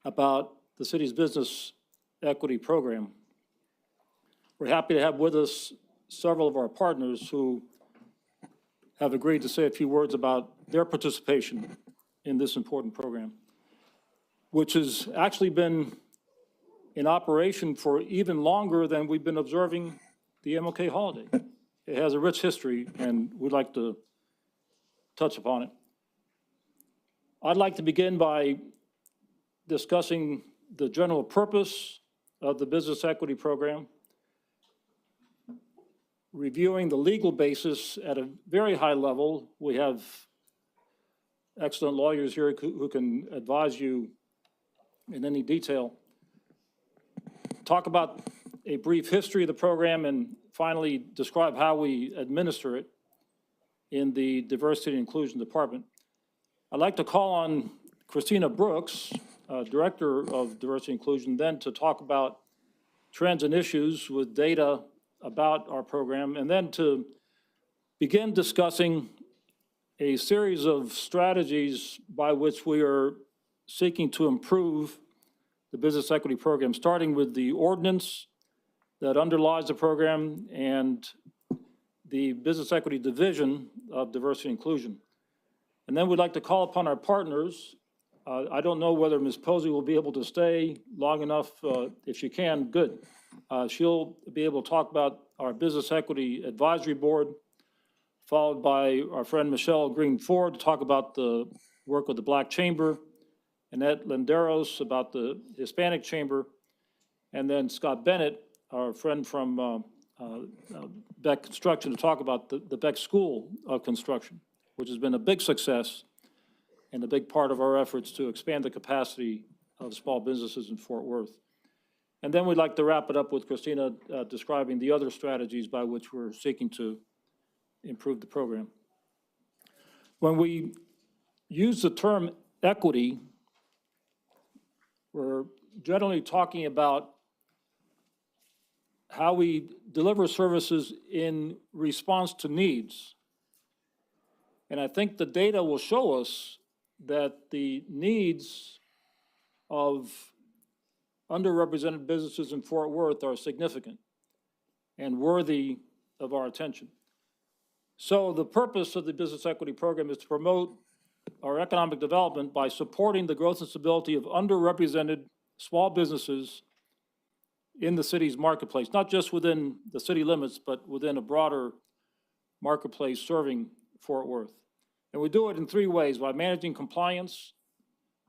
about the city's business equity program. We're happy to have with us several of our partners who have agreed to say a few words about their participation in this important program, which has actually been in operation for even longer than we've been observing the MLK holiday. It has a rich history, and we'd like to touch upon it. I'd like to begin by discussing the general purpose of the Business Equity Program, reviewing the legal basis at a very high level. We have excellent lawyers here who can advise you in any detail. Talk about a brief history of the program, and finally describe how we administer it in the Diversity and Inclusion Department. I'd like to call on Christina Brooks, Director of Diversity and Inclusion, then to talk about trends and issues with data about our program, and then to begin discussing a series of strategies by which we are seeking to improve the Business Equity Program, starting with the ordinance that underlies the program and the Business Equity Division of Diversity and Inclusion. And then we'd like to call upon our partners. I don't know whether Ms. Posey will be able to stay long enough. If she can, good. She'll be able to talk about our Business Equity Advisory Board, followed by our friend Michelle Green-Ford to talk about the work with the Black Chamber, Annette Lenderos about the Hispanic Chamber, and then Scott Bennett, our friend from Beck Construction, to talk about the Beck School of Construction, which has been a big success and a big part of our efforts to expand the capacity of small businesses in Fort Worth. And then we'd like to wrap it up with Christina describing the other strategies by which we're seeking to improve the program. When we use the term equity, we're generally talking about how we deliver services in response to needs. And I think the data will show us that the needs of underrepresented businesses in Fort Worth are significant and worthy of our attention. So the purpose of the Business Equity Program is to promote our economic development by supporting the growth and stability of underrepresented small businesses in the city's marketplace, not just within the city limits, but within a broader marketplace serving Fort Worth. And we do it in three ways: by managing compliance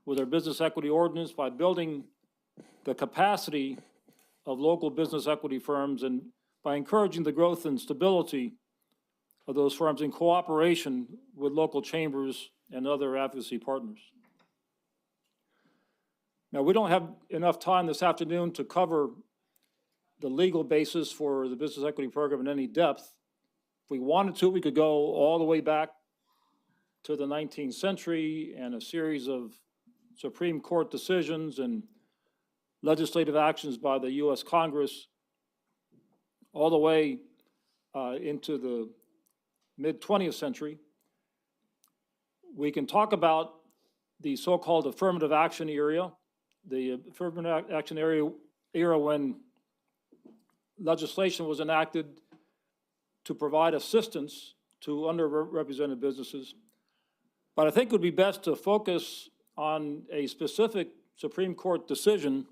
with our business equity ordinance, by building the capacity of local business equity firms, and by encouraging the growth and stability of those firms in cooperation with local chambers and other advocacy partners. Now, we don't have enough time this afternoon to cover the legal basis for the business equity program in any depth. If we wanted to, we could go all the way back to the 19th century and a series of Supreme Court decisions and legislative actions by the U.S. Congress, all the way into the mid-20th century. We can talk about the so-called affirmative action era, the affirmative action era when legislation was enacted to provide assistance to underrepresented businesses. But I think it would be best to focus on a specific Supreme Court decision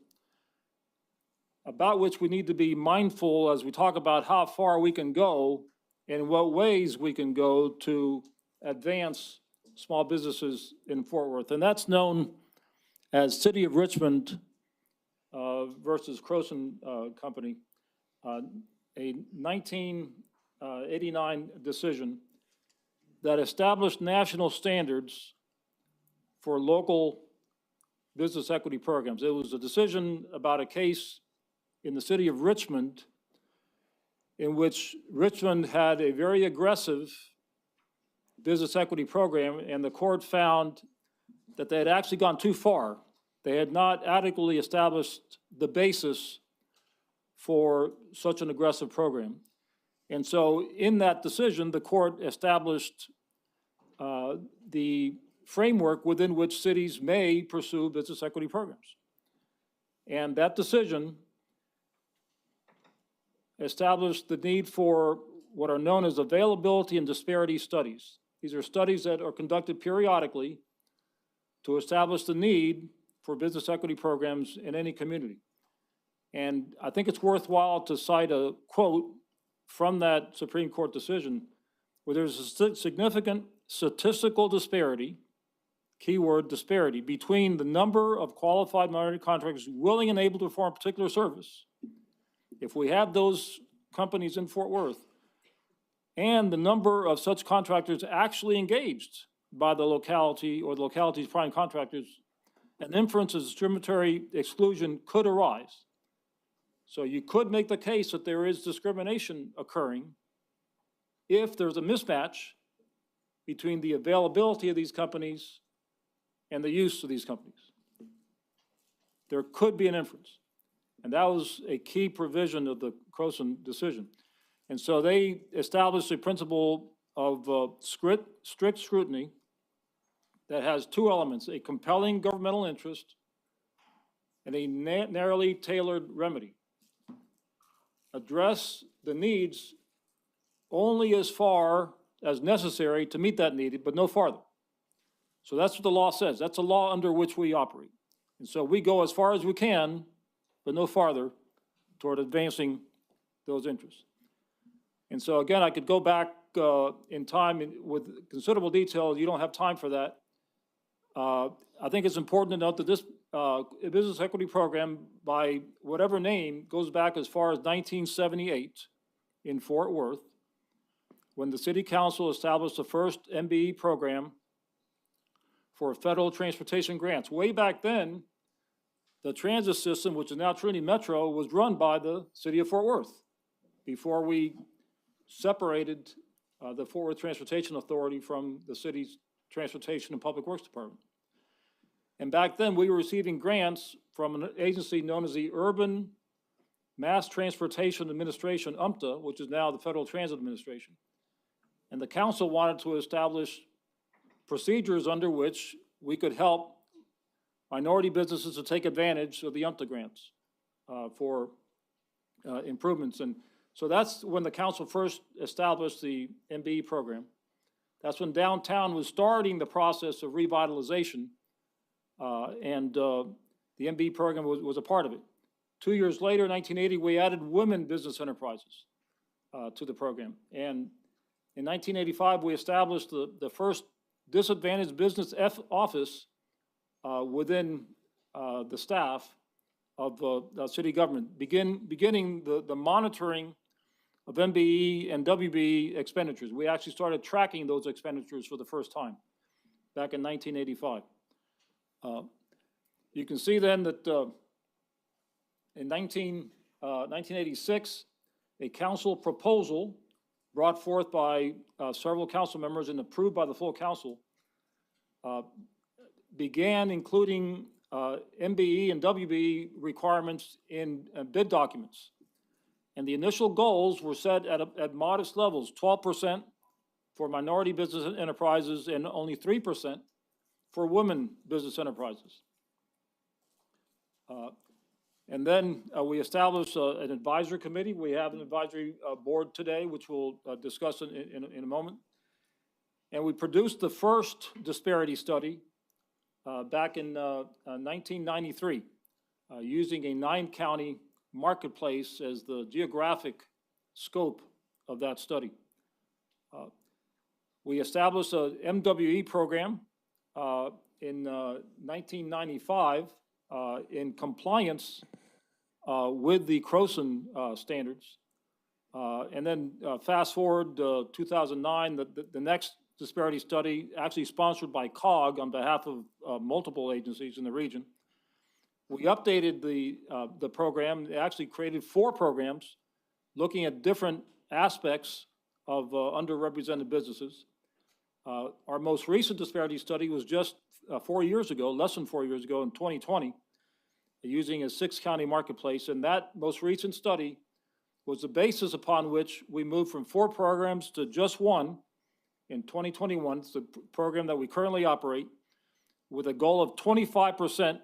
about which we need to be mindful as we talk about how far we can go and in what ways we can go to advance small businesses in Fort Worth. And that's known as City of Richmond versus Croson Company, a 1989 decision that established national standards for local business equity programs. It was a decision about a case in the city of Richmond in which Richmond had a very aggressive business equity program, and the court found that they had actually gone too far. They had not adequately established the basis for such an aggressive program. And so in that decision, the court established the framework within which cities may pursue business equity programs. And that decision established the need for what are known as availability and disparity studies. These are studies that are conducted periodically to establish the need for business equity programs in any community. And I think it's worthwhile to cite a quote from that Supreme Court decision where there's a significant statistical disparity, keyword disparity, between the number of qualified minority contractors willing and able to perform a particular service, if we have those companies in Fort Worth, and the number of such contractors actually engaged by the locality or the locality's prime contractors, an inference of discriminatory exclusion could arise. So you could make the case that there is discrimination occurring if there's a mismatch between the availability of these companies and the use of these companies. There could be an inference. And that was a key provision of the Croson decision. And so they established a principle of strict scrutiny that has two elements: a compelling governmental interest and a narrowly tailored remedy. Address the needs only as far as necessary to meet that need, but no farther. So that's what the law says. That's a law under which we operate. And so we go as far as we can, but no farther toward advancing those interests. And so again, I could go back in time with considerable detail. You don't have time for that. I think it's important to note that this business equity program, by whatever name, goes back as far as 1978 in Fort Worth, when the City Council established the first MBE program for federal transportation grants. Way back then, the transit system, which is now Trinity Metro, was run by the city of Fort Worth before we separated the Fort Worth Transportation Authority from the city's Transportation and Public Works Department. And back then, we were receiving grants from an agency known as the Urban Mass Transportation Administration, UMTA, which is now the Federal Transit Administration. And the council wanted to establish procedures under which we could help minority businesses to take advantage of the UMTA grants for improvements. And so that's when the council first established the MBE program. That's when downtown was starting the process of revitalization, and the MBE program was a part of it. 2 years later, in 1980, we added women business enterprises to the program. And in 1985, we established the first disadvantaged business office within the staff of city government, beginning the monitoring of MBE and WBE expenditures. We actually started tracking those expenditures for the first time back in 1985. You can see then that in 1986, a council proposal brought forth by several council members and approved by the full council began including MBE and WBE requirements in bid documents. And the initial goals were set at modest levels, 12% for minority business enterprises and only 3% for women business enterprises. And then we established an advisory committee. We have an advisory board today, which we'll discuss in a moment. And we produced the first disparity study back in 1993, using a 9-county marketplace as the geographic scope of that study. We established a MWE program in 1995 in compliance with the Croson standards. And then fast forward 2009, the next disparity study, actually sponsored by COG on behalf of multiple agencies in the region. We updated the program, actually created 4 programs looking at different aspects of underrepresented businesses. Our most recent disparity study was just 4 years ago, less than 4 years ago in 2020, using a 6-county marketplace. And that most recent study was the basis upon which we moved from 4 programs to just 1 in 2021. It's the program that we currently operate with a goal of 25%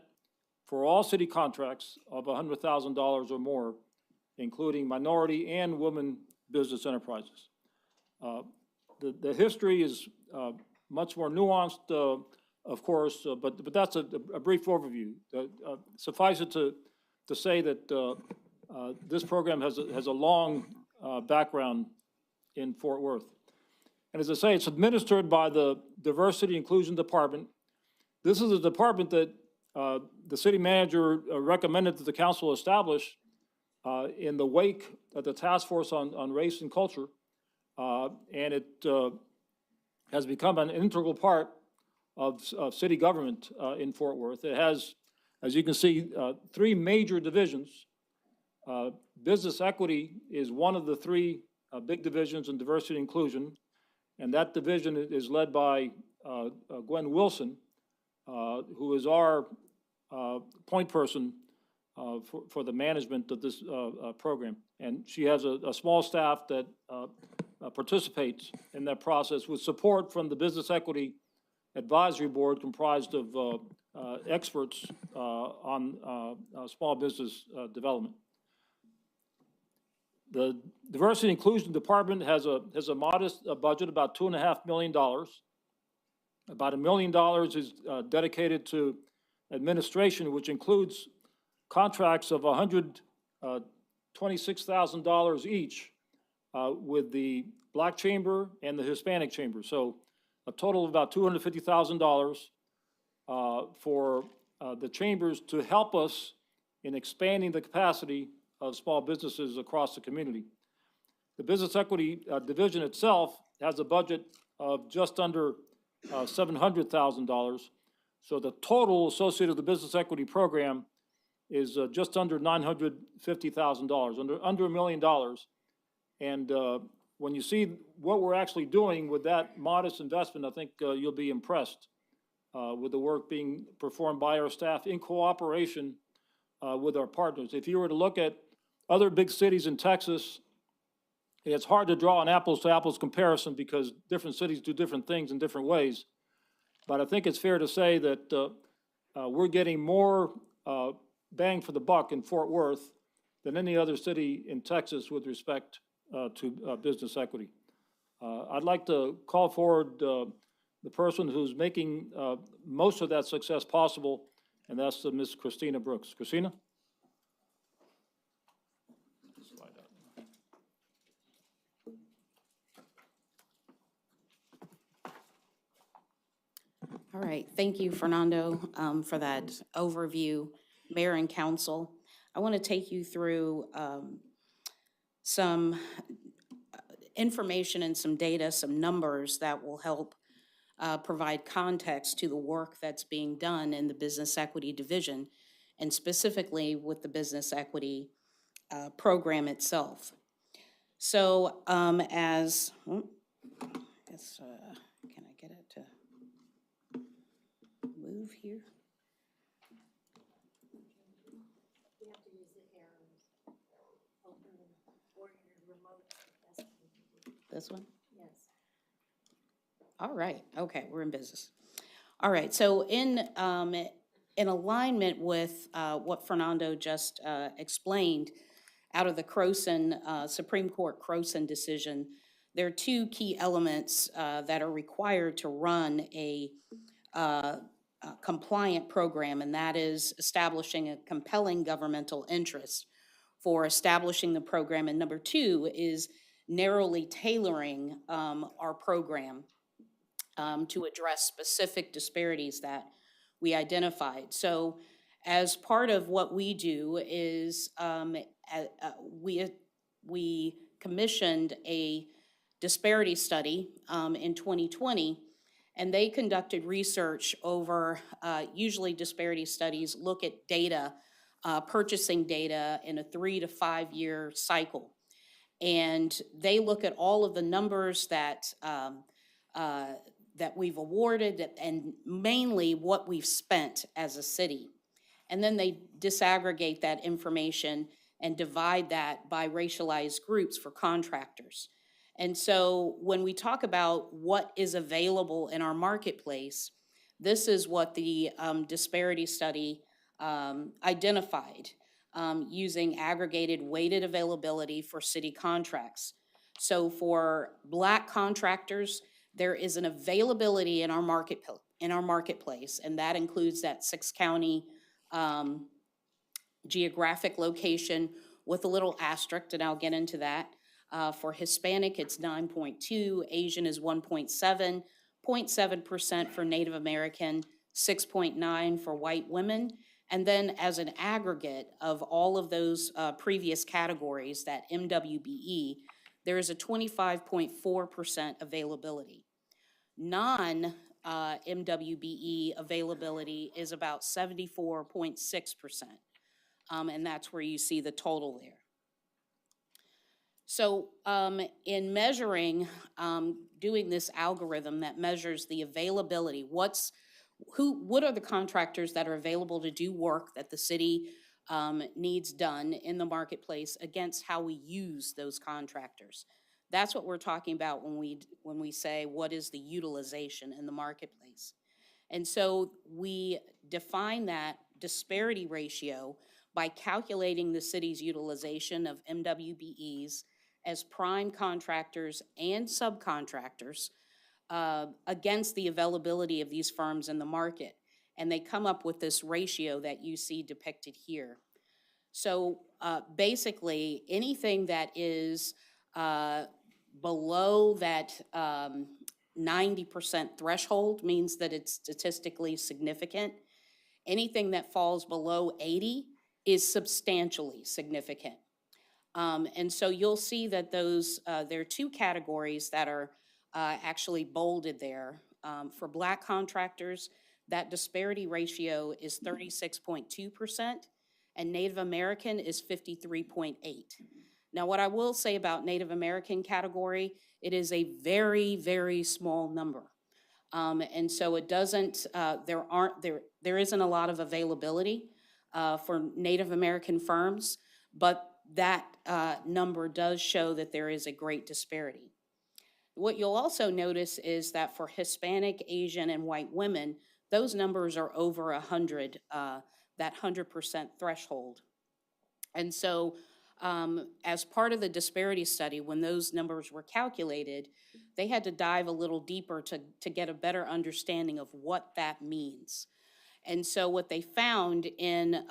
for all city contracts of $100,000 or more, including minority and women business enterprises. The history is much more nuanced, of course, but that's a brief overview. Suffice it to say that this program has a long background in Fort Worth. And as I say, it's administered by the Diversity Inclusion Department. This is a department that the city manager recommended that the council establish in the wake of the task force on race and culture. And it has become an integral part of city government in Fort Worth. It has, as you can see, 3 major divisions. Business equity is one of the 3 big divisions in diversity and inclusion. And that division is led by Gwen Wilson, who is our point person for the management of this program. And she has a small staff that participates in that process with support from the Business Equity Advisory Board, comprised of experts on small business development. The Diversity and Inclusion Department has a modest budget, about $2.5 million. About $1 million is dedicated to administration, which includes contracts of $126,000 each with the Black Chamber and the Hispanic Chamber. So a total of about $250,000 for the chambers to help us in expanding the capacity of small businesses across the community. The Business Equity Division itself has a budget of just under $700,000. So the total associated with the Business Equity Program is just under $950,000, under $1 million. And when you see what we're actually doing with that modest investment, I think you'll be impressed with the work being performed by our staff in cooperation with our partners. If you were to look at other big cities in Texas, it's hard to draw an apples-to-apples comparison because different cities do different things in different ways. But I think it's fair to say that we're getting more bang for the buck in Fort Worth than any other city in Texas with respect to business equity. I'd like to call forward the person who's making most of that success possible, and that's Ms. Christina Brooks. Christina? All right, thank you, Fernando, for that overview, Mayor and Council. I want to take you through some information and some data, some numbers that will help provide context to the work that's being done in the Business Equity Division, and specifically with the Business Equity program itself. So can I get it to move here? You have to use the arrows. Or your remote. This one? Yes. All right, okay, we're in business. All right, so in alignment with what Fernando just explained, out of the Croson, Supreme Court Croson decision, there are two key elements that are required to run a compliant program, and that is establishing a compelling governmental interest for establishing the program. And number two is narrowly tailoring our program to address specific disparities that we identified. So as part of what we do is we commissioned a disparity study in 2020, and they conducted research over, usually disparity studies look at data, purchasing data in a 3 to 5 year cycle. And they look at all of the numbers that we've awarded and mainly what we've spent as a city. And then they disaggregate that information and divide that by racialized groups for contractors. And so when we talk about what is available in our marketplace, this is what the disparity study identified using aggregated weighted availability for city contracts. So for Black contractors, there is an availability in our marketplace, and that includes that 6-county geographic location with a little asterisk, and I'll get into that. For Hispanic, it's 9.2, Asian is 1.7, 0.7% for Native American, 6.9 for white women. And then as an aggregate of all of those previous categories, that MWBE, there is a 25.4% availability. Non-MWBE availability is about 74.6%, and that's where you see the total there. So in measuring, doing this algorithm that measures the availability, what are the contractors that are available to do work that the city needs done in the marketplace against how we use those contractors. That's what we're talking about when we say what is the utilization in the marketplace. And so we define that disparity ratio by calculating the city's utilization of MWBEs as prime contractors and subcontractors against the availability of these firms in the market. And they come up with this ratio that you see depicted here. So basically, anything that is below that 90% threshold means that it's statistically significant. Anything that falls below 80 is substantially significant. And so you'll see that those, there are two categories that are actually bolded there. For Black contractors, that disparity ratio is 36.2%, and Native American is 53.8. Now, what I will say about Native American category, it is a very, very small number. And so it doesn't, there isn't a lot of availability for Native American firms, but that number does show that there is a great disparity. What you'll also notice is that for Hispanic, Asian, and white women, those numbers are over 100, that 100% threshold. And so as part of the disparity study, when those numbers were calculated, they had to dive a little deeper to get a better understanding of what that means. And so what they found in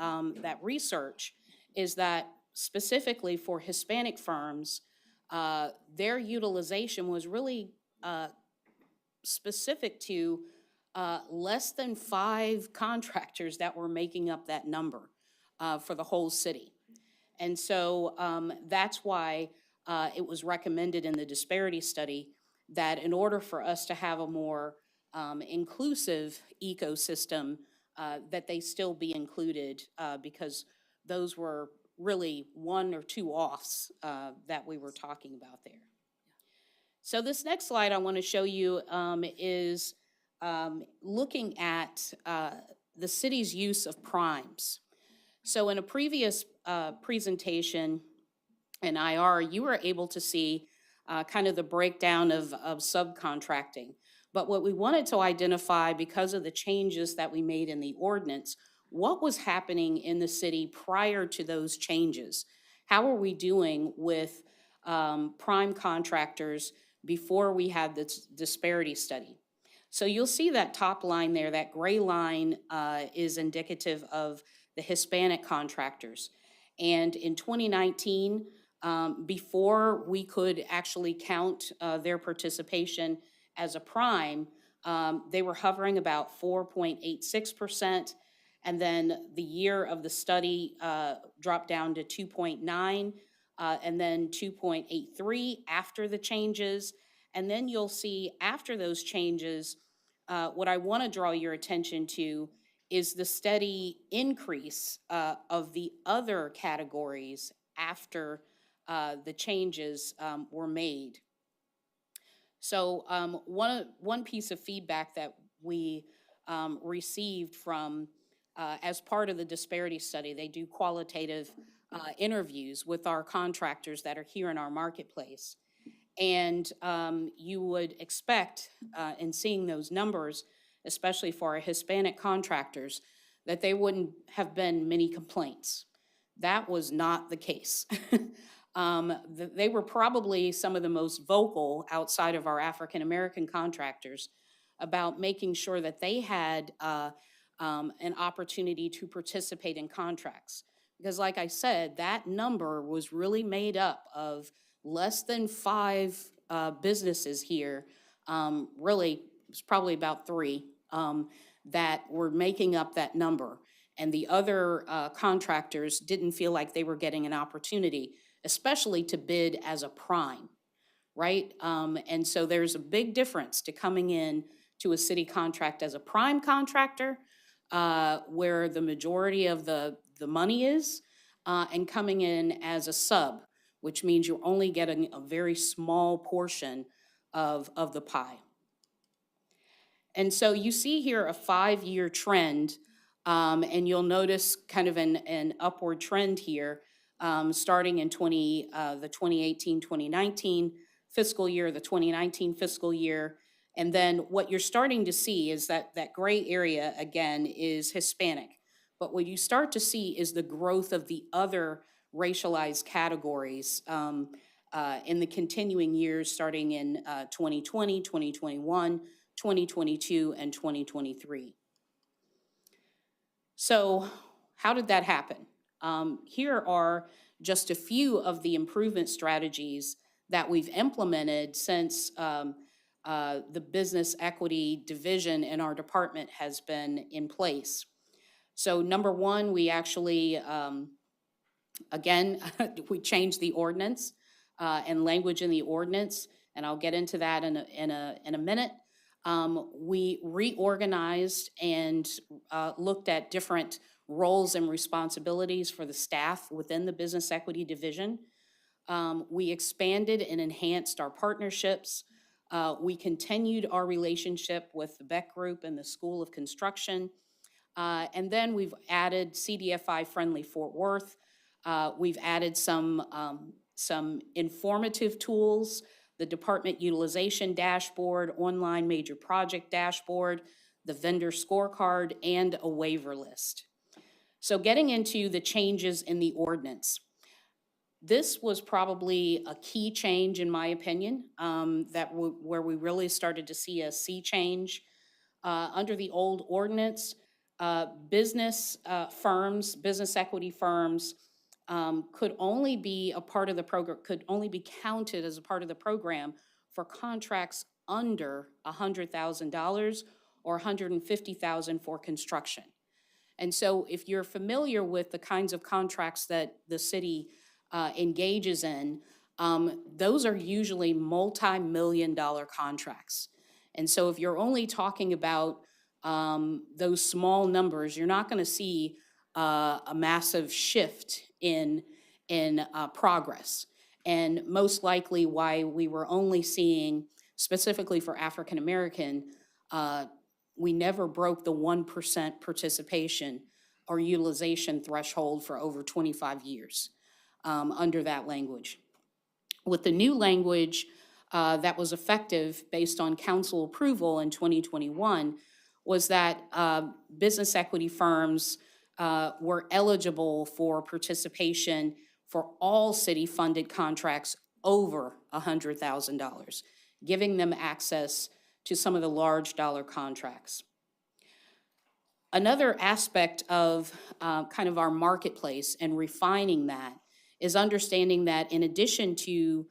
that research is that specifically for Hispanic firms, their utilization was really specific to less than 5 contractors that were making up that number for the whole city. And so that's why it was recommended in the disparity study that in order for us to have a more inclusive ecosystem, that they still be included because those were really 1 or 2 offs that we were talking about there. So this next slide I want to show you is looking at the city's use of primes. So in a previous presentation in IR, you were able to see kind of the breakdown of subcontracting. But what we wanted to identify, because of the changes that we made in the ordinance, what was happening in the city prior to those changes? How are we doing with prime contractors before we had this disparity study? So you'll see that top line there, that gray line is indicative of the Hispanic contractors. And in 2019, before we could actually count their participation as a prime, they were hovering about 4.86%. And then the year of the study dropped down to 2.9, and then 2.83 after the changes. And then you'll see after those changes, what I want to draw your attention to is the steady increase of the other categories after the changes were made. So one piece of feedback that we received from, as part of the disparity study, they do qualitative interviews with our contractors that are here in our marketplace. And you would expect, in seeing those numbers, especially for our Hispanic contractors, that they wouldn't have been many complaints. That was not the case. They were probably some of the most vocal outside of our African American contractors about making sure that they had an opportunity to participate in contracts. Because like I said, that number was really made up of less than 5 businesses here. Really, it's probably about 3 that were making up that number. And the other contractors didn't feel like they were getting an opportunity, especially to bid as a prime, right? And so there's a big difference to coming in to a city contract as a prime contractor, where the majority of the money is, and coming in as a sub, which means you're only getting a very small portion of the pie. And so you see here a 5-year trend, and you'll notice kind of an upward trend here, starting in the 2018-2019 fiscal year, the 2019 fiscal year. And then what you're starting to see is that gray area, again, is Hispanic. But what you start to see is the growth of the other racialized categories in the continuing years, starting in 2020, 2021, 2022, and 2023. So how did that happen? Here are just a few of the improvement strategies that we've implemented since the business equity division in our department has been in place. So number 1, we actually, again, we changed the ordinance and language in the ordinance, and I'll get into that in a minute. We reorganized and looked at different roles and responsibilities for the staff within the Business Equity Division. We expanded and enhanced our partnerships. We continued our relationship with the Beck Group and the School of Construction. And then we've added CDFI Friendly Fort Worth. We've added some informative tools, the Department Utilization Dashboard, Online Major Project Dashboard, the Vendor Scorecard, and a waiver list. So getting into the changes in the ordinance. This was probably a key change, in my opinion, where we really started to see a sea change. Under the old ordinance, business firms, business equity firms, could only be a part of the program, could only be counted as a part of the program for contracts under $100,000 or $150,000 for construction. And so if you're familiar with the kinds of contracts that the city engages in, those are usually multi-million-dollar contracts. And so if you're only talking about those small numbers, you're not going to see a massive shift in progress. And most likely why we were only seeing, specifically for African American, we never broke the 1% participation or utilization threshold for over 25 years under that language. With the new language that was effective based on council approval in 2021 was that business equity firms were eligible for participation for all city-funded contracts over $100,000, giving them access to some of the large dollar contracts. Another aspect of kind of our marketplace and refining that is understanding that in addition to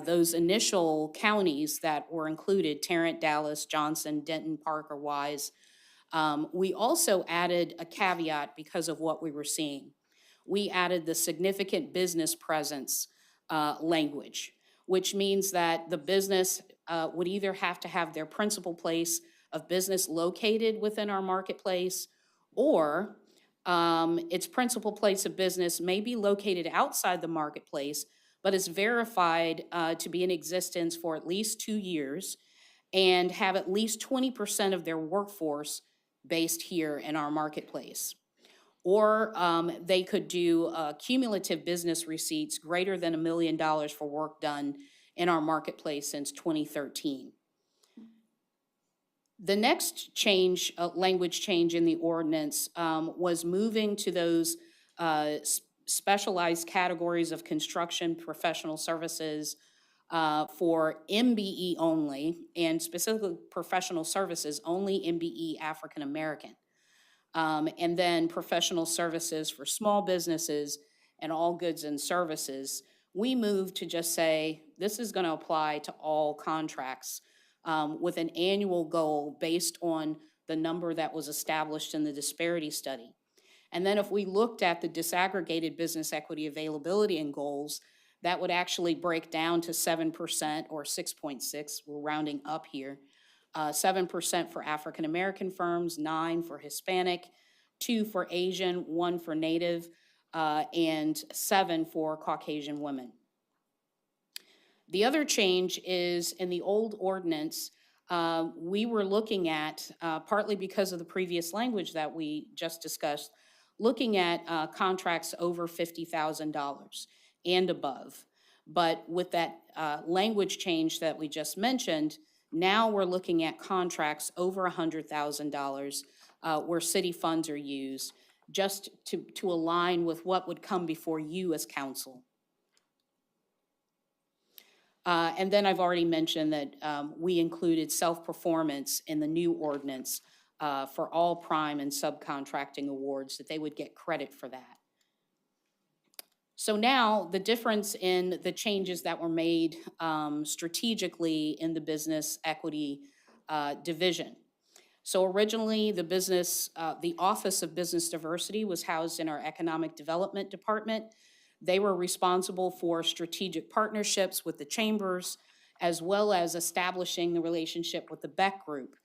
those initial counties that were included, Tarrant, Dallas, Johnson, Denton, Parker, Wise, we also added a caveat because of what we were seeing. We added the significant business presence language, which means that the business would either have to have their principal place of business located within our marketplace, or its principal place of business may be located outside the marketplace, but is verified to be in existence for at least 2 years and have at least 20% of their workforce based here in our marketplace. Or they could do cumulative business receipts greater than $1 million for work done in our marketplace since 2013. The next change, language change in the ordinance was moving to those specialized categories of construction professional services for MBE only, and specifically professional services only MBE African American. And then professional services for small businesses and all goods and services. We moved to just say, this is going to apply to all contracts with an annual goal based on the number that was established in the disparity study. And then if we looked at the disaggregated business equity availability and goals, that would actually break down to 7% or 6.6, we're rounding up here, 7% for African American firms, 9% for Hispanic, 2% for Asian, 1% for Native, and 7% for Caucasian women. The other change is in the old ordinance, we were looking at, partly because of the previous language that we just discussed, looking at contracts over $50,000 and above. But with that language change that we just mentioned, now we're looking at contracts over $100,000 where city funds are used, just to align with what would come before you as council. And then I've already mentioned that we included self-performance in the new ordinance for all prime and subcontracting awards, that they would get credit for that. So now the difference in the changes that were made strategically in the business equity division. So originally the Office of Business Diversity was housed in our Economic Development Department. They were responsible for strategic partnerships with the chambers, as well as establishing the relationship with the Beck Group.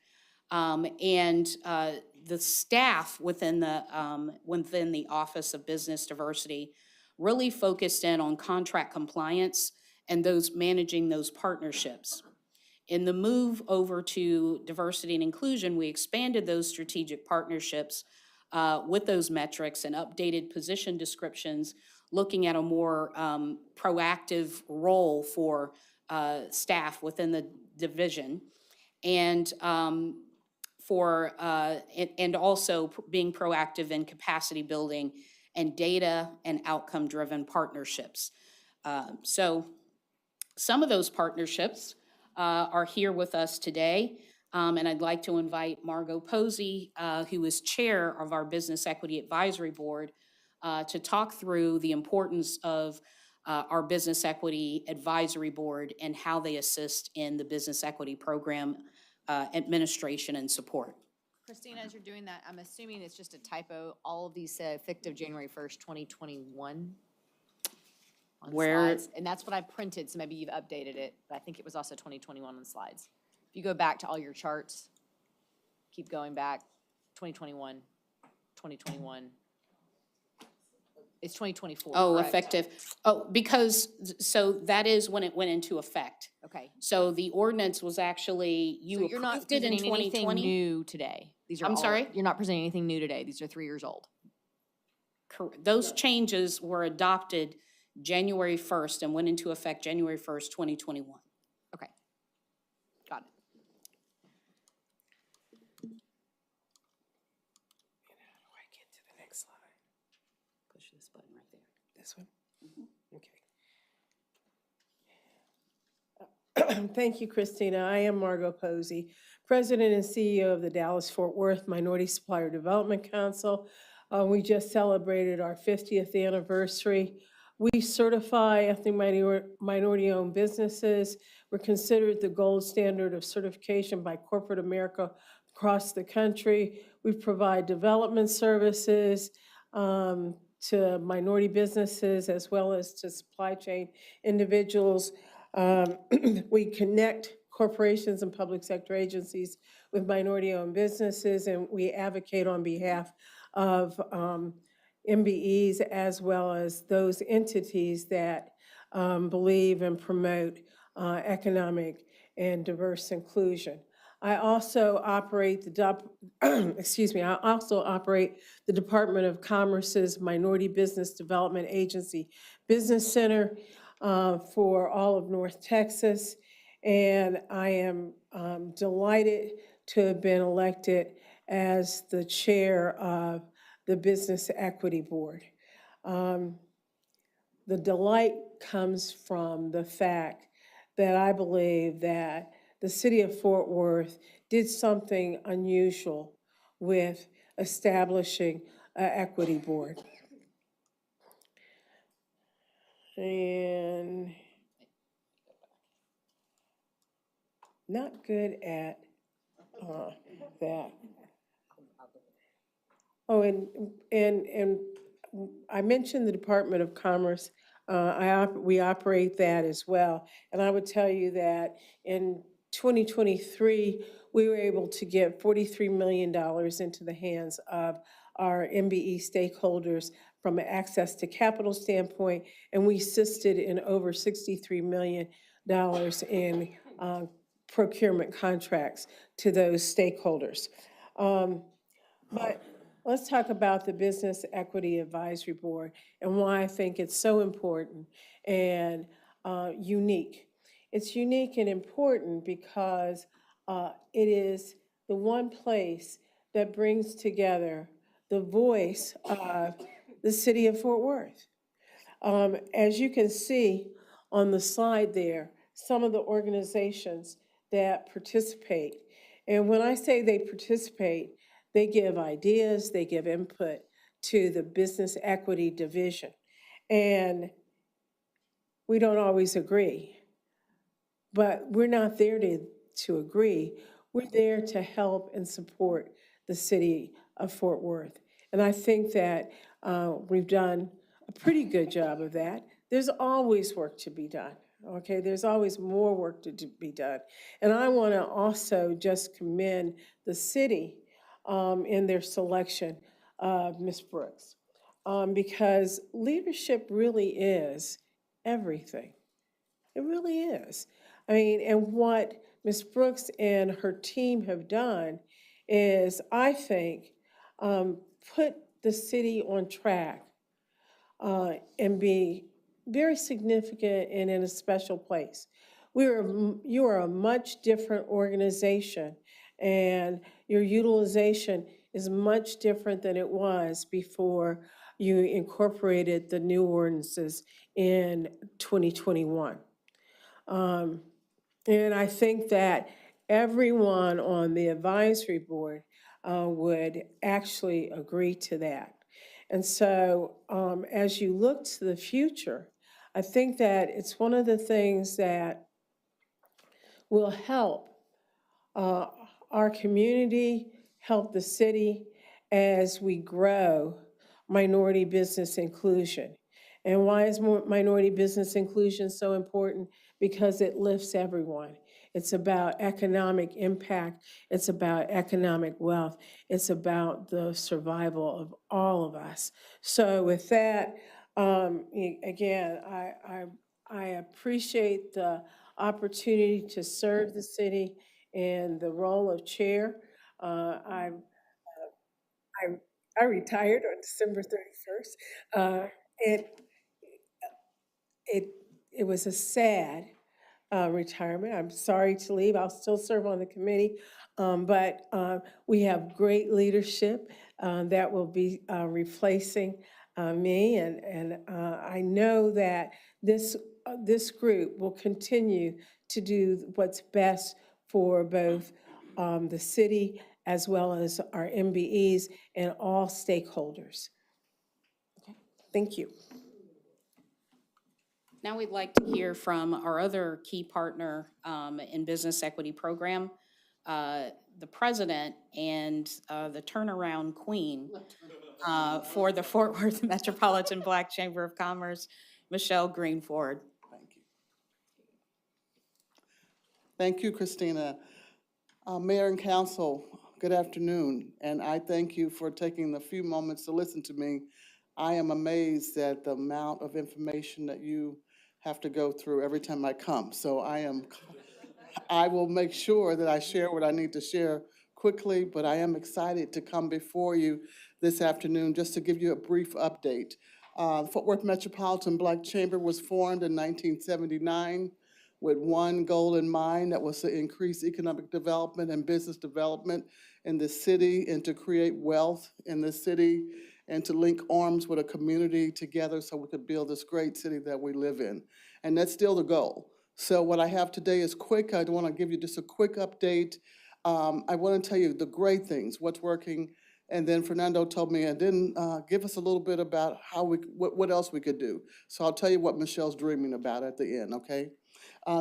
The staff within the Office of Business Diversity really focused in on contract compliance and managing those partnerships. In the move over to diversity and inclusion, we expanded those strategic partnerships with those metrics and updated position descriptions, looking at a more proactive role for staff within the division, and also being proactive in capacity building and data and outcome-driven partnerships. So some of those partnerships are here with us today. And I'd like to invite Margot Posey, who is chair of our Business Equity Advisory Board, to talk through the importance of our Business Equity Advisory Board and how they assist in the business equity program administration and support. Christina, as you're doing that, I'm assuming it's just a typo. All of these say effective January 1st, 2021. On slides. And that's what I printed, so maybe you've updated it, but I think it was also 2021 on the slides. If you go back to all your charts, keep going back, 2021, 2021. It's 2024, Oh, correct? effective. Oh, so that is when it went into effect. Okay. So the ordinance was actually, you So you're not approved it in presenting anything 2020? new today. These are I'm all- sorry? You're not presenting anything new today. These are 3 years old. Those changes were adopted January 1st and went into effect January 1st, 2021. Okay. Got it. How do I get to the next slide? Push this button right there. This one? Okay. Thank you, Christina. I am Margot Posey, President and CEO of the Dallas-Fort Worth Minority Supplier Development Council. We just celebrated our 50th anniversary. We certify ethnic minority-owned businesses. We're considered the gold standard of certification by corporate America across the country. We provide development services to minority businesses as well as to supply chain individuals. We connect corporations and public sector agencies with minority-owned businesses, and we advocate on behalf of MBEs as well as those entities that believe and promote economic and diverse inclusion. I also operate I also operate the Department of Commerce's Minority Business Development Agency Business Center for all of North Texas. And I am delighted to have been elected as the chair of the Business Equity Board. The delight comes from the fact that I believe that the city of Fort Worth did something unusual with establishing an equity board. And not good at that. Oh, and I mentioned the Department of Commerce. We operate that as well. And I would tell you that in 2023, we were able to get $43 million into the hands of our MBE stakeholders from an access to capital standpoint, and we assisted in over $63 million in procurement contracts to those stakeholders. But let's talk about the Business Equity Advisory Board and why I think it's so important and unique. It's unique and important because it is the one place that brings together the voice of the city of Fort Worth. As you can see on the slide there, some of the organizations that participate. And when I say they participate, they give ideas, they give input to the Business Equity Division. And we don't always agree, but we're not there to agree. We're there to help and support the city of Fort Worth. And I think that we've done a pretty good job of that. There's always work to be done. Okay, there's always more work to be done. And I want to also just commend the city in their selection of Ms. Brooks, because leadership really is everything. It really is. I mean, and what Ms. Brooks and her team have done is, I think, put the city on track and be very significant and in a special place. You are a much different organization, and your utilization is much different than it was before you incorporated the new ordinances in 2021. And I think that everyone on the advisory board would actually agree to that. And so as you look to the future, I think that it's one of the things that will help our community, help the city as we grow minority business inclusion. And why is minority business inclusion so important? Because it lifts everyone. It's about economic impact. It's about economic wealth. It's about the survival of all of us. So with that, again, I appreciate the opportunity to serve the city in the role of chair. I retired on December 31st. It was a sad retirement. I'm sorry to leave. I'll still serve on the committee, but we have great leadership that will be replacing me, and I know that this group will continue to do what's best for both the city as well as our MBEs and all stakeholders. Okay. Thank you. Now we'd like to hear from our other key partner in Business Equity Program, the president and the turnaround queen for the Fort Worth Metropolitan Black Chamber of Commerce, Michelle Greenford. Thank you. Thank you, Christina. Mayor and Council, good afternoon, and I thank you for taking the few moments to listen to me. I am amazed at the amount of information that you have to go through every time I come. So I will make sure that I share what I need to share quickly, but I am excited to come before you this afternoon just to give you a brief update. Fort Worth Metropolitan Black Chamber was formed in 1979 with one goal in mind, that was to increase economic development and business development in the city and to create wealth in the city and to link arms with a community together so we could build this great city that we live in. And that's still the goal. So what I have today is quick. I want to give you just a quick update. I want to tell you the great things, what's working, and then Fernando told me, and then give us a little bit about how what else we could do. So I'll tell you what Michelle's dreaming about at the end, okay?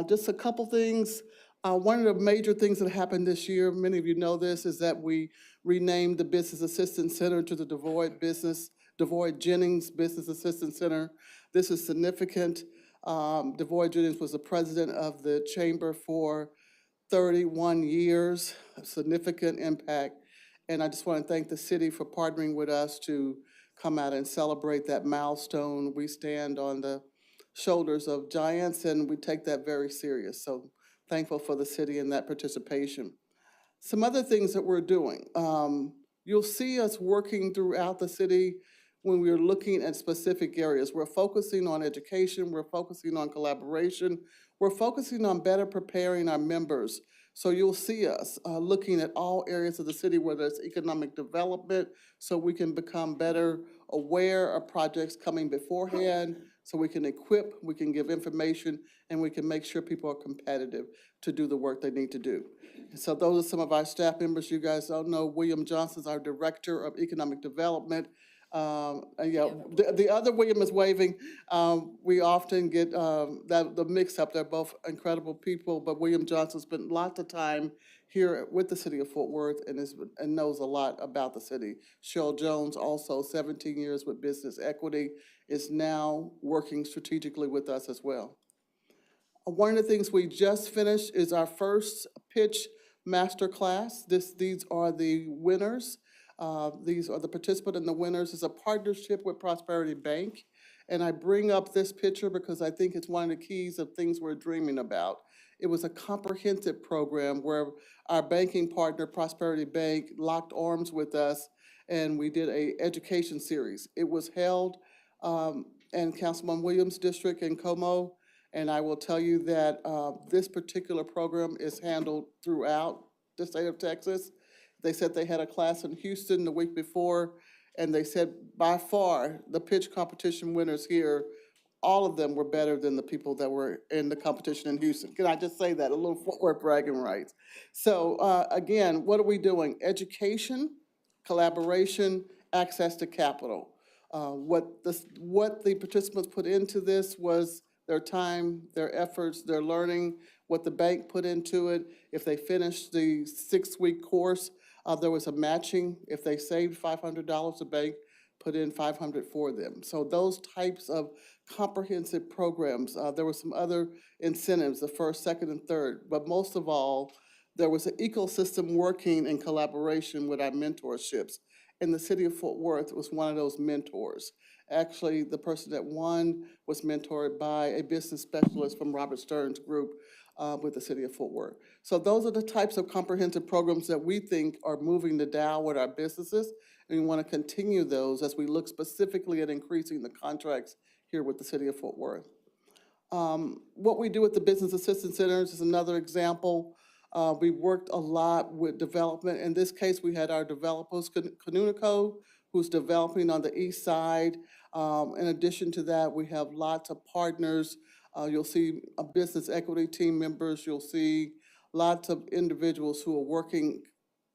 Just a couple things. One of the major things that happened this year, many of you know this, is that we renamed the Business Assistance Center to the DeVoy Jennings Business Assistance Center. This is significant. DeVoy Jennings was the president of the chamber for 31 years, a significant impact. And I just want to thank the city for partnering with us to come out and celebrate that milestone. We stand on the shoulders of giants, and we take that very serious. So thankful for the city and that participation. Some other things that we're doing. You'll see us working throughout the city when we're looking at specific areas. We're focusing on education, we're focusing on collaboration, we're focusing on better preparing our members. So you'll see us looking at all areas of the city, whether it's economic development, so we can become better aware of projects coming beforehand, so we can equip, we can give information, and we can make sure people are competitive to do the work they need to do. So those are some of our staff members. You guys don't know, William Johnson's our Director of Economic Development. The other William is waving. We often get the mix up. They're both incredible people, but William Johnson spent lots of time here with the city of Fort Worth and knows a lot about the city. Cheryl Jones, also 17 years with Business Equity, is now working strategically with us as well. One of the things we just finished is our first pitch masterclass. These are the winners. These are the participants and the winners. It's a partnership with Prosperity Bank. And I bring up this picture because I think it's one of the keys of things we're dreaming about. It was a comprehensive program where our banking partner, Prosperity Bank, locked arms with us, and we did a education series. It was held in Councilman Williams' district in Como, and I will tell you that this particular program is handled throughout the state of Texas. They said they had a class in Houston the week before, and they said by far the pitch competition winners here, all of them were better than the people that were in the competition in Houston. Can I just say that? A little Fort Worth bragging rights. So again, what are we doing? Education, collaboration, access to capital. What the participants put into this was their time, their efforts, their learning, what the bank put into it. If they finished the 6-week course, there was a matching. If they saved $500, the bank put in $500 for them. So those types of comprehensive programs. There were some other incentives, the first, second, and third. But most of all, there was an ecosystem working in collaboration with our mentorships. And the city of Fort Worth was one of those mentors. Actually, the person that won was mentored by a business specialist from Robert Stern's group with the city of Fort Worth. So those are the types of comprehensive programs that we think are moving the dial with our businesses, and we want to continue those as we look specifically at increasing the contracts here with the city of Fort Worth. What we do with the Business Assistance Centers is another example. We worked a lot with development. In this case, we had our developers, Canunico, who's developing on the east side. In addition to that, we have lots of partners. You'll see business equity team members. You'll see lots of individuals who are working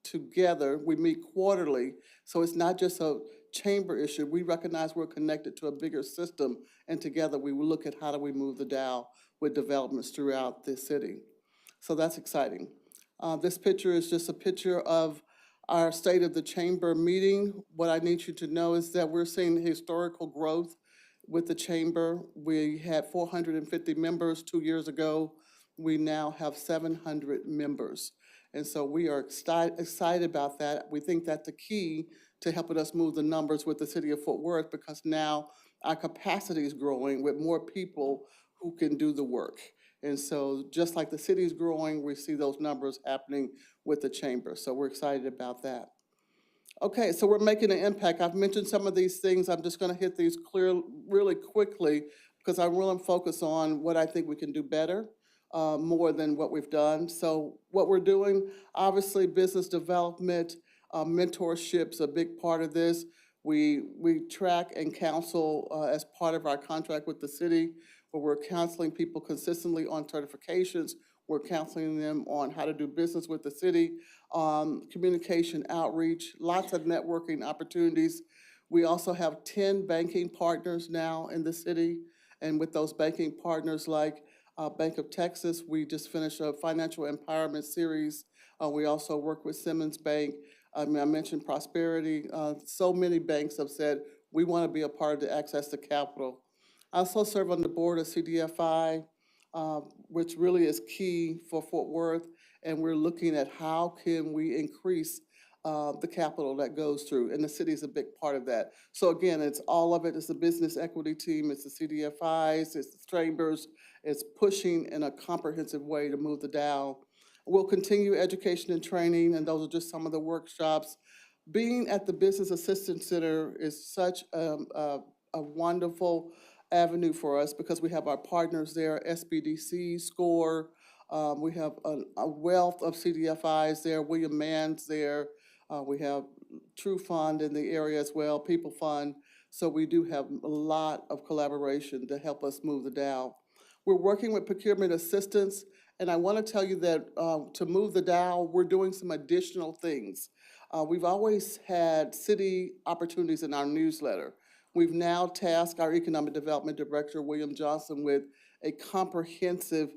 together. We meet quarterly, so it's not just a chamber issue. We recognize we're connected to a bigger system, and together we will look at how do we move the dial with developments throughout the city. So that's exciting. This picture is just a picture of our State of the Chamber meeting. What I need you to know is that we're seeing historical growth with the chamber. We had 450 members 2 years ago. We now have 700 members. And so we are excited about that. We think that's the key to helping us move the numbers with the city of Fort Worth, because now our capacity is growing with more people who can do the work. And so just like the city is growing, we see those numbers happening with the chamber. So we're excited about that. Okay, so we're making an impact. I've mentioned some of these things. I'm just going to hit these really quickly because I really focus on what I think we can do better, more than what we've done. So what we're doing, obviously business development, mentorship's a big part of this. We track and counsel as part of our contract with the city, where we're counseling people consistently on certifications. We're counseling them on how to do business with the city, communication, outreach, lots of networking opportunities. We also have 10 banking partners now in the city, and with those banking partners like Bank of Texas, we just finished a financial empowerment series. We also work with Simmons Bank. I mentioned Prosperity. So many banks have said, we want to be a part of the access to capital. I also serve on the board of CDFI, which really is key for Fort Worth, and we're looking at how can we increase the capital that goes through, and the city is a big part of that. So again, it's all of it. It's the business equity team, it's the CDFIs, it's the chambers. It's pushing in a comprehensive way to move the dial. We'll continue education and training, and those are just some of the workshops. Being at the Business Assistance Center is such a wonderful avenue for us because we have our partners there, SBDC, SCORE. We have a wealth of CDFIs there, William Mann's there. We have True Fund in the area as well, People Fund. So we do have a lot of collaboration to help us move the dial. We're working with procurement assistance, and I want to tell you that to move the dial, we're doing some additional things. We've always had city opportunities in our newsletter. We've now tasked our Economic Development Director, William Johnson, with a comprehensive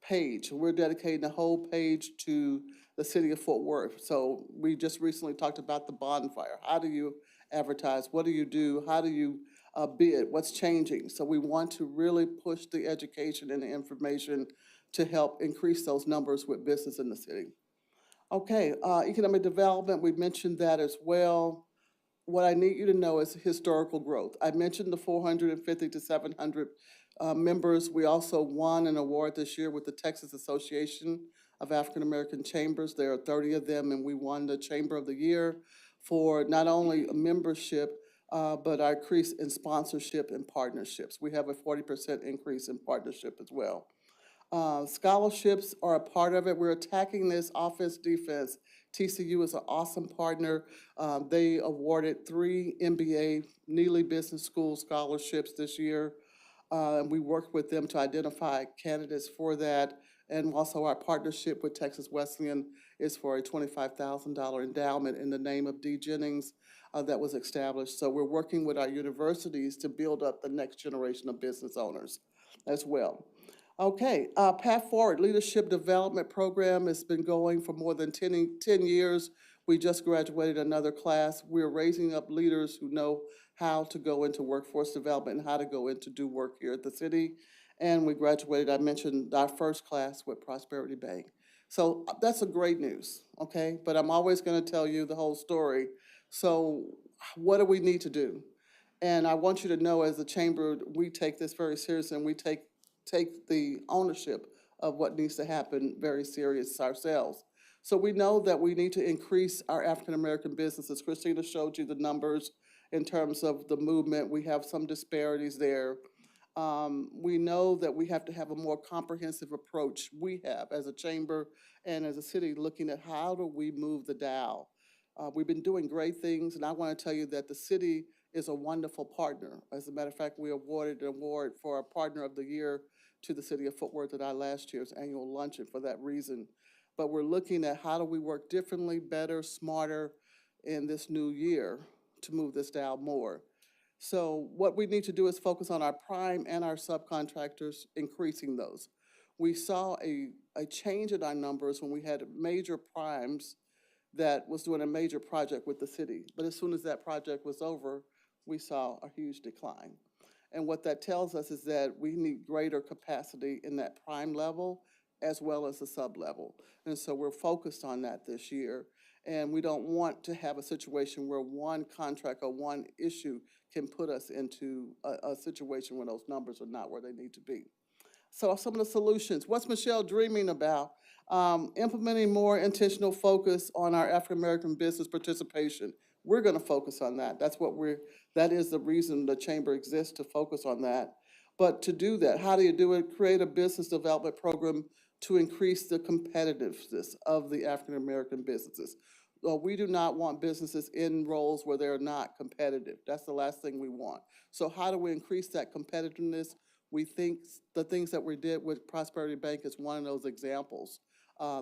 page. We're dedicating a whole page to the city of Fort Worth. So we just recently talked about the bonfire. How do you advertise? What do you do? How do you bid, what's changing. So we want to really push the education and the information to help increase those numbers with business in the city. Okay, economic development, we mentioned that as well. What I need you to know is historical growth. I mentioned the 450 to 700 members. We also won an award this year with the Texas Association of African American Chambers. There are 30 of them, and we won the Chamber of the Year for not only a membership, but our increase in sponsorship and partnerships. We have a 40% increase in partnership as well. Scholarships are a part of it. We're attacking this offense, defense. TCU is an awesome partner. They awarded 3 MBA Neely Business School scholarships this year. And we worked with them to identify candidates for that. And also our partnership with Texas Wesleyan is for a $25,000 endowment in the name of D. Jennings that was established. So we're working with our universities to build up the next generation of business owners as well. Okay, Path Forward Leadership Development Program has been going for more than 10 years. We just graduated another class. We're raising up leaders who know how to go into workforce development and how to go into do work here at the city. And we graduated, I mentioned our first class with Prosperity Bank. So that's a great news, okay? But I'm always gonna tell you the whole story. So what do we need to do? And I want you to know as a chamber, we take this very seriously and we take the ownership of what needs to happen very serious ourselves. So we know that we need to increase our African-American businesses. Christina showed you the numbers in terms of the movement. We have some disparities there. We know that we have to have a more comprehensive approach. We have as a chamber and as a city looking at how do we move the dial. We've been doing great things, and I want to tell you that the city is a wonderful partner. As a matter of fact, we awarded an award for our Partner of the Year to the city of Fort Worth at our last year's annual luncheon for that reason. But we're looking at how do we work differently, better, smarter in this new year to move this dial more. So what we need to do is focus on our prime and our subcontractors, increasing those. We saw a change in our numbers when we had major primes that was doing a major project with the city. But as soon as that project was over, we saw a huge decline. And what that tells us is that we need greater capacity in that prime level as well as the sub level. And so we're focused on that this year. And we don't want to have a situation where one contract or one issue can put us into a situation where those numbers are not where they need to be. So some of the solutions, what's Michelle dreaming about? Implementing more intentional focus on our African-American business participation. We're gonna focus on that. That is the reason the chamber exists, to focus on that. But to do that, how do you do it? Create a business development program to increase the competitiveness of the African-American businesses. We do not want businesses in roles where they're not competitive. That's the last thing we want. So how do we increase that competitiveness? We think the things that we did with Prosperity Bank is one of those examples.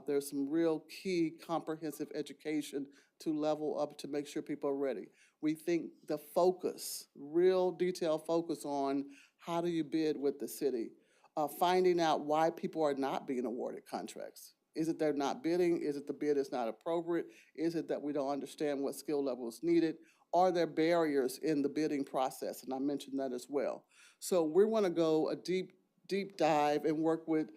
There's some real key comprehensive education to level up to make sure people are ready. We think the focus, real detailed focus on how do you bid with the city, finding out why people are not being awarded contracts. Is it they're not bidding? Is it the bid is not appropriate? Is it that we don't understand what skill level is needed? Are there barriers in the bidding process? And I mentioned that as well. So we want to go a deep dive and work with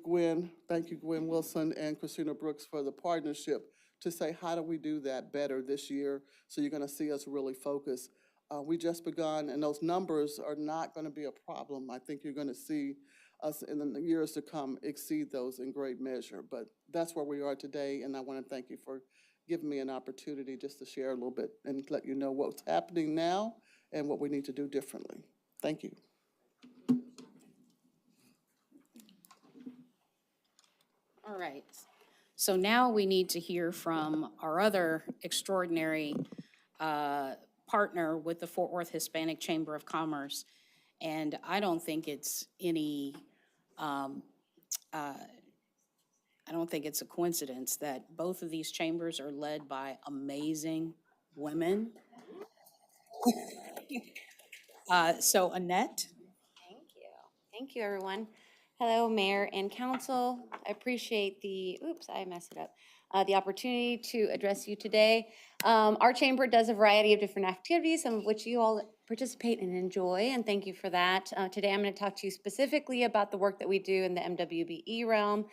Gwen, thank you, Gwen Wilson and Christina Brooks for the partnership to say, how do we do that better this year? So you're gonna see us really focus. We just begun, and those numbers are not gonna be a problem. I think you're gonna see us in the years to come exceed those in great measure. But that's where we are today, and I wanna thank you for giving me an opportunity just to share a little bit and let you know what's happening now and what we need to do differently. Thank you. All right. So now we need to hear from our other extraordinary partner with the Fort Worth Hispanic Chamber of Commerce. And I don't think it's I don't think it's a coincidence that both of these chambers are led by amazing women. So Annette. Thank you, everyone. Hello, Mayor and Council. I appreciate the opportunity to address you today. Our chamber does a variety of different activities, some of which you all participate and enjoy, and thank you for that. Today I'm going to talk to you specifically about the work that we do in the MWBE realm.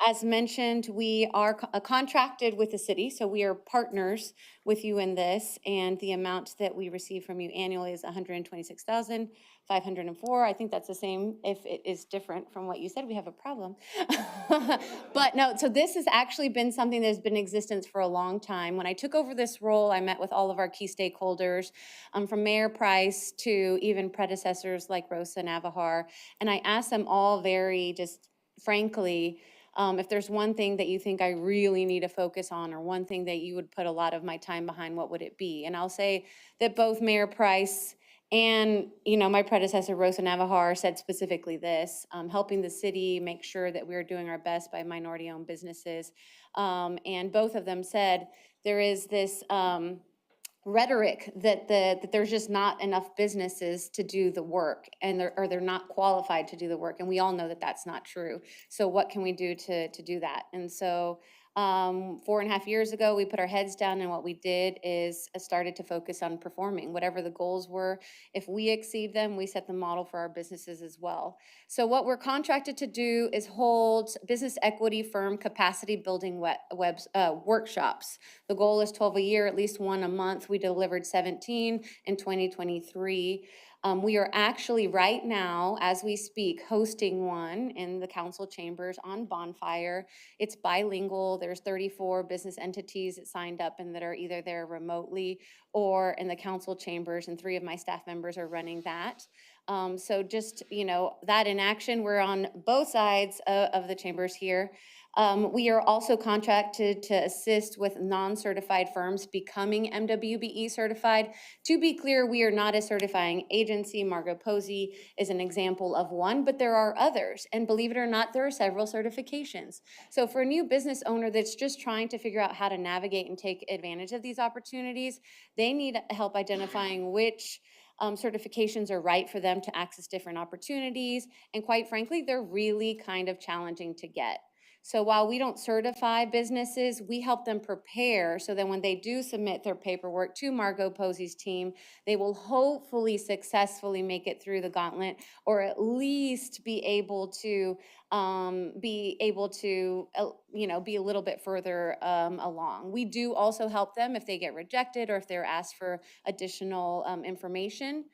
As mentioned, we are contracted with the city, so we are partners with you in this, and the amount that we receive from you annually is $126,504. I think that's the same. If it is different from what you said, we have a problem. But no, so this has actually been something that has been in existence for a long time. When I took over this role, I met with all of our key stakeholders, from Mayor Price to even predecessors like Rosa Navahar, and I asked them all very just frankly, if there's one thing that you think I really need to focus on, or one thing that you would put a lot of my time behind, what would it be? And I'll say that both Mayor Price and, my predecessor, Rosa Navahar, said specifically this, helping the city make sure that we're doing our best by minority-owned businesses. And both of them said there is this rhetoric that there's just not enough businesses to do the work, and they're not qualified to do the work, and we all know that that's not true. So what can we do to do that? And so 4.5 years ago, we put our heads down, and what we did is started to focus on performing whatever the goals were. If we exceed them, we set the model for our businesses as well. So what we're contracted to do is hold business equity firm capacity building workshops. The goal is 12 a year, at least one a month. We delivered 17 in 2023. We are actually right now, as we speak, hosting one in the council chambers on Bonfire. It's bilingual. There's 34 business entities that signed up and that are either there remotely or in the council chambers, and 3 of my staff members are running that. So just, that in action, we're on both sides of the chambers here. We are also contracted to assist with non-certified firms becoming MWBE certified. To be clear, we are not a certifying agency. Margot Posey is an example of one, but there are others. And believe it or not, there are several certifications. So for a new business owner that's just trying to figure out how to navigate and take advantage of these opportunities, they need help identifying which certifications are right for them to access different opportunities. And quite frankly, they're really kind of challenging to get. So while we don't certify businesses, we help them prepare so that when they do submit their paperwork to Margot Posey's team, they will hopefully successfully make it through the gauntlet, or at least be able to be a little bit further along. We do also help them if they get rejected or if they're asked for additional information.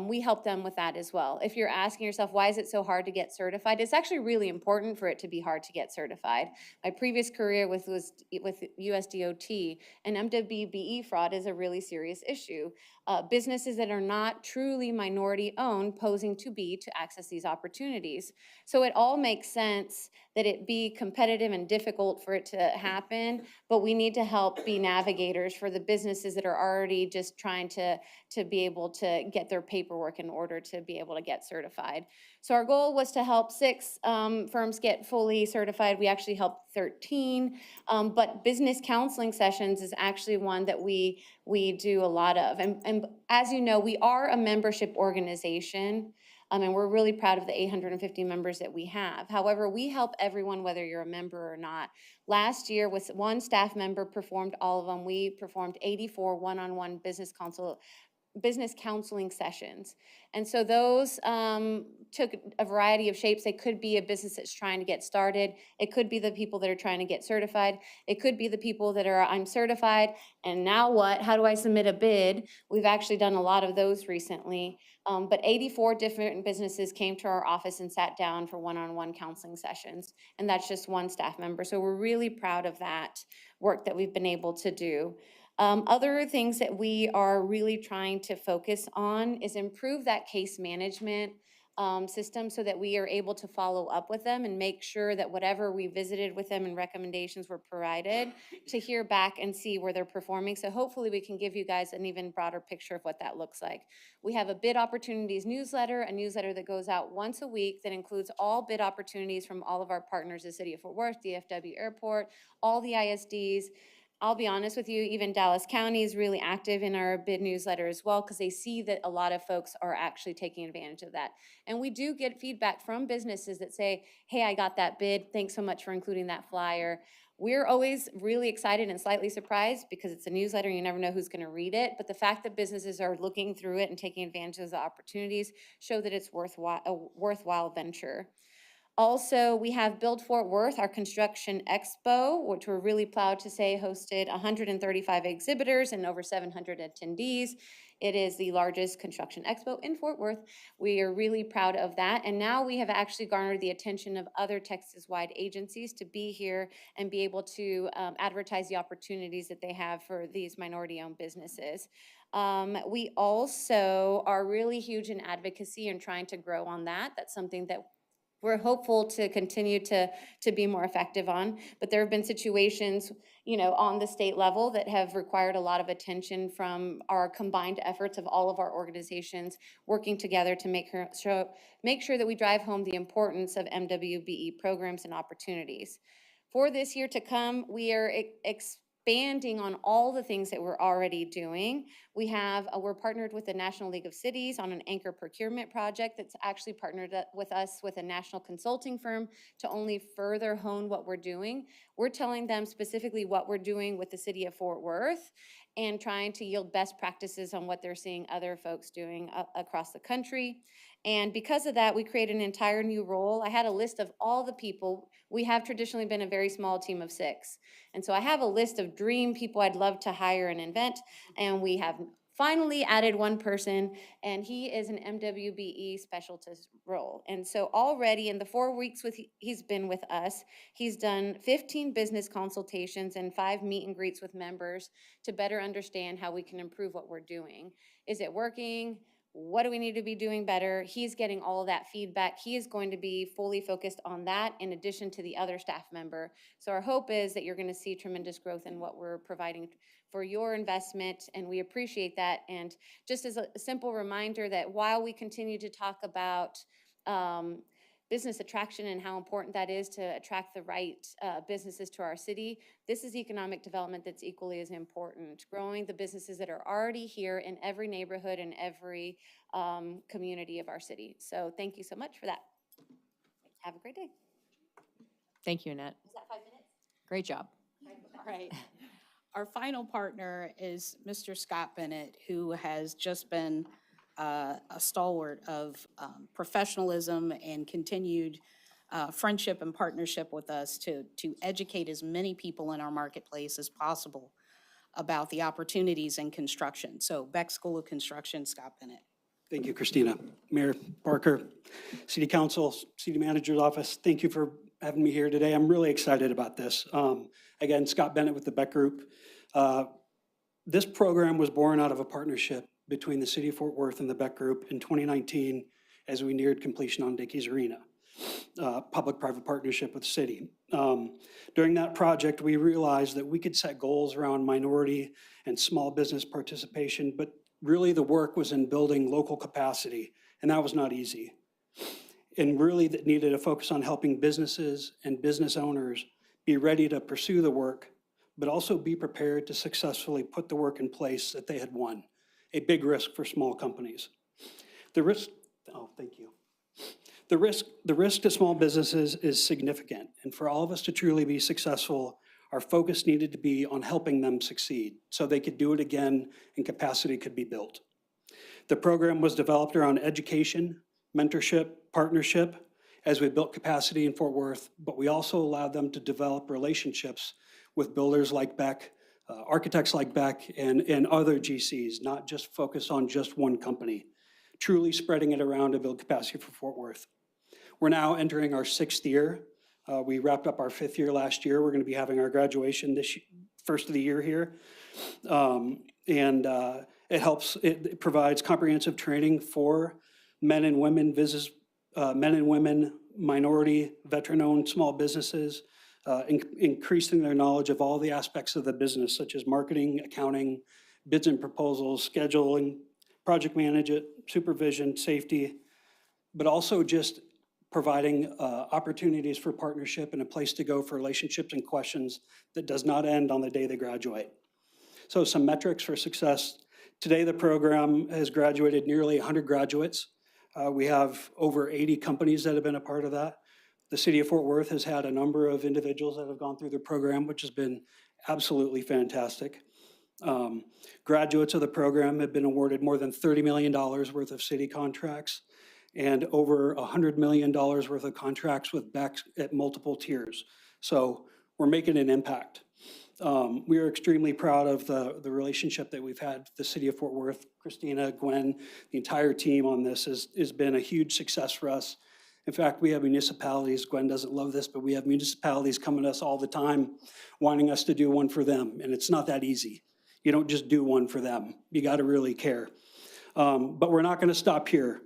We help them with that as well. If you're asking yourself, why is it so hard to get certified? It's actually really important for it to be hard to get certified. My previous career was with USDOT, and MWBE fraud is a really serious issue. Businesses that are not truly minority owned posing to be to access these opportunities. So it all makes sense that it be competitive and difficult for it to happen, but we need to help be navigators for the businesses that are already just trying to be able to get their paperwork in order to be able to get certified. So our goal was to help 6 firms get fully certified. We actually helped 13, but business counseling sessions is actually one that we do a lot of. And as you know, we are a membership organization. And we're really proud of the 850 members that we have. However, we help everyone, whether you're a member or not. Last year, with 1 staff member performed all of them, we performed 84 one-on-one business counseling sessions. And so those took a variety of shapes. They could be a business that's trying to get started. It could be the people that are trying to get certified. It could be the people that are, I'm certified, and now what? How do I submit a bid? We've actually done a lot of those recently. But 84 different businesses came to our office and sat down for one-on-one counseling sessions. And that's just 1 staff member. So we're really proud of that work that we've been able to do. Other things that we are really trying to focus on is improve that case management system so that we are able to follow up with them and make sure that whatever we visited with them and recommendations were provided, to hear back and see where they're performing. So hopefully we can give you guys an even broader picture of what that looks like. We have a bid opportunities newsletter, a newsletter that goes out once a week that includes all bid opportunities from all of our partners, the City of Fort Worth, DFW Airport, all the ISDs. I'll be honest with you, even Dallas County is really active in our bid newsletter as well, because they see that a lot of folks are actually taking advantage of that. And we do get feedback from businesses that say, hey, I got that bid, thanks so much for including that flyer. We're always really excited and slightly surprised because it's a newsletter, you never know who's gonna read it, but the fact that businesses are looking through it and taking advantage of the opportunities show that it's a worthwhile venture. Also, we have Build Fort Worth, our construction expo, which we're really proud to say hosted 135 exhibitors and over 700 attendees. It is the largest construction expo in Fort Worth. We are really proud of that. And now we have actually garnered the attention of other Texas-wide agencies to be here and be able to advertise the opportunities that they have for these minority-owned businesses. We also are really huge in advocacy and trying to grow on that. That's something that we're hopeful to continue to be more effective on, but there have been situations, on the state level that have required a lot of attention from our combined efforts of all of our organizations working together to make sure that we drive home the importance of MWBE programs and opportunities. For this year to come, we are expanding on all the things that we're already doing. We're partnered with the National League of Cities on an anchor procurement project that's actually partnered with us with a national consulting firm to only further hone what we're doing. We're telling them specifically what we're doing with the city of Fort Worth and trying to yield best practices on what they're seeing other folks doing across the country. And because of that, we created an entire new role. I had a list of all the people. We have traditionally been a very small team of 6. And so I have a list of dream people I'd love to hire and invent. And we have finally added one person, and he is an MWBE specialist role. And so already in the 4 weeks he's been with us, he's done 15 business consultations and 5 meet and greets with members to better understand how we can improve what we're doing. Is it working? What do we need to be doing better? He's getting all of that feedback. He is going to be fully focused on that in addition to the other staff member. So our hope is that you're going to see tremendous growth in what we're providing for your investment, and we appreciate that. And just as a simple reminder that while we continue to talk about business attraction and how important that is to attract the right businesses to our city, this is economic development that's equally as important. Growing the businesses that are already here in every neighborhood and every community of our city. So thank you so much for that. Have a great day. Thank you, Annette. Was that 5 minutes? Great job. All right. Our final partner is Mr. Scott Bennett, who has just been a stalwart of professionalism and continued friendship and partnership with us to educate as many people in our marketplace as possible about the opportunities in construction. So Beck School of Construction, Scott Bennett. Thank you, Christina. Mayor Barker, City Council, City Manager's Office, thank you for having me here today. I'm really excited about this. Again, Scott Bennett with the Beck Group. This program was born out of a partnership between the City of Fort Worth and the Beck Group in 2019 as we neared completion on Dickey's Arena, public-private partnership with the city. During that project, we realized that we could set goals around minority and small business participation, but really the work was in building local capacity, and that was not easy. And really that needed a focus on helping businesses and business owners be ready to pursue the work, but also be prepared to successfully put the work in place that they had won. A big risk for small companies. The risk to small businesses is significant, and for all of us to truly be successful, our focus needed to be on helping them succeed so they could do it again and capacity could be built. The program was developed around education, mentorship, partnership, as we built capacity in Fort Worth, but we also allowed them to develop relationships with builders like Beck, architects like Beck, and other GCs, not just focus on just one company, truly spreading it around to build capacity for Fort Worth. We're now entering our 6th year. We wrapped up our 5th year last year. We're going to be having our graduation this first of the year here. It provides comprehensive training for men and women, minority, veteran-owned small businesses, increasing their knowledge of all the aspects of the business, such as marketing, accounting, bids and proposals, scheduling, project management, supervision, safety, but also just providing opportunities for partnership and a place to go for relationships and questions that does not end on the day they graduate. So some metrics for success. Today, the program has graduated nearly 100 graduates. We have over 80 companies that have been a part of that. The city of Fort Worth has had a number of individuals that have gone through the program, which has been absolutely fantastic. Graduates of the program have been awarded more than $30 million worth of city contracts and over $100 million worth of contracts with BECs at multiple tiers. So we're making an impact. We are extremely proud of the relationship that we've had with the city of Fort Worth. Christina, Gwen, the entire team on this has been a huge success for us. In fact, we have municipalities, Gwen doesn't love this, but we have municipalities coming to us all the time wanting us to do one for them, and it's not that easy. You don't just do one for them. You got to really care. But we're not going to stop here.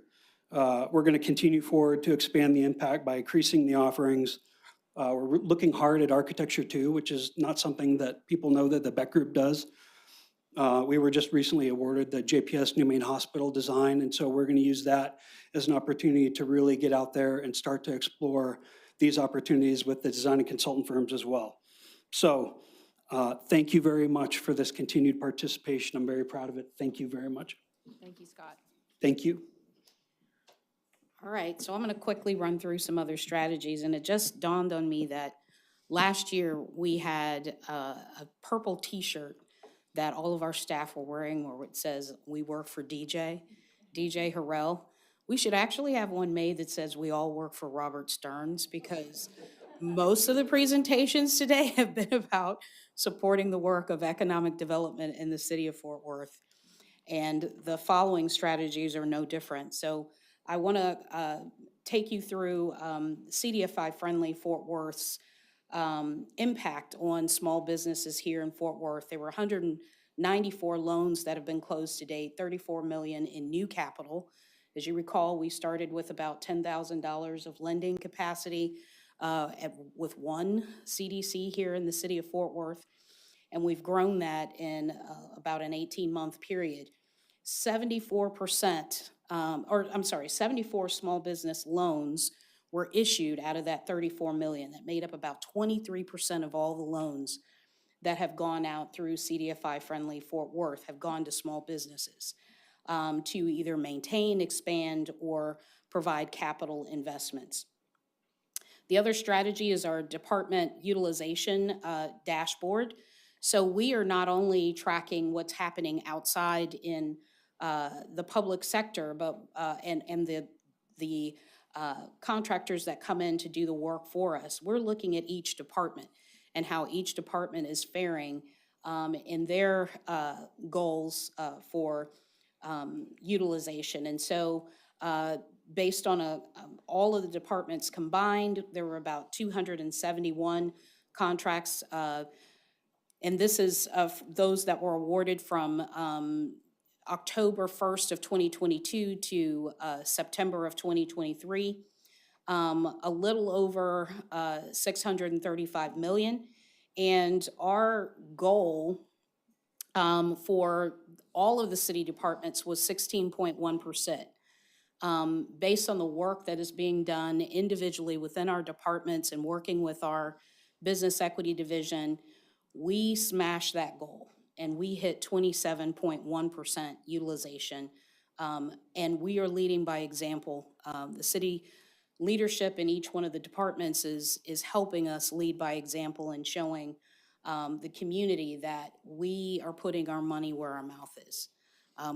We're going to continue forward to expand the impact by increasing the offerings. We're looking hard at architecture too, which is not something that people know that the Beck Group does. We were just recently awarded the JPS New Main Hospital design, and so we're going to use that as an opportunity to really get out there and start to explore these opportunities with the design and consultant firms as well. So thank you very much for this continued participation. I'm very proud of it. Thank you very much. Thank you, Scott. Thank you. All right, so I'm going to quickly run through some other strategies, and it just dawned on me that last year we had a purple T-shirt that all of our staff were wearing where it says, "We work for DJ Harrell." We should actually have one made that says, "We all work for Robert Stearns," because most of the presentations today have been about supporting the work of economic development in the city of Fort Worth. And the following strategies are no different. So I want to take you through CDFI-friendly Fort Worth's impact on small businesses here in Fort Worth. There were 194 loans that have been closed to date, $34 million in new capital. As you recall, we started with about $10,000 of lending capacity with one CDC here in the city of Fort Worth, and we've grown that in about an 18-month period. 74 small business loans were issued out of that 34 million. That made up about 23% of all the loans that have gone out through CDFI-friendly Fort Worth have gone to small businesses to either maintain, expand, or provide capital investments. The other strategy is our department utilization dashboard. So we are not only tracking what's happening outside in the public sector, but and the contractors that come in to do the work for us. We're looking at each department and how each department is faring in their goals for utilization. And so based on all of the departments combined, there were about 271 contracts. And this is of those that were awarded from October 1st of 2022 to September of 2023, a little over 635 million. And our goal for all of the city departments was 16.1%. Based on the work that is being done individually within our departments and working with our business equity division, we smashed that goal. And we hit 27.1% utilization. And we are leading by example. The city leadership in each one of the departments is helping us lead by example and showing the community that we are putting our money where our mouth is.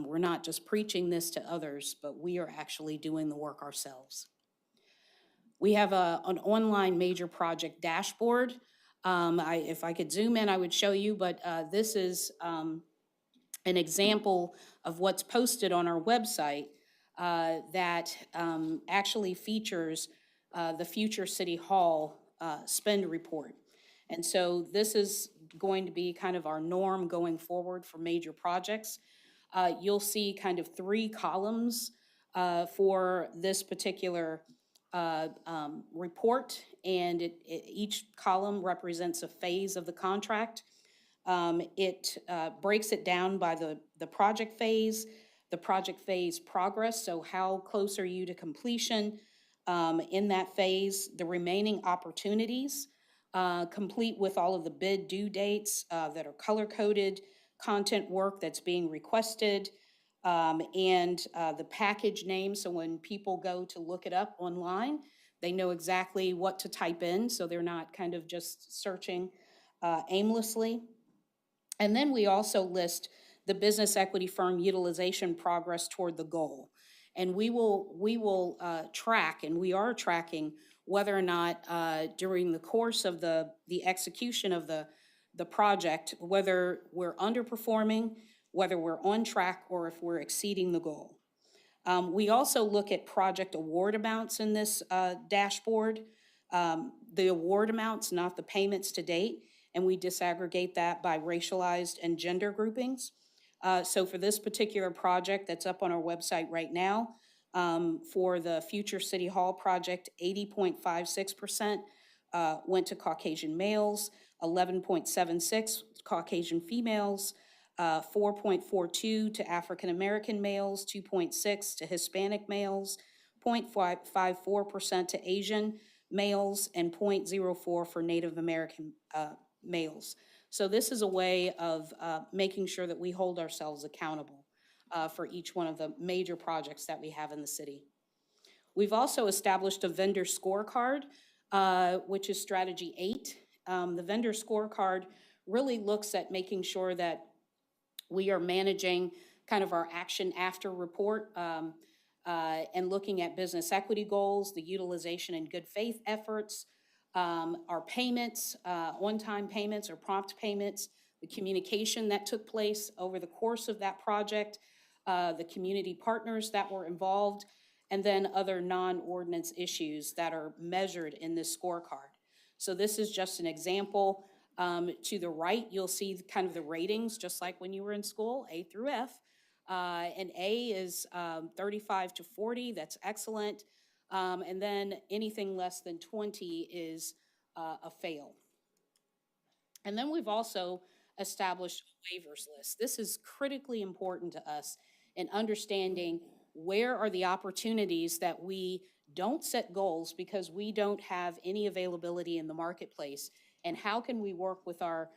We're not just preaching this to others, but we are actually doing the work ourselves. We have an online major project dashboard. If I could zoom in, I would show you, but this is an example of what's posted on our website that actually features the future City Hall spend report. And so this is going to be kind of our norm going forward for major projects. You'll see kind of 3 columns for this particular report, and each column represents a phase of the contract. It breaks it down by the project phase progress, so how close are you to completion, in that phase. The remaining opportunities, complete with all of the bid due dates that are color-coded, content work that's being requested, and the package name, so when people go to look it up online, they know exactly what to type in, so they're not kind of just searching aimlessly. And then we also list the business equity firm utilization progress toward the goal. And we will track, and we are tracking, whether or not during the course of the execution of the project, whether we're underperforming, whether we're on track, or if we're exceeding the goal. We also look at project award amounts in this dashboard, the award amounts, not the payments to date, and we disaggregate that by racialized and gender groupings. So for this particular project that's up on our website right now, for the future City Hall project, 80.56% went to Caucasian males, 11.76 Caucasian females, 4.42 to African American males, 2.6 to Hispanic males, 0.54% to Asian males, and 0.04 for Native American males. So this is a way of making sure that we hold ourselves accountable for each one of the major projects that we have in the city. We've also established a vendor scorecard, which is strategy 8. The vendor scorecard really looks at making sure that we are managing kind of our action after report and looking at business equity goals, the utilization and good faith efforts, our payments, on-time payments or prompt payments, the communication that took place over the course of that project, the community partners that were involved, and then other non-ordinance issues that are measured in this scorecard. So this is just an example. To the right, you'll see kind of the ratings, just like when you were in school, A through F. And A is 35 to 40, that's excellent. And then anything less than 20 is a fail. And then we've also established a waivers list. This is critically important to us in understanding where are the opportunities that we don't set goals because we don't have any availability in the marketplace, and how can we work with our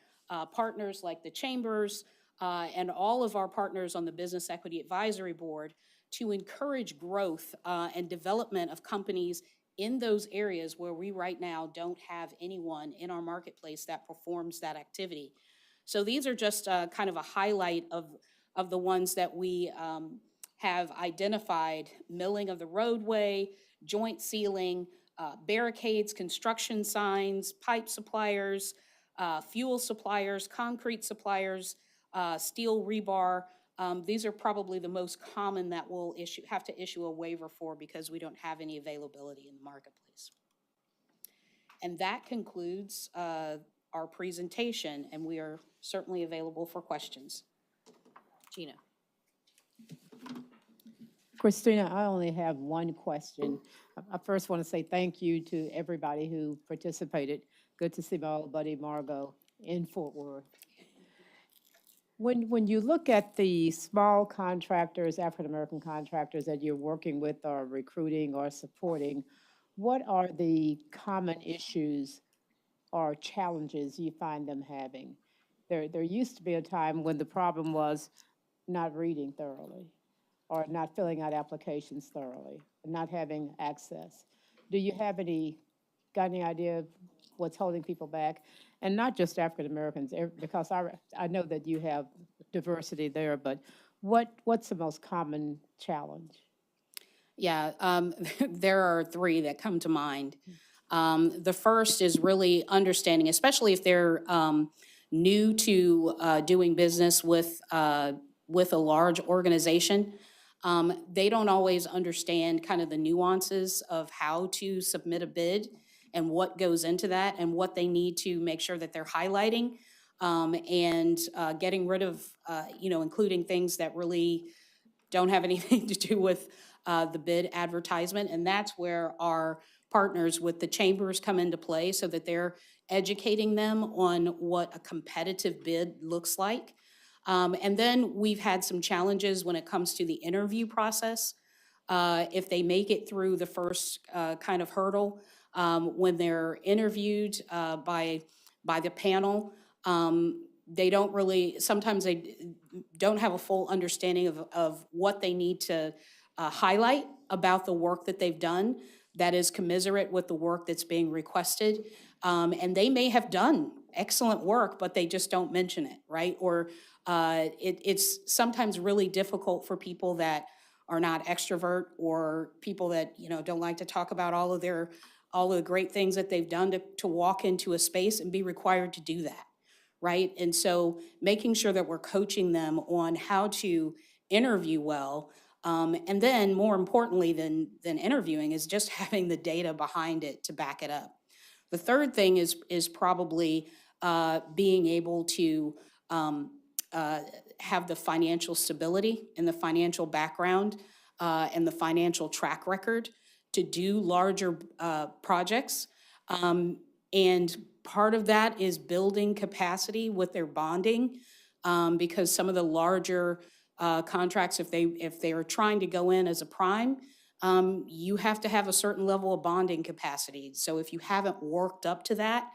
partners like the chambers and all of our partners on the Business Equity Advisory Board to encourage growth and development of companies in those areas where we right now don't have anyone in our marketplace that performs that activity. So these are just kind of a highlight of the ones that we have identified: milling of the roadway, joint sealing, barricades, construction signs, pipe suppliers, fuel suppliers, concrete suppliers, steel rebar. These are probably the most common that we'll have to issue a waiver for because we don't have any availability in the marketplace. And that concludes our presentation, and we are certainly available for questions. Gina. Christina, I only have one question. I first want to say thank you to everybody who participated. Good to see my old buddy Margot in Fort Worth. When you look at the small contractors, African-American contractors that you're working with or recruiting or supporting, what are the common issues or challenges you find them having? There used to be a time when the problem was not reading thoroughly, or not filling out applications thoroughly, not having access. Do you have got any idea of what's holding people back? And not just African Americans, because I know that you have diversity there, but what's the most common challenge? Yeah, there are 3 that come to mind. The first is really understanding, especially if they're new to doing business with a large organization. They don't always understand kind of the nuances of how to submit a bid and what goes into that and what they need to make sure that they're highlighting and getting rid of, including things that really don't have anything to do with the bid advertisement. And that's where our partners with the chambers come into play, so that they're educating them on what a competitive bid looks like. And then we've had some challenges when it comes to the interview process. if they make it through the first kind of hurdle, when they're interviewed by the panel, they don't really, sometimes they don't have a full understanding of what they need to highlight about the work that they've done that is commiserate with the work that's being requested. And they may have done excellent work, but they just don't mention it, right? Or it's sometimes really difficult for people that are not extrovert, or people that, you know, don't like to talk about all of the great things that they've done to walk into a space and be required to do that, right? And so making sure that we're coaching them on how to interview well, and then more importantly than interviewing is just having the data behind it to back it up. The third thing is probably being able to have the financial stability and the financial background and the financial track record to do larger projects. And part of that is building capacity with their bonding, because some of the larger contracts, if they are trying to go in as a prime, you have to have a certain level of bonding capacity. So if you haven't worked up to that,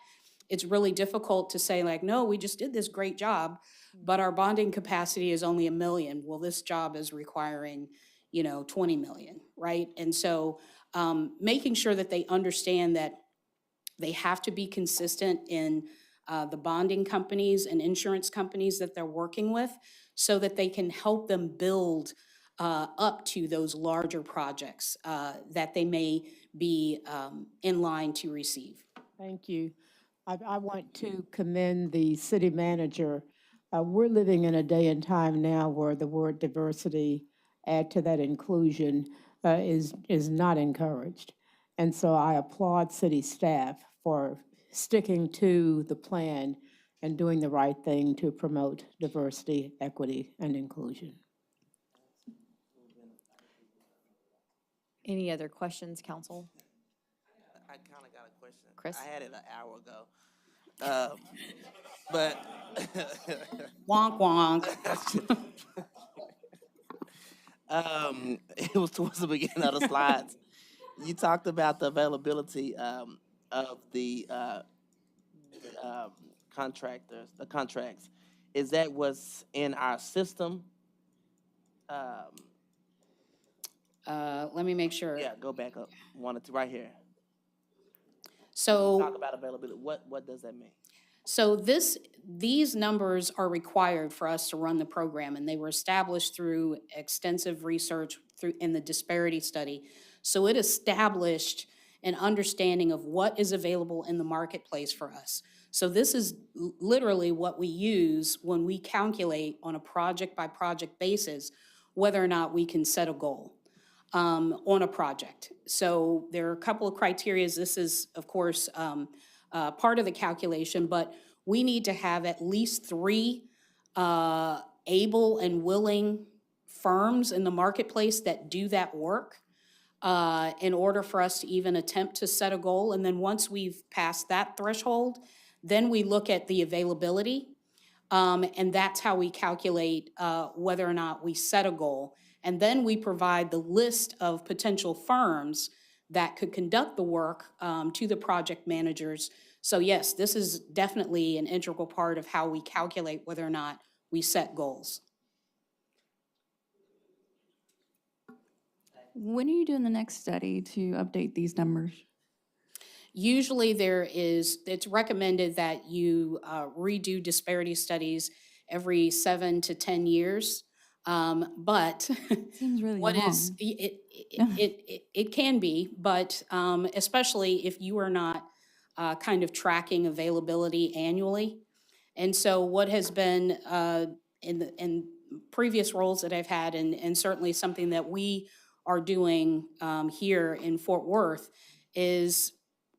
it's really difficult to say like, no, we just did this great job, but our bonding capacity is only $1 million. Well, this job is requiring, 20 million, right? And so making sure that they understand that they have to be consistent in the bonding companies and insurance companies that they're working with, so that they can help them build up to those larger projects that they may be in line to receive. Thank you. I want to commend the city manager. We're living in a day and time now where the word diversity, add to that inclusion, is not encouraged. And so I applaud city staff for sticking to the plan and doing the right thing to promote diversity, equity, and inclusion. Any other questions, council? I kind of got a question. Chris? I had it an hour ago. But Wonk wonk. It was towards the beginning of the slides. You talked about the availability of the contractors, the contracts. Is that what's in our system? Let me make sure. Yeah, go back up. Wanted to right here. So talk about availability. What does that mean? So these numbers are required for us to run the program, and they were established through extensive research in the disparity study. So it established an understanding of what is available in the marketplace for us. So this is literally what we use when we calculate on a project by project basis whether or not we can set a goal on a project. So there are a couple of criteria. This is, of course, part of the calculation, but we need to have at least 3 able and willing firms in the marketplace that do that work in order for us to even attempt to set a goal. And then once we've passed that threshold, then we look at the availability, and that's how we calculate whether or not we set a goal. And then we provide the list of potential firms that could conduct the work to the project managers. So yes, this is definitely an integral part of how we calculate whether or not we set goals. When are you doing the next study to update these numbers? Usually it's recommended that you redo disparity studies every 7 to 10 years. But seems really what long. is it can be, but especially if you are not kind of tracking availability annually. And so what has been in previous roles that I've had, and certainly something that we are doing here in Fort Worth, is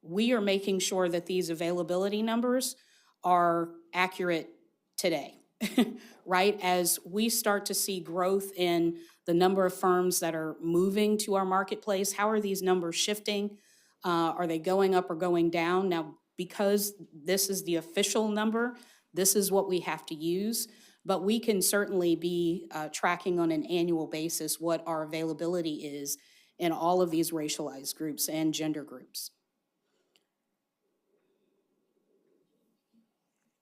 we are making sure that these availability numbers are accurate today. Right? As we start to see growth in the number of firms that are moving to our marketplace, how are these numbers shifting? Are they going up or going down? Now, because this is the official number, this is what we have to use. But we can certainly be tracking on an annual basis what our availability is in all of these racialized groups and gender groups.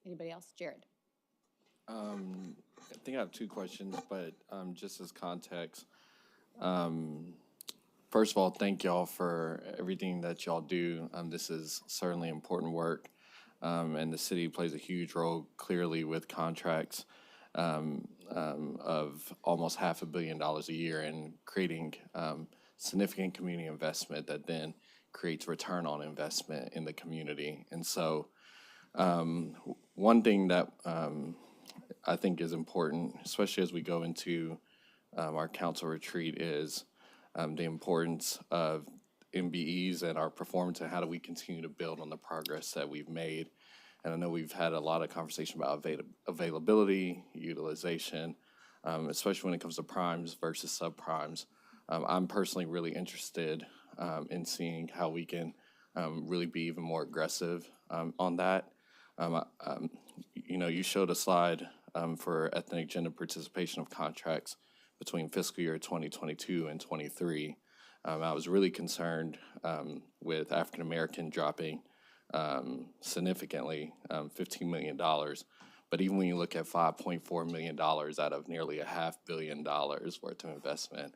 Anybody else? Jared? I think I have two questions, but just as context. First of all, thank y'all for everything that y'all do. This is certainly important work, and the city plays a huge role clearly with contracts of almost $500 million a year and creating significant community investment that then creates return on investment in the community. And so one thing that I think is important, especially as we go into our council retreat, is the importance of MBEs and our performance and how do we continue to build on the progress that we've made. And I know we've had a lot of conversation about availability, utilization, especially when it comes to primes versus subprimes. I'm personally really interested in seeing how we can really be even more aggressive on that. You know, you showed a slide for ethnic gender participation of contracts between fiscal year 2022 and 23. I was really concerned with African American dropping significantly, $15 million. But even when you look at $5.4 million out of nearly $500 million worth of investment,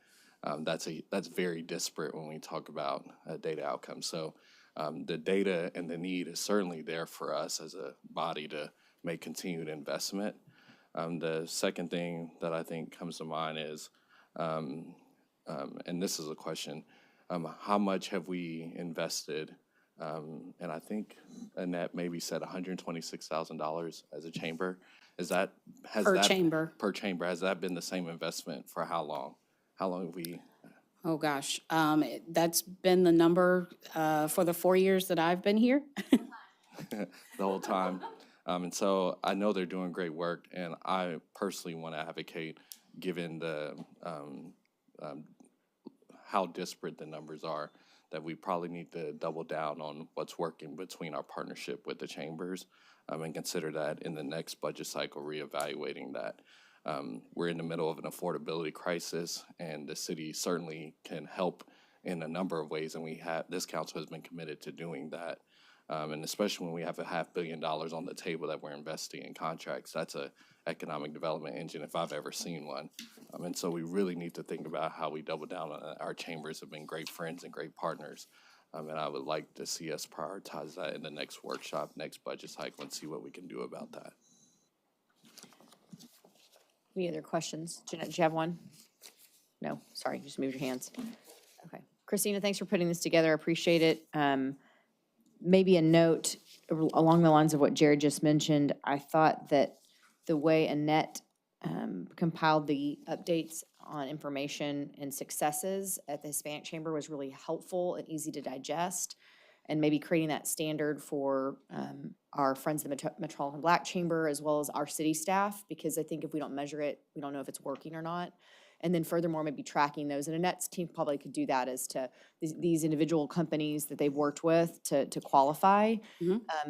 that's very disparate when we talk about data outcomes. So the data and the need is certainly there for us as a body to make continued investment. The second thing that I think comes to mind is, and this is a question, how much have we invested? And I think Annette maybe said $126,000 as a chamber. Has that chamber. Per chamber, has that been the same investment for how long? How long have we? Oh, gosh. That's been the number for the 4 years that I've been here. The whole time. And so I know they're doing great work, and I personally want to advocate, given the how disparate the numbers are, that we probably need to double down on what's working between our partnership with the chambers and consider that in the next budget cycle, reevaluating that. We're in the middle of an affordability crisis, and the city certainly can help in a number of ways, and this council has been committed to doing that. And especially when we have $500 million on the table that we're investing in contracts, that's an economic development engine if I've ever seen one. And so we really need to think about how we double down on it. Our chambers have been great friends and great partners. And I would like to see us prioritize that in the next workshop, next budget cycle, and see what we can do about that. Any other questions? Jeanette, do you have one? No, sorry, just moved your hands. Okay. Christina, thanks for putting this together. I appreciate it. Maybe a note along the lines of what Jared just mentioned. I thought that the way Annette compiled the updates on information and successes at the Hispanic Chamber was really helpful and easy to digest, and maybe creating that standard for our friends in the Metropolitan Black Chamber as well as our city staff, because I think if we don't measure it, we don't know if it's working or not. And then furthermore, maybe tracking those. And Annette's team probably could do that as to these individual companies that they've worked with to qualify,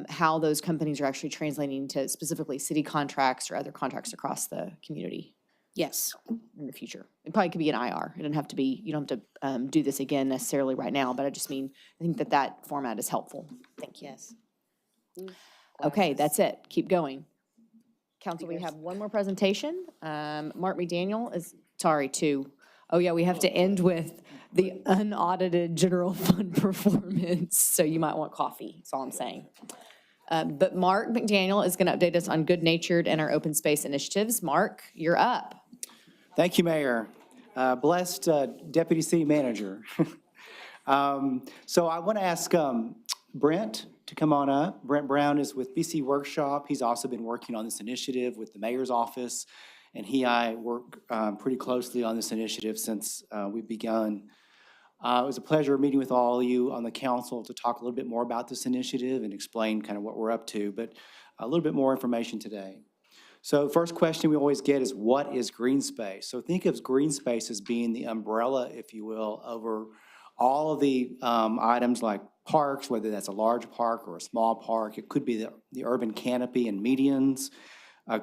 how those companies are actually translating to specifically city contracts or other contracts across the community. Yes. In the future. It probably could be an IR. It doesn't have to be, you don't have to do this again necessarily right now, but I just mean, I think that format is helpful. Thank you. Yes. Okay, that's it. Keep going. Council, we have one more presentation. Mark McDaniel is, sorry, two. Oh yeah, we have to end with the unaudited general fund performance. So you might want coffee, that's all I'm saying. But Mark McDaniel is gonna update us on good natured and our open space initiatives. Mark, you're up. Thank you, Mayor. Blessed Deputy City Manager. So I want to ask Brent to come on up. Brent Brown is with BC Workshop. He's also been working on this initiative with the Mayor's Office, and I work pretty closely on this initiative since we've begun. It was a pleasure meeting with all of you on the council to talk a little bit more about this initiative and explain kind of what we're up to, but a little bit more information today. So first question we always get is, what is green space? So think of green space as being the umbrella, if you will, over all of the items like parks, whether that's a large park or a small park. It could be the urban canopy and medians.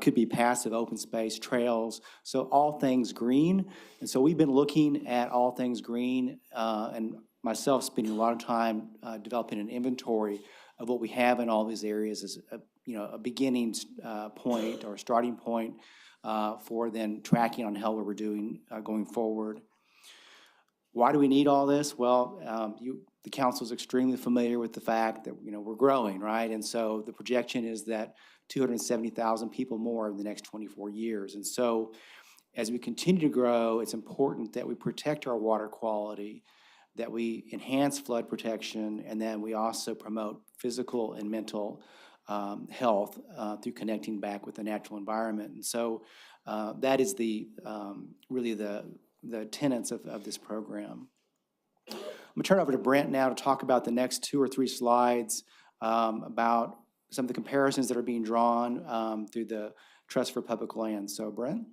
could be passive open space, trails, so all things green. And so we've been looking at all things green, and myself spending a lot of time developing an inventory of what we have in all these areas as a beginning point or starting point for then tracking on how we're doing going forward. Why do we need all this? Well, the council is extremely familiar with the fact that we're growing, right? And so the projection is that 270,000 people more in the next 24 years. And so as we continue to grow, it's important that we protect our water quality, that we enhance flood protection, and then we also promote physical and mental health through connecting back with the natural environment. And so that is really the tenets of this program. I'm going to turn it over to Brent now to talk about the next 2 or 3 slides about some of the comparisons that are being drawn through the Trust for Public Lands. So Brent?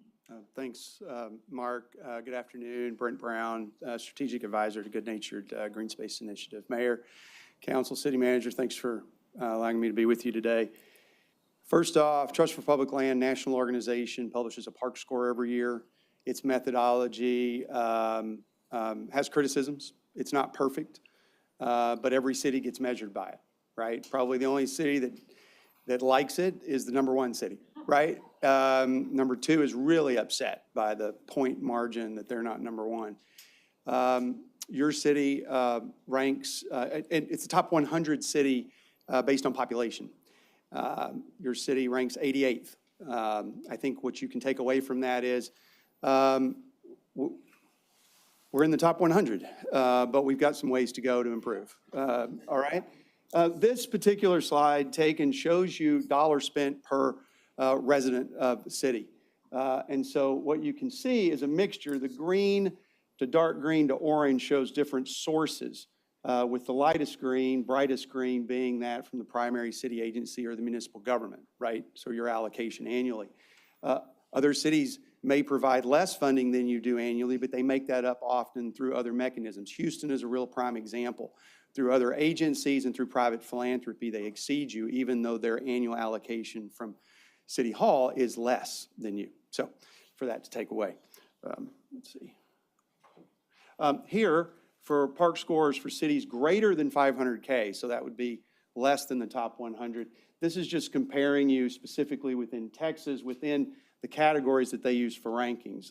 Thanks, Mark. Good afternoon. Brent Brown, Strategic Advisor to Good Natured Green Space Initiative. Mayor, Council, City Manager, thanks for allowing me to be with you today. First off, Trust for Public Land, national organization, publishes a park score every year. Its methodology has criticisms. It's not perfect, but every city gets measured by it, right? Probably the only city that likes it is the #1 city, right? Number 2 is really upset by the point margin that they're not #1. Your city ranks, it's the top 100 city based on population. Your city ranks 88th. I think what you can take away from that is we're in the top 100, but we've got some ways to go to improve. All right? This particular slide taken shows you dollars spent per resident of the city. And so what you can see is a mixture. The green to dark green to orange shows different sources, with the lightest green, brightest green being that from the primary city agency or the municipal government, right? So your allocation annually. Other cities may provide less funding than you do annually, but they make that up often through other mechanisms. Houston is a real prime example. Through other agencies and through private philanthropy, they exceed you, even though their annual allocation from City Hall is less than you. So for that to take away. Let's see. Here, for park scores for cities greater than 500K, so that would be less than the top 100. This is just comparing you specifically within Texas, within the categories that they use for rankings.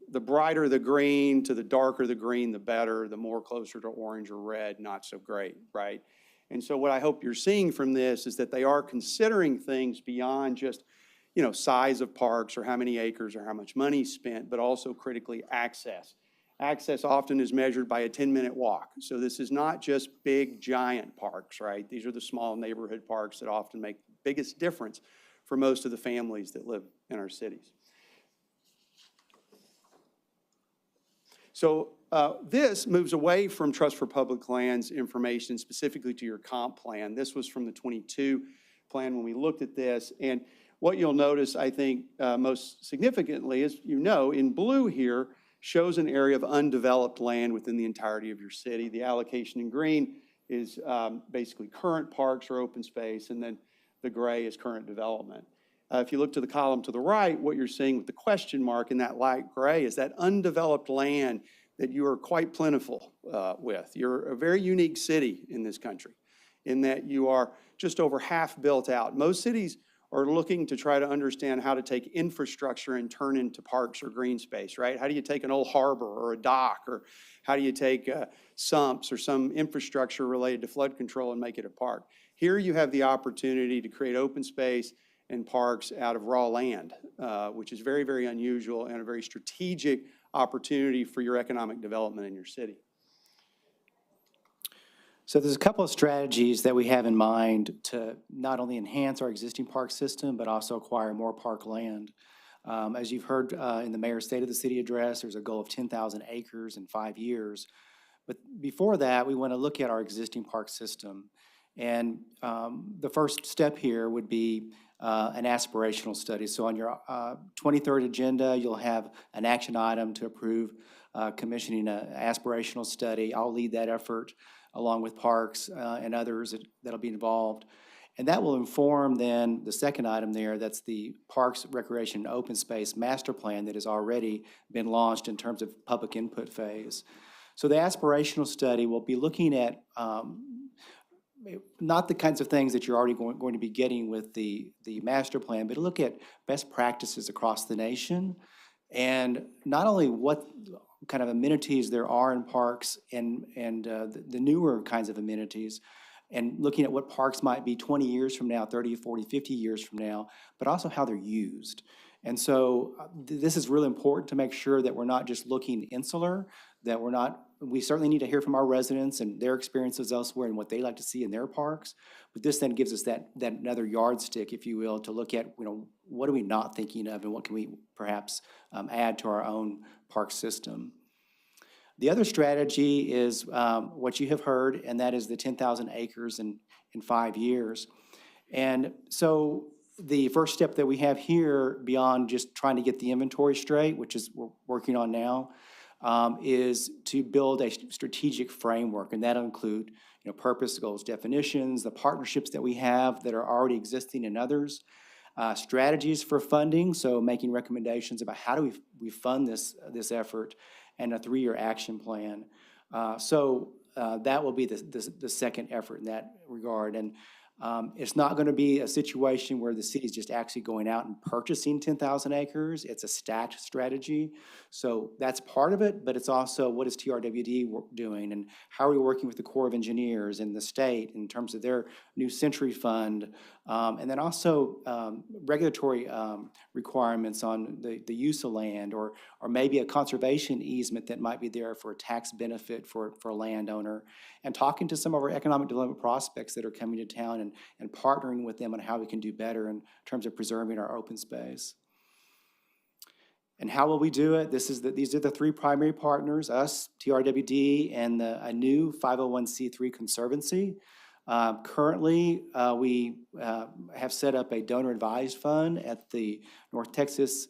The brighter the green to the darker the green, the better. The more closer to orange or red, not so great, right? And so what I hope you're seeing from this is that they are considering things beyond just, size of parks or how many acres or how much money spent, but also critically access. Access often is measured by a 10-minute walk. So this is not just big, giant parks, right? These are the small neighborhood parks that often make the biggest difference for most of the families that live in our cities. So this moves away from Trust for Public Lands information specifically to your comp plan. This was from the 22 plan when we looked at this. And what you'll notice, I think, most significantly is, in blue here shows an area of undeveloped land within the entirety of your city. The allocation in green is basically current parks or open space, and then the gray is current development. If you look to the column to the right, what you're seeing with the question mark in that light gray is that undeveloped land that you are quite plentiful with. You're a very unique city in this country in that you are just over half built out. Most cities are looking to try to understand how to take infrastructure and turn into parks or green space, right? How do you take an old harbor or a dock, or how do you take sumps or some infrastructure related to flood control and make it a park? Here you have the opportunity to create open space and parks out of raw land, which is very, very unusual and a very strategic opportunity for your economic development in your city. So there's a couple of strategies that we have in mind to not only enhance our existing park system, but also acquire more park land. As you've heard in the Mayor's State of the City address, there's a goal of 10,000 acres in 5 years. But before that, we want to look at our existing park system. And the first step here would be an aspirational study. So on your 23rd agenda, you'll have an action item to approve commissioning an aspirational study. I'll lead that effort along with parks and others that'll be involved. And that will inform then the second item there, that's the Parks, Recreation, and Open Space Master Plan that has already been launched in terms of public input phase. So the aspirational study will be looking at not the kinds of things that you're already going to be getting with the master plan, but look at best practices across the nation, and not only what kind of amenities there are in parks and the newer kinds of amenities, and looking at what parks might be 20 years from now, 30, 40, 50 years from now, but also how they're used. And so this is really important to make sure that we're not just looking insular, that we certainly need to hear from our residents and their experiences elsewhere and what they like to see in their parks. But this then gives us that another yardstick, if you will, to look at, what are we not thinking of and what can we perhaps add to our own park system. The other strategy is what you have heard, and that is the 10,000 acres in 5 years. And so the first step that we have here, beyond just trying to get the inventory straight, which is we're working on now, is to build a strategic framework, and that'll include purpose, goals, definitions, the partnerships that we have that are already existing in others, strategies for funding, so making recommendations about how do we fund this effort, and a 3-year action plan. So that will be the second effort in that regard. And it's not going to be a situation where the city is just actually going out and purchasing 10,000 acres. It's a stacked strategy. So that's part of it, but it's also what is TRWD doing, and how are we working with the Corps of Engineers and the state in terms of their New Century Fund, and then also regulatory requirements on the use of land, or maybe a conservation easement that might be there for a tax benefit for a landowner, and talking to some of our economic development prospects that are coming to town and partnering with them on how we can do better in terms of preserving our open space. And how will we do it? These are the 3 primary partners: us, TRWD, and a new 501c3 conservancy. Currently, we have set up a donor-advised fund at the North Texas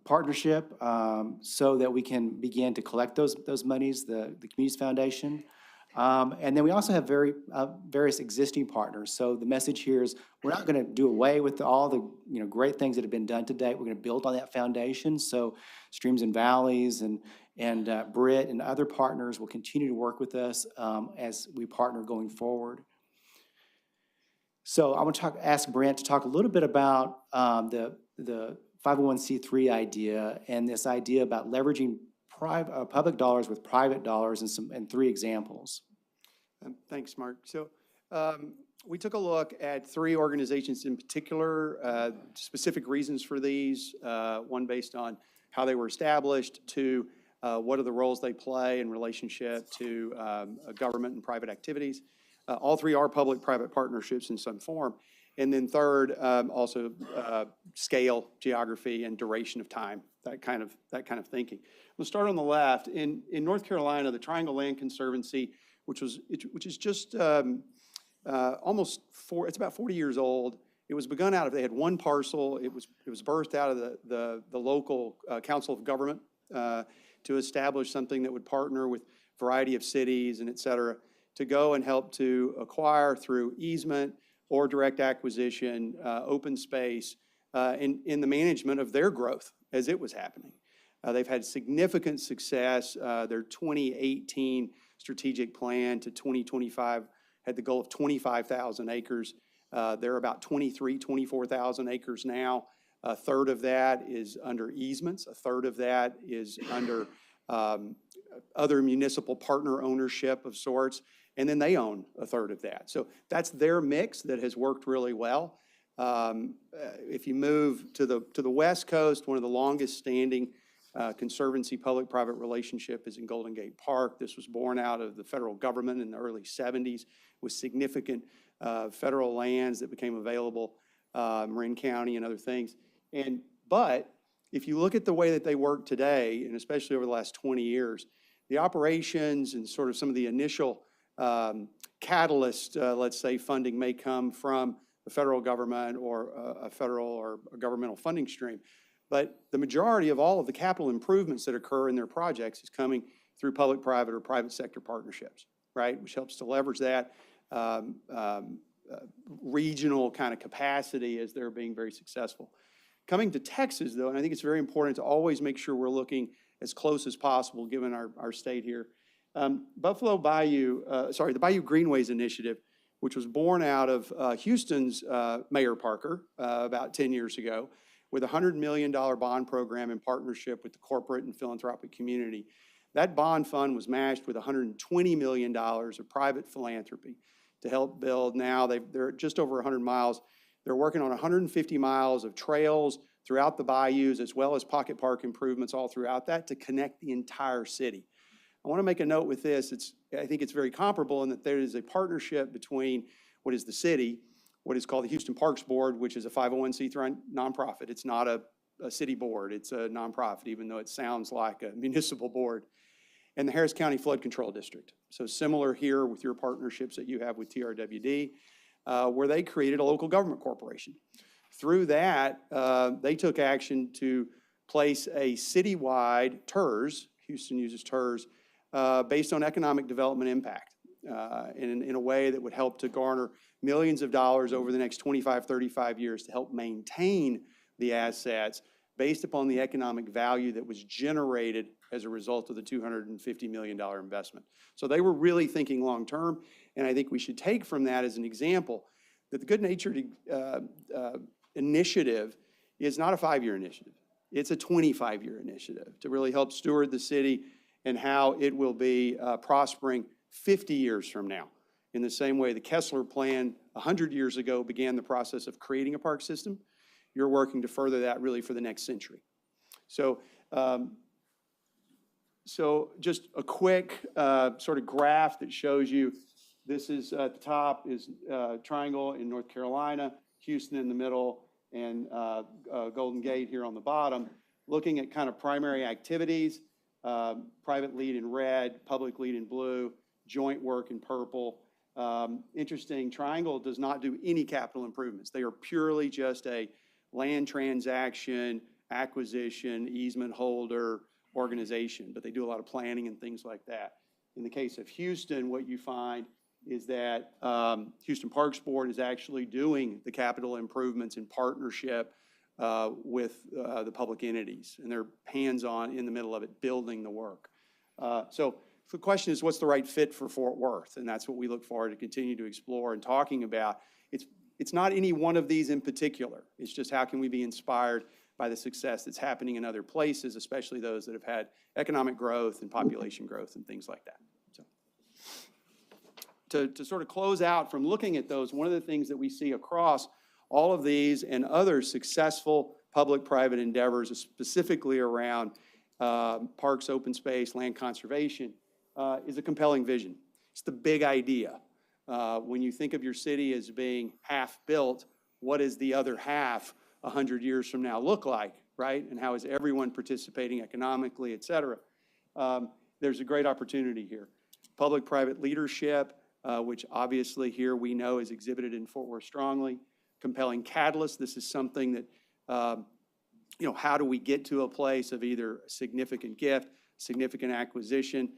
partnership, so that we can begin to collect those monies, the Communities Foundation. And then we also have various existing partners. So the message here is we're not going to do away with all the great things that have been done to date. We're going to build on that foundation. So Streams and Valleys and Britt and other partners will continue to work with us as we partner going forward. So I'm going to ask Brent to talk a little bit about the 501c3 idea, and this idea about leveraging public dollars with private dollars, and 3 examples. Thanks, Mark. So we took a look at 3 organizations in particular, specific reasons for these, one based on how they were established, 2, what are the roles they play in relationship to government and private activities. All 3 are public-private partnerships in some form. And then 3rd, also scale, geography, and duration of time, that kind of thinking. We'll start on the left. In North Carolina, the Triangle Land Conservancy, which is just almost it's about 40 years old. It was begun out of, they had 1 parcel. It was birthed out of the local council of government to establish something that would partner with a variety of cities and et cetera, to go and help to acquire through easement or direct acquisition, open space, in the management of their growth as it was happening. They've had significant success. Their 2018 strategic plan to 2025 had the goal of 25,000 acres. They're about 24,000 acres now. 1/3 of that is under easements. 1/3 of that is under other municipal partner ownership of sorts. And then they own 1/3 of that. So that's their mix that has worked really well. If you move to the West Coast, one of the longest standing conservancy public-private relationship is in Golden Gate Park. This was born out of the federal government in the early 70s with significant federal lands that became available, Marin County and other things. But if you look at the way that they work today, and especially over the last 20 years, the operations and sort of some of the initial catalyst, let's say, funding may come from the federal government or a federal or a governmental funding stream. But the majority of all of the capital improvements that occur in their projects is coming through public-private or private sector partnerships, right? Which helps to leverage that. regional kind of capacity as they're being very successful. Coming to Texas, though, and I think it's very important to always make sure we're looking as close as possible, given our state here. Buffalo Bayou, the Bayou Greenways Initiative, which was born out of Houston's Mayor Parker about 10 years ago, with a $100 million bond program in partnership with the corporate and philanthropic community. That bond fund was matched with $120 million of private philanthropy to help build. Now they're just over 100 miles. They're working on 150 miles of trails throughout the bayous, as well as pocket park improvements all throughout that to connect the entire city. I want to make a note with this. I think it's very comparable in that there is a partnership between what is the city, what is called the Houston Parks Board, which is a 501c3 nonprofit. It's not a city board. It's a nonprofit, even though it sounds like a municipal board. And the Harris County Flood Control District. So similar here with your partnerships that you have with TRWD, where they created a local government corporation. Through that, they took action to place a citywide TERS, Houston uses TERS, based on economic development impact in a way that would help to garner millions of dollars over the next 25, 35 years to help maintain the assets based upon the economic value that was generated as a result of the $250 million investment. So they were really thinking long-term, and I think we should take from that as an example that the good-natured initiative is not a 5-year initiative. It's a 25-year initiative to really help steward the city and how it will be prospering 50 years from now. In the same way the Kessler Plan 100 years ago began the process of creating a park system, you're working to further that really for the next century. So, so just a quick sort of graph that shows you, this is at the top is Triangle in North Carolina, Houston in the middle, and Golden Gate here on the bottom, looking at kind of primary activities, private lead in red, public lead in blue, joint work in purple. Interesting, Triangle does not do any capital improvements. They are purely just a land transaction, acquisition, easement holder, organization, but they do a lot of planning and things like that. In the case of Houston, what you find is that Houston Parks Board is actually doing the capital improvements in partnership with the public entities, and they're hands-on in the middle of it, building the work. So the question is, what's the right fit for Fort Worth? And that's what we look forward to continue to explore and talking about. It's not any one of these in particular. It's just how can we be inspired by the success that's happening in other places, especially those that have had economic growth and population growth and things like that. So to sort of close out from looking at those, one of the things that we see across all of these and other successful public-private endeavors, specifically around parks, open space, land conservation, is a compelling vision. It's the big idea. When you think of your city as being half built, what is the other half 100 years from now look like, right? And how is everyone participating economically, et cetera? There's a great opportunity here. Public-private leadership, which obviously here we know is exhibited in Fort Worth strongly. Compelling catalyst, this is something that, how do we get to a place of either a significant gift, significant acquisition,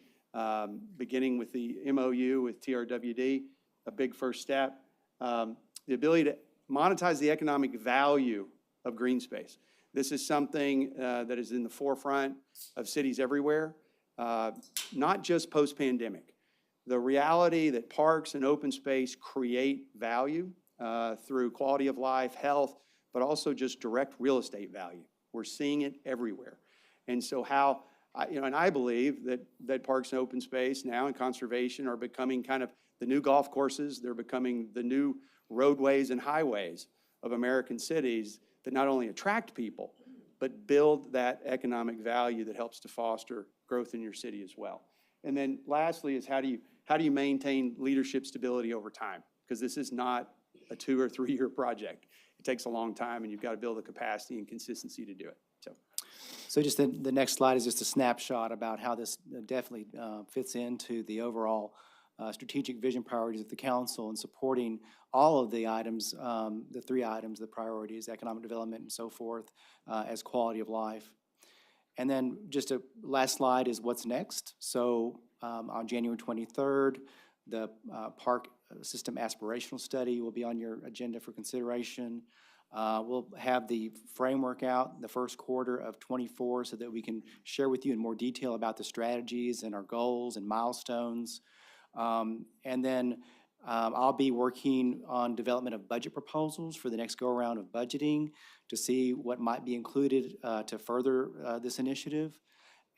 beginning with the MOU with TRWD, a big first step. The ability to monetize the economic value of green space. This is something that is in the forefront of cities everywhere, not just post-pandemic. The reality that parks and open space create value through quality of life, health, but also just direct real estate value. We're seeing it everywhere. And so how, and I believe that parks and open space now and conservation are becoming kind of the new golf courses. They're becoming the new roadways and highways of American cities that not only attract people, but build that economic value that helps to foster growth in your city as well. And then lastly is how do you maintain leadership stability over time? Because this is not a 2 or 3 year project. It takes a long time, and you've got to build the capacity and consistency to do it. So just the next slide is just a snapshot about how this definitely fits into the overall strategic vision priorities of the council and supporting all of the items, the 3 items, the priorities, economic development and so forth, as quality of life. And then just a last slide is what's next. So on January 23rd, The park system aspirational study will be on your agenda for consideration. We'll have the framework out the first quarter of '24 so that we can share with you in more detail about the strategies and our goals and milestones. And then I'll be working on development of budget proposals for the next go-around of budgeting to see what might be included to further this initiative.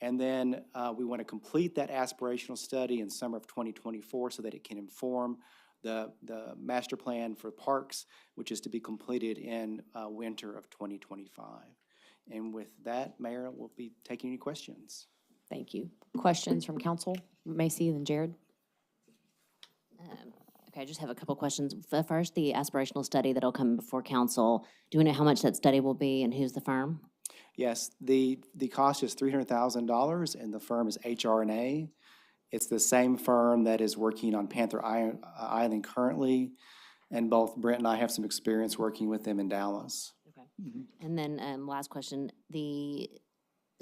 And then we want to complete that aspirational study in summer of 2024 so that it can inform the master plan for parks, which is to be completed in winter of 2025. And with that, Mayor, we'll be taking any questions. Thank you. Questions from council? Macy and then Jared. Okay, I just have a couple questions. First, the aspirational study that'll come before council. Do we know how much that study will be and who's the firm? Yes, the cost is $300,000 and the firm is HR&A. It's the same firm that is working on Panther Island currently, and both Brent and I have some experience working with them in Dallas. Okay. And then last question,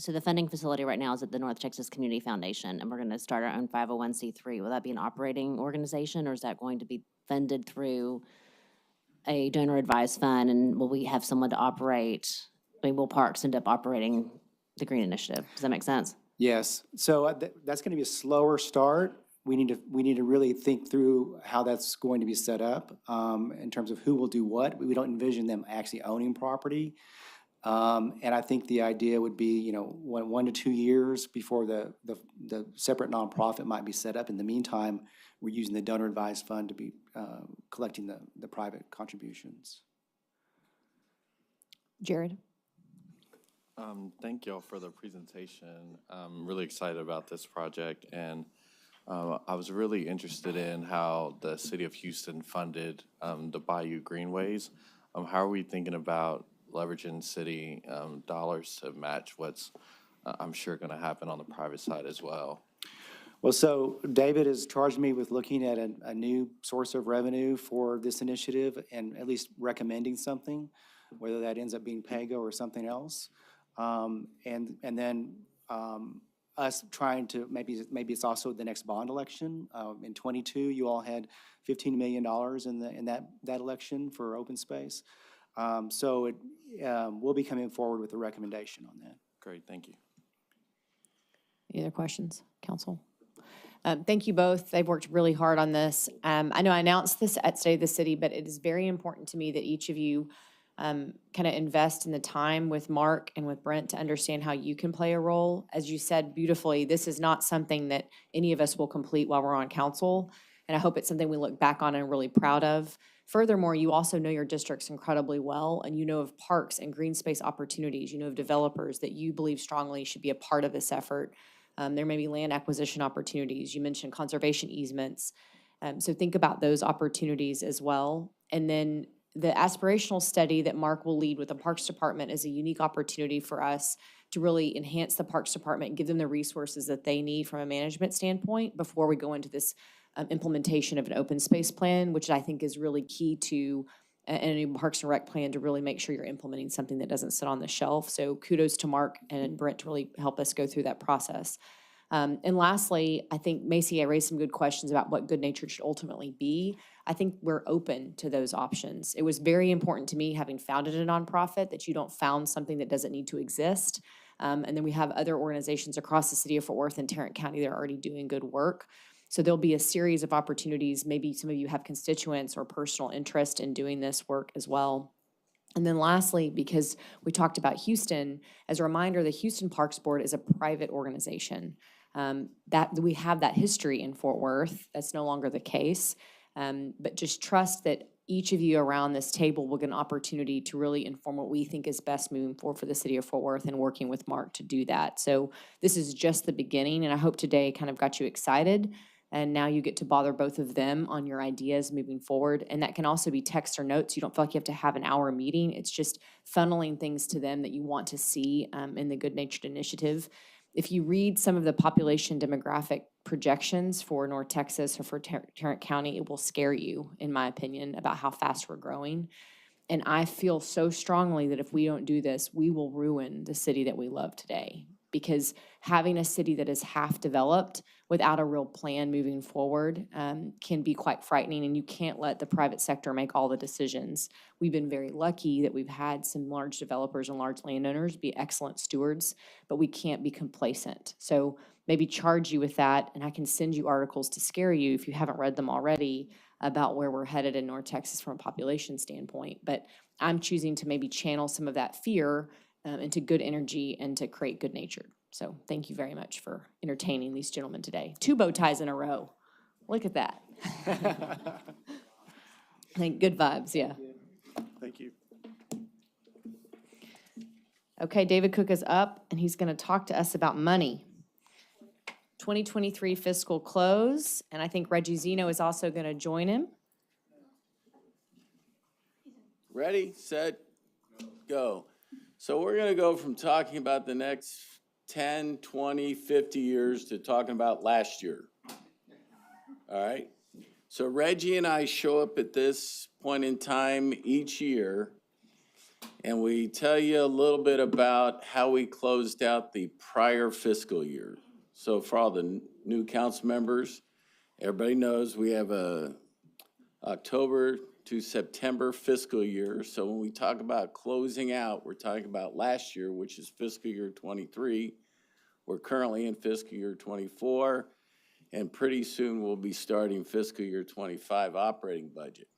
so the funding facility right now is at the North Texas Community Foundation, and we're going to start our own 501c3. Will that be an operating organization, or is that going to be funded through a donor-advised fund, and will we have someone to operate? I mean, will parks end up operating the Green Initiative? Does that make sense? Yes, so that's going to be a slower start. We need to really think through how that's going to be set up in terms of who will do what. We don't envision them actually owning property. And I think the idea would be, 1 to 2 years before the separate nonprofit might be set up. In the meantime, we're using the donor advised fund to be collecting the private contributions. Jared? Thank y'all for the presentation. I'm really excited about this project, and I was really interested in how the city of Houston funded the Bayou Greenways. How are we thinking about leveraging city dollars to match what's, I'm sure, going to happen on the private side as well? Well, so David has charged me with looking at a new source of revenue for this initiative and at least recommending something, whether that ends up being PAGO or something else. And then us trying to, maybe it's also the next bond election. In '22, you all had $15 million in that election for open space. So we'll be coming forward with a recommendation on that. Great, thank you. Any other questions, council? Thank you both. They've worked really hard on this. I know I announced this at State of the City, but it is very important to me that each of you kind of invest in the time with Mark and with Brent to understand how you can play a role. As you said beautifully, this is not something that any of us will complete while we're on council, and I hope it's something we look back on and are really proud of. Furthermore, you also know your districts incredibly well, and you know of parks and green space opportunities. You know of developers that you believe strongly should be a part of this effort. There may be land acquisition opportunities. You mentioned conservation easements. So think about those opportunities as well. And then the aspirational study that Mark will lead with the Parks Department is a unique opportunity for us to really enhance the Parks Department and give them the resources that they need from a management standpoint before we go into this implementation of an open space plan, which I think is really key to a new Parks and Rec plan to really make sure you're implementing something that doesn't sit on the shelf. So kudos to Mark and Brent to really help us go through that process. And lastly, I think, Macy, I raised some good questions about what good natured should ultimately be. I think we're open to those options. It was very important to me, having founded a nonprofit, that you don't found something that doesn't need to exist. And then we have other organizations across the city of Fort Worth and Tarrant County that are already doing good work. So there'll be a series of opportunities. Maybe some of you have constituents or personal interest in doing this work as well. And then lastly, because we talked about Houston, as a reminder, the Houston Parks Board is a private organization. That we have that history in Fort Worth. That's no longer the case. But just trust that each of you around this table will get an opportunity to really inform what we think is best moving forward for the city of Fort Worth, and working with Mark to do that. So this is just the beginning, and I hope today kind of got you excited. And now you get to bother both of them on your ideas moving forward. And that can also be text or notes. You don't feel like you have to have an hour meeting. It's just funneling things to them that you want to see in the Good Natured Initiative. If you read some of the population demographic projections for North Texas or for Tarrant County, it will scare you, in my opinion, about how fast we're growing. And I feel so strongly that if we don't do this, we will ruin the city that we love today. because having a city that is half developed without a real plan moving forward can be quite frightening, and you can't let the private sector make all the decisions. We've been very lucky that we've had some large developers and large landowners be excellent stewards, but we can't be complacent. So maybe charge you with that, and I can send you articles to scare you if you haven't read them already about where we're headed in North Texas from a population standpoint. But I'm choosing to maybe channel some of that fear into good energy and to create good nature. So thank you very much for entertaining these gentlemen today. 2 bow ties in a row. Look at that. I think good vibes, yeah. Thank you. Okay, David Cook is up, and he's going to talk to us about money. 2023 fiscal close, and I think Reggie Zeno is also going to join him. Ready, set, go. So we're going to go from talking about the next 10, 20, 50 years to talking about last year. All right? So Reggie and I show up at this point in time each year, and we tell you a little bit about how we closed out the prior fiscal year. So for all the new council members, everybody knows we have a October to September fiscal year. So when we talk about closing out, we're talking about last year, which is fiscal year 23. We're currently in fiscal year 24, and pretty soon we'll be starting fiscal year 25 operating budget.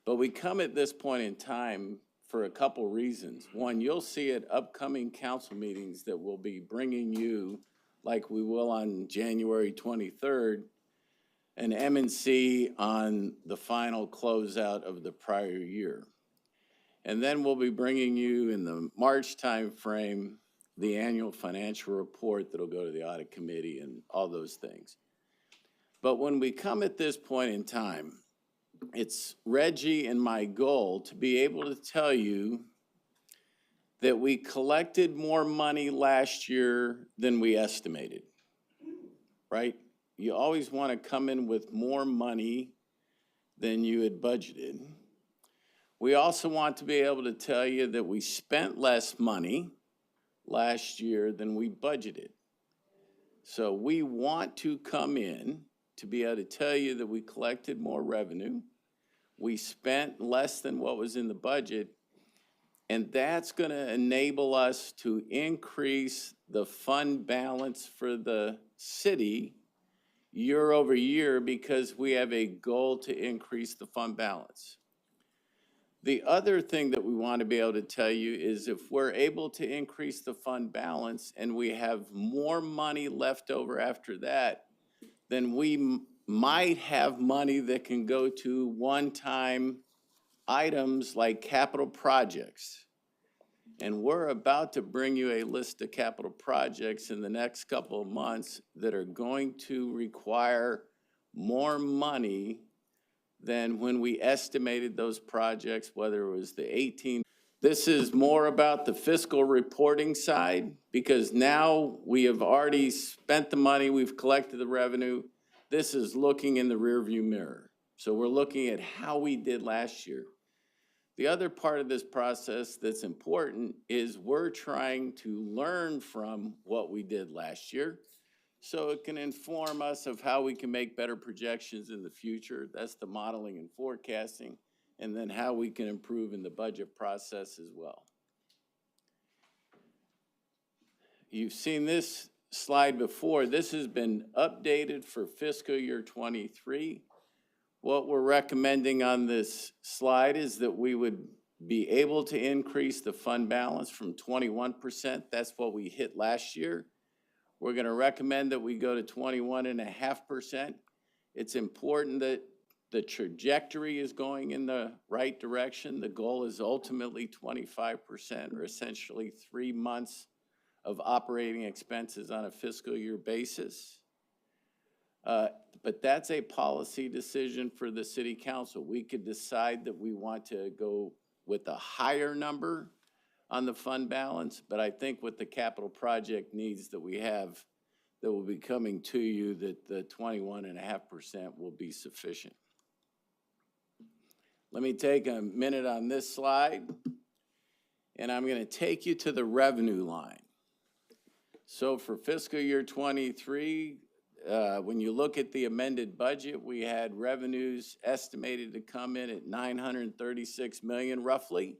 But we come at this point in time for a couple reasons. One, you'll see at upcoming council meetings that we'll be bringing you, like we will on January 23rd, an M&C on the final closeout of the prior year. And then we'll be bringing you in the March timeframe the annual financial report that'll go to the audit committee and all those things. But when we come at this point in time, it's Reggie and my goal to be able to tell you that we collected more money last year than we estimated, right? You always want to come in with more money than you had budgeted. We also want to be able to tell you that we spent less money last year than we budgeted. So we want to come in to be able to tell you that we collected more revenue, we spent less than what was in the budget, and that's going to enable us to increase the fund balance for the city year over year because we have a goal to increase the fund balance. The other thing that we want to be able to tell you is if we're able to increase the fund balance and we have more money left over after that, then we might have money that can go to one-time items like capital projects. And we're about to bring you a list of capital projects in the next couple of months that are going to require more money than when we estimated those projects, whether it was the 18. This is more about the fiscal reporting side because now we have already spent the money, we've collected the revenue. This is looking in the rearview mirror. So we're looking at how we did last year. The other part of this process that's important is we're trying to learn from what we did last year so it can inform us of how we can make better projections in the future. That's the modeling and forecasting, and then how we can improve in the budget process as well. You've seen this slide before. This has been updated for fiscal year 23. What we're recommending on this slide is that we would be able to increase the fund balance from 21%. That's what we hit last year. We're going to recommend that we go to 21.5%. It's important that the trajectory is going in the right direction. The goal is ultimately 25%, or essentially 3 months of operating expenses on a fiscal year basis. But that's a policy decision for the city council. We could decide that we want to go with a higher number on the fund balance, but I think with the capital project needs that we have that will be coming to you, that the 21.5% will be sufficient. Let me take a minute on this slide, and I'm going to take you to the revenue line. So for fiscal year '23, when you look at the amended budget, we had revenues estimated to come in at $936 million roughly.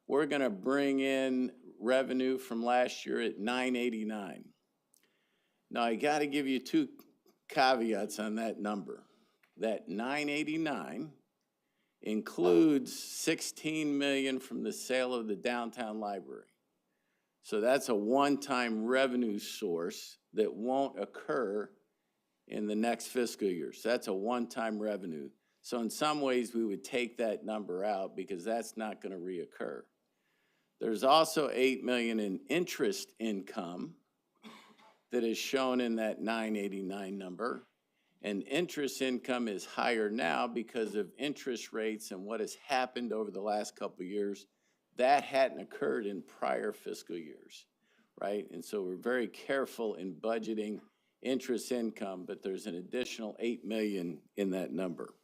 We're going to bring in revenue from last year at $989. Now, I got to give you two caveats on that number. That $989 includes $16 million from the sale of the downtown library. So that's a one-time revenue source that won't occur in the next fiscal year. So that's a one-time revenue. So in some ways, we would take that number out because that's not going to reoccur. There's also $8 million in interest income that is shown in that 989 number. And interest income is higher now because of interest rates and what has happened over the last couple of years. That hadn't occurred in prior fiscal years, right? And so we're very careful in budgeting interest income, but there's an additional $8 million in that number.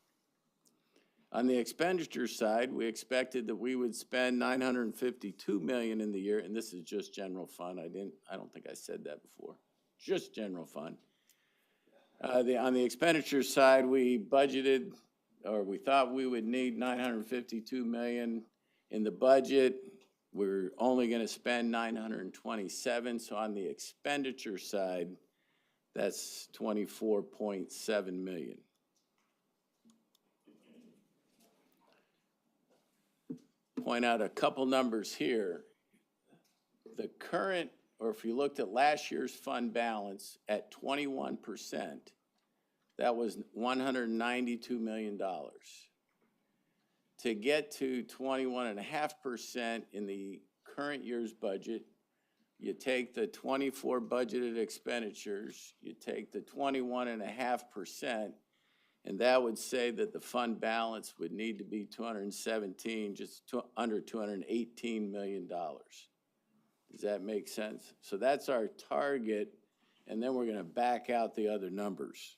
On the expenditure side, we expected that we would spend $952 million in the year, and this is just general fund. I don't think I said that before. Just general fund. On the expenditure side, we budgeted, or we thought we would need $952 million in the budget. We're only going to spend $927. So on the expenditure side, that's $24.7 million. Point out a couple numbers here. The current, or if you looked at last year's fund balance at 21%, that was $192 million. To get to 21.5% in the current year's budget, you take the 24 budgeted expenditures, you take the 21.5%, and that would say that the fund balance would need to be 217, under $218 million. Does that make sense? So that's our target, and then we're going to back out the other numbers.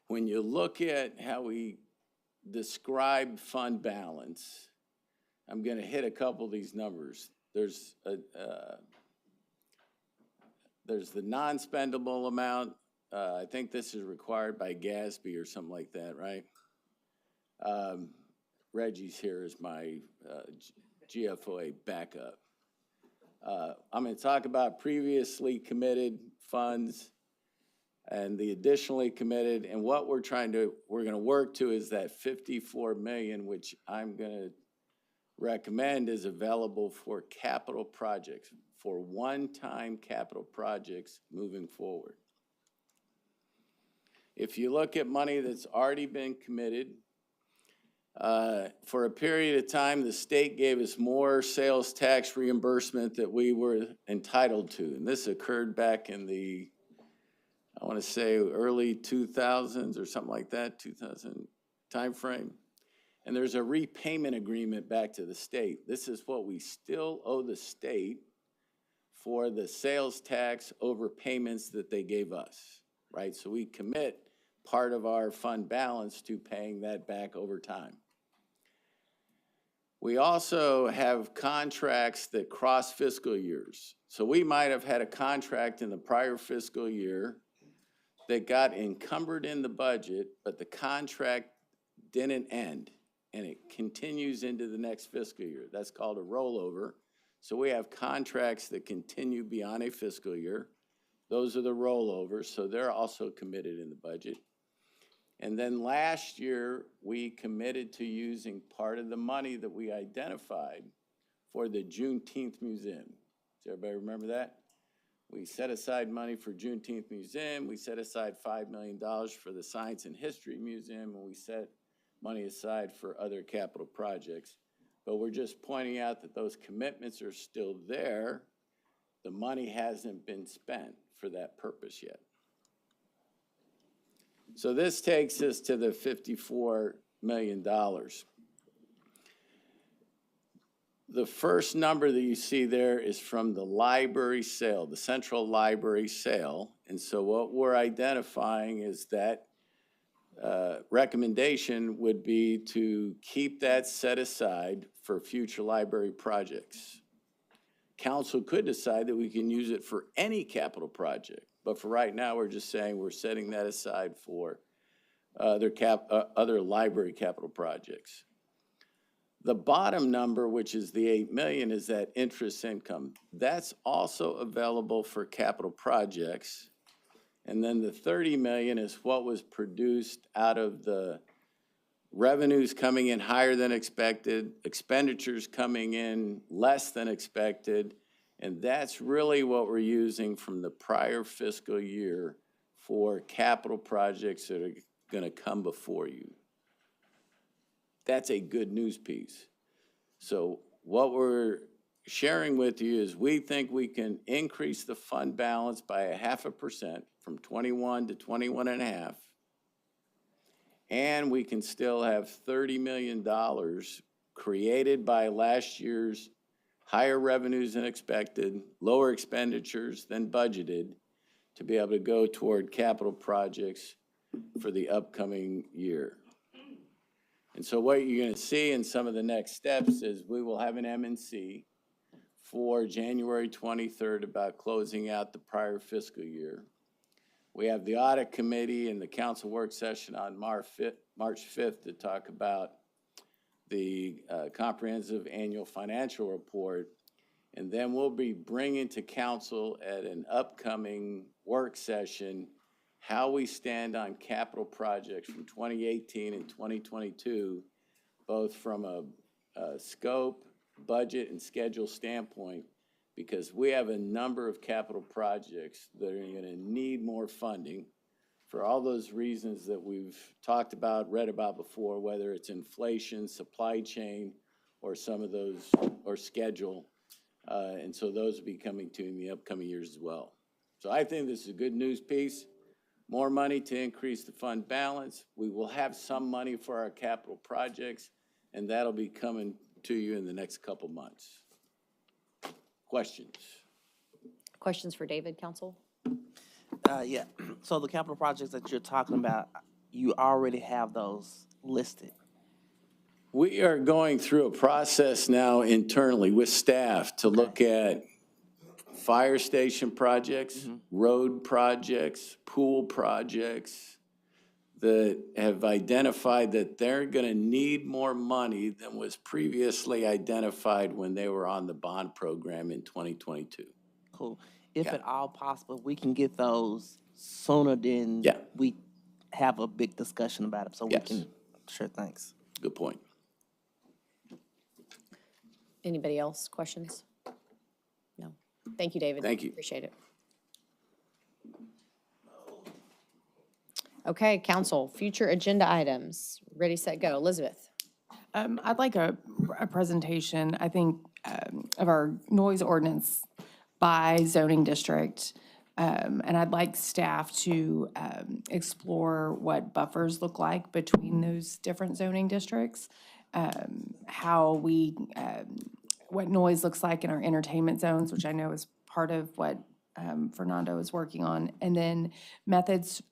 When you look at how we describe fund balance, I'm going to hit a couple of these numbers. There's the non-spendable amount. I think this is required by GASB or something like that, right? Reggie's here as my GFOA backup. I'm going to talk about previously committed funds and the additionally committed, and what we're going to work to is that 54 million, which I'm going to recommend is available for capital projects, for one-time capital projects moving forward. If you look at money that's already been committed, for a period of time, the state gave us more sales tax reimbursement that we were entitled to. And this occurred back in the, I want to say, early 2000s or something like that, 2000 timeframe. And there's a repayment agreement back to the state. This is what we still owe the state for the sales tax overpayments that they gave us, right? So we commit part of our fund balance to paying that back over time. We also have contracts that cross fiscal years. So we might have had a contract in the prior fiscal year that got encumbered in the budget, but the contract didn't end, and it continues into the next fiscal year. That's called a rollover. So we have contracts that continue beyond a fiscal year. Those are the rollovers, so they're also committed in the budget. And then last year, we committed to using part of the money that we identified for the Juneteenth Museum. Does everybody remember that? We set aside money for Juneteenth Museum. We set aside $5 million for the Science and History Museum, and we set money aside for other capital projects. But we're just pointing out that those commitments are still there. The money hasn't been spent for that purpose yet. So this takes us to the $54 million. The first number that you see there is from the library sale, the central library sale. And so what we're identifying is that recommendation would be to keep that set aside for future library projects. Council could decide that we can use it for any capital project, but for right now, we're just saying we're setting that aside for other library capital projects. The bottom number, which is the 8 million, is that interest income. That's also available for capital projects. And then the 30 million is what was produced out of the revenues coming in higher than expected, expenditures coming in less than expected, and that's really what we're using from the prior fiscal year for capital projects that are gonna come before you. That's a good news piece. So what we're sharing with you is we think we can increase the fund balance by 0.5% from 21 to 21.5. And we can still have $30 million created by last year's higher revenues than expected, lower expenditures than budgeted, to be able to go toward capital projects for the upcoming year. And so what you're going to see in some of the next steps is we will have an M&C for January 23rd about closing out the prior fiscal year. We have the audit committee and the council work session on March 5th to talk about the comprehensive annual financial report. And then we'll be bringing to council at an upcoming work session how we stand on capital projects from 2018 and 2022, both from a scope, budget, and schedule standpoint, because we have a number of capital projects that are going to need more funding for all those reasons that we've talked about, read about before, whether it's inflation, supply chain, or some of those, or schedule. And so those will be coming to in the upcoming years as well. So I think this is a good news piece. More money to increase the fund balance. We will have some money for our capital projects, and that'll be coming to you in the next couple months. Questions? Questions for David, council? Yeah, so the capital projects that you're talking about, you already have those listed. We are going through a process now internally with staff to look at fire station projects, road projects, pool projects that have identified that they're going to need more money than was previously identified when they were on the bond program in 2022. Cool. If at all possible, we can get those sooner than we have a big discussion about it, so we can. Sure, thanks. Good point. Anybody else? Questions? No. Thank you, David. Thank you. Appreciate it. Okay, council, future agenda items. Ready, set, go. Elizabeth. I'd like a presentation, I think, of our noise ordinance by zoning district. And I'd like staff to explore what buffers look like between those different zoning districts, how we, what noise looks like in our entertainment zones, which I know is part of what Fernando is working on, and then methods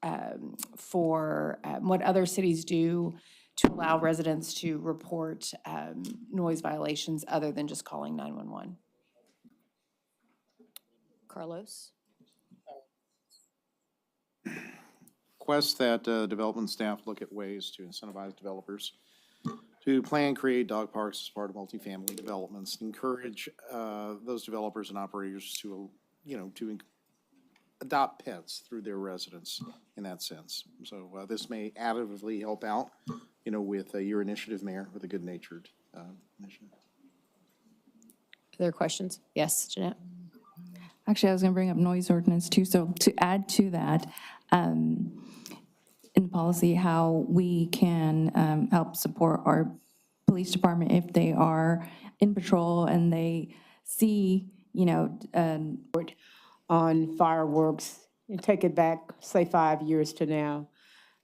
for what other cities do to allow residents to report noise violations other than just calling 911. Carlos? Request that development staff look at ways to incentivize developers to plan, create dog parks as part of multifamily developments, encourage those developers and operators to, to adopt pets through their residents in that sense. So this may additively help out, with your initiative, Mayor, with a good-natured initiative. Other questions? Yes, Jeanette? Actually, I was going to bring up noise ordinance too. So to add to that, in the policy, how we can help support our police department if they are in patrol and they see, on fireworks, and take it back, say 5 years to now,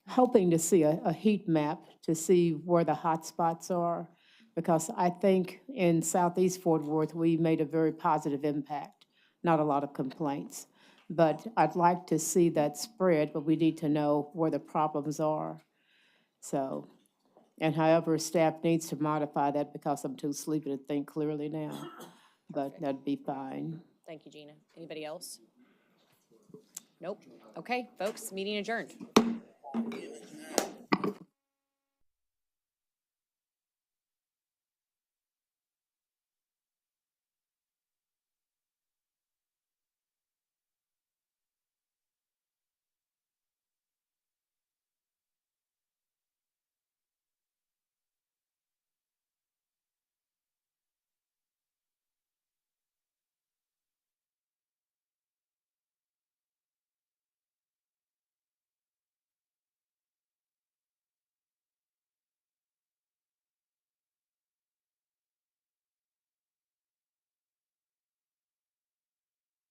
hoping to see a heat map to see where the hot spots are, because I think in Southeast Fort Worth, we made a very positive impact, not a lot of complaints. But I'd like to see that spread, but we need to know where the problems are. So, and however, staff needs to modify that because I'm too sleepy to think clearly now, but that'd be fine. Thank you, Gina. Anybody else? Nope. Okay, folks, meeting adjourned.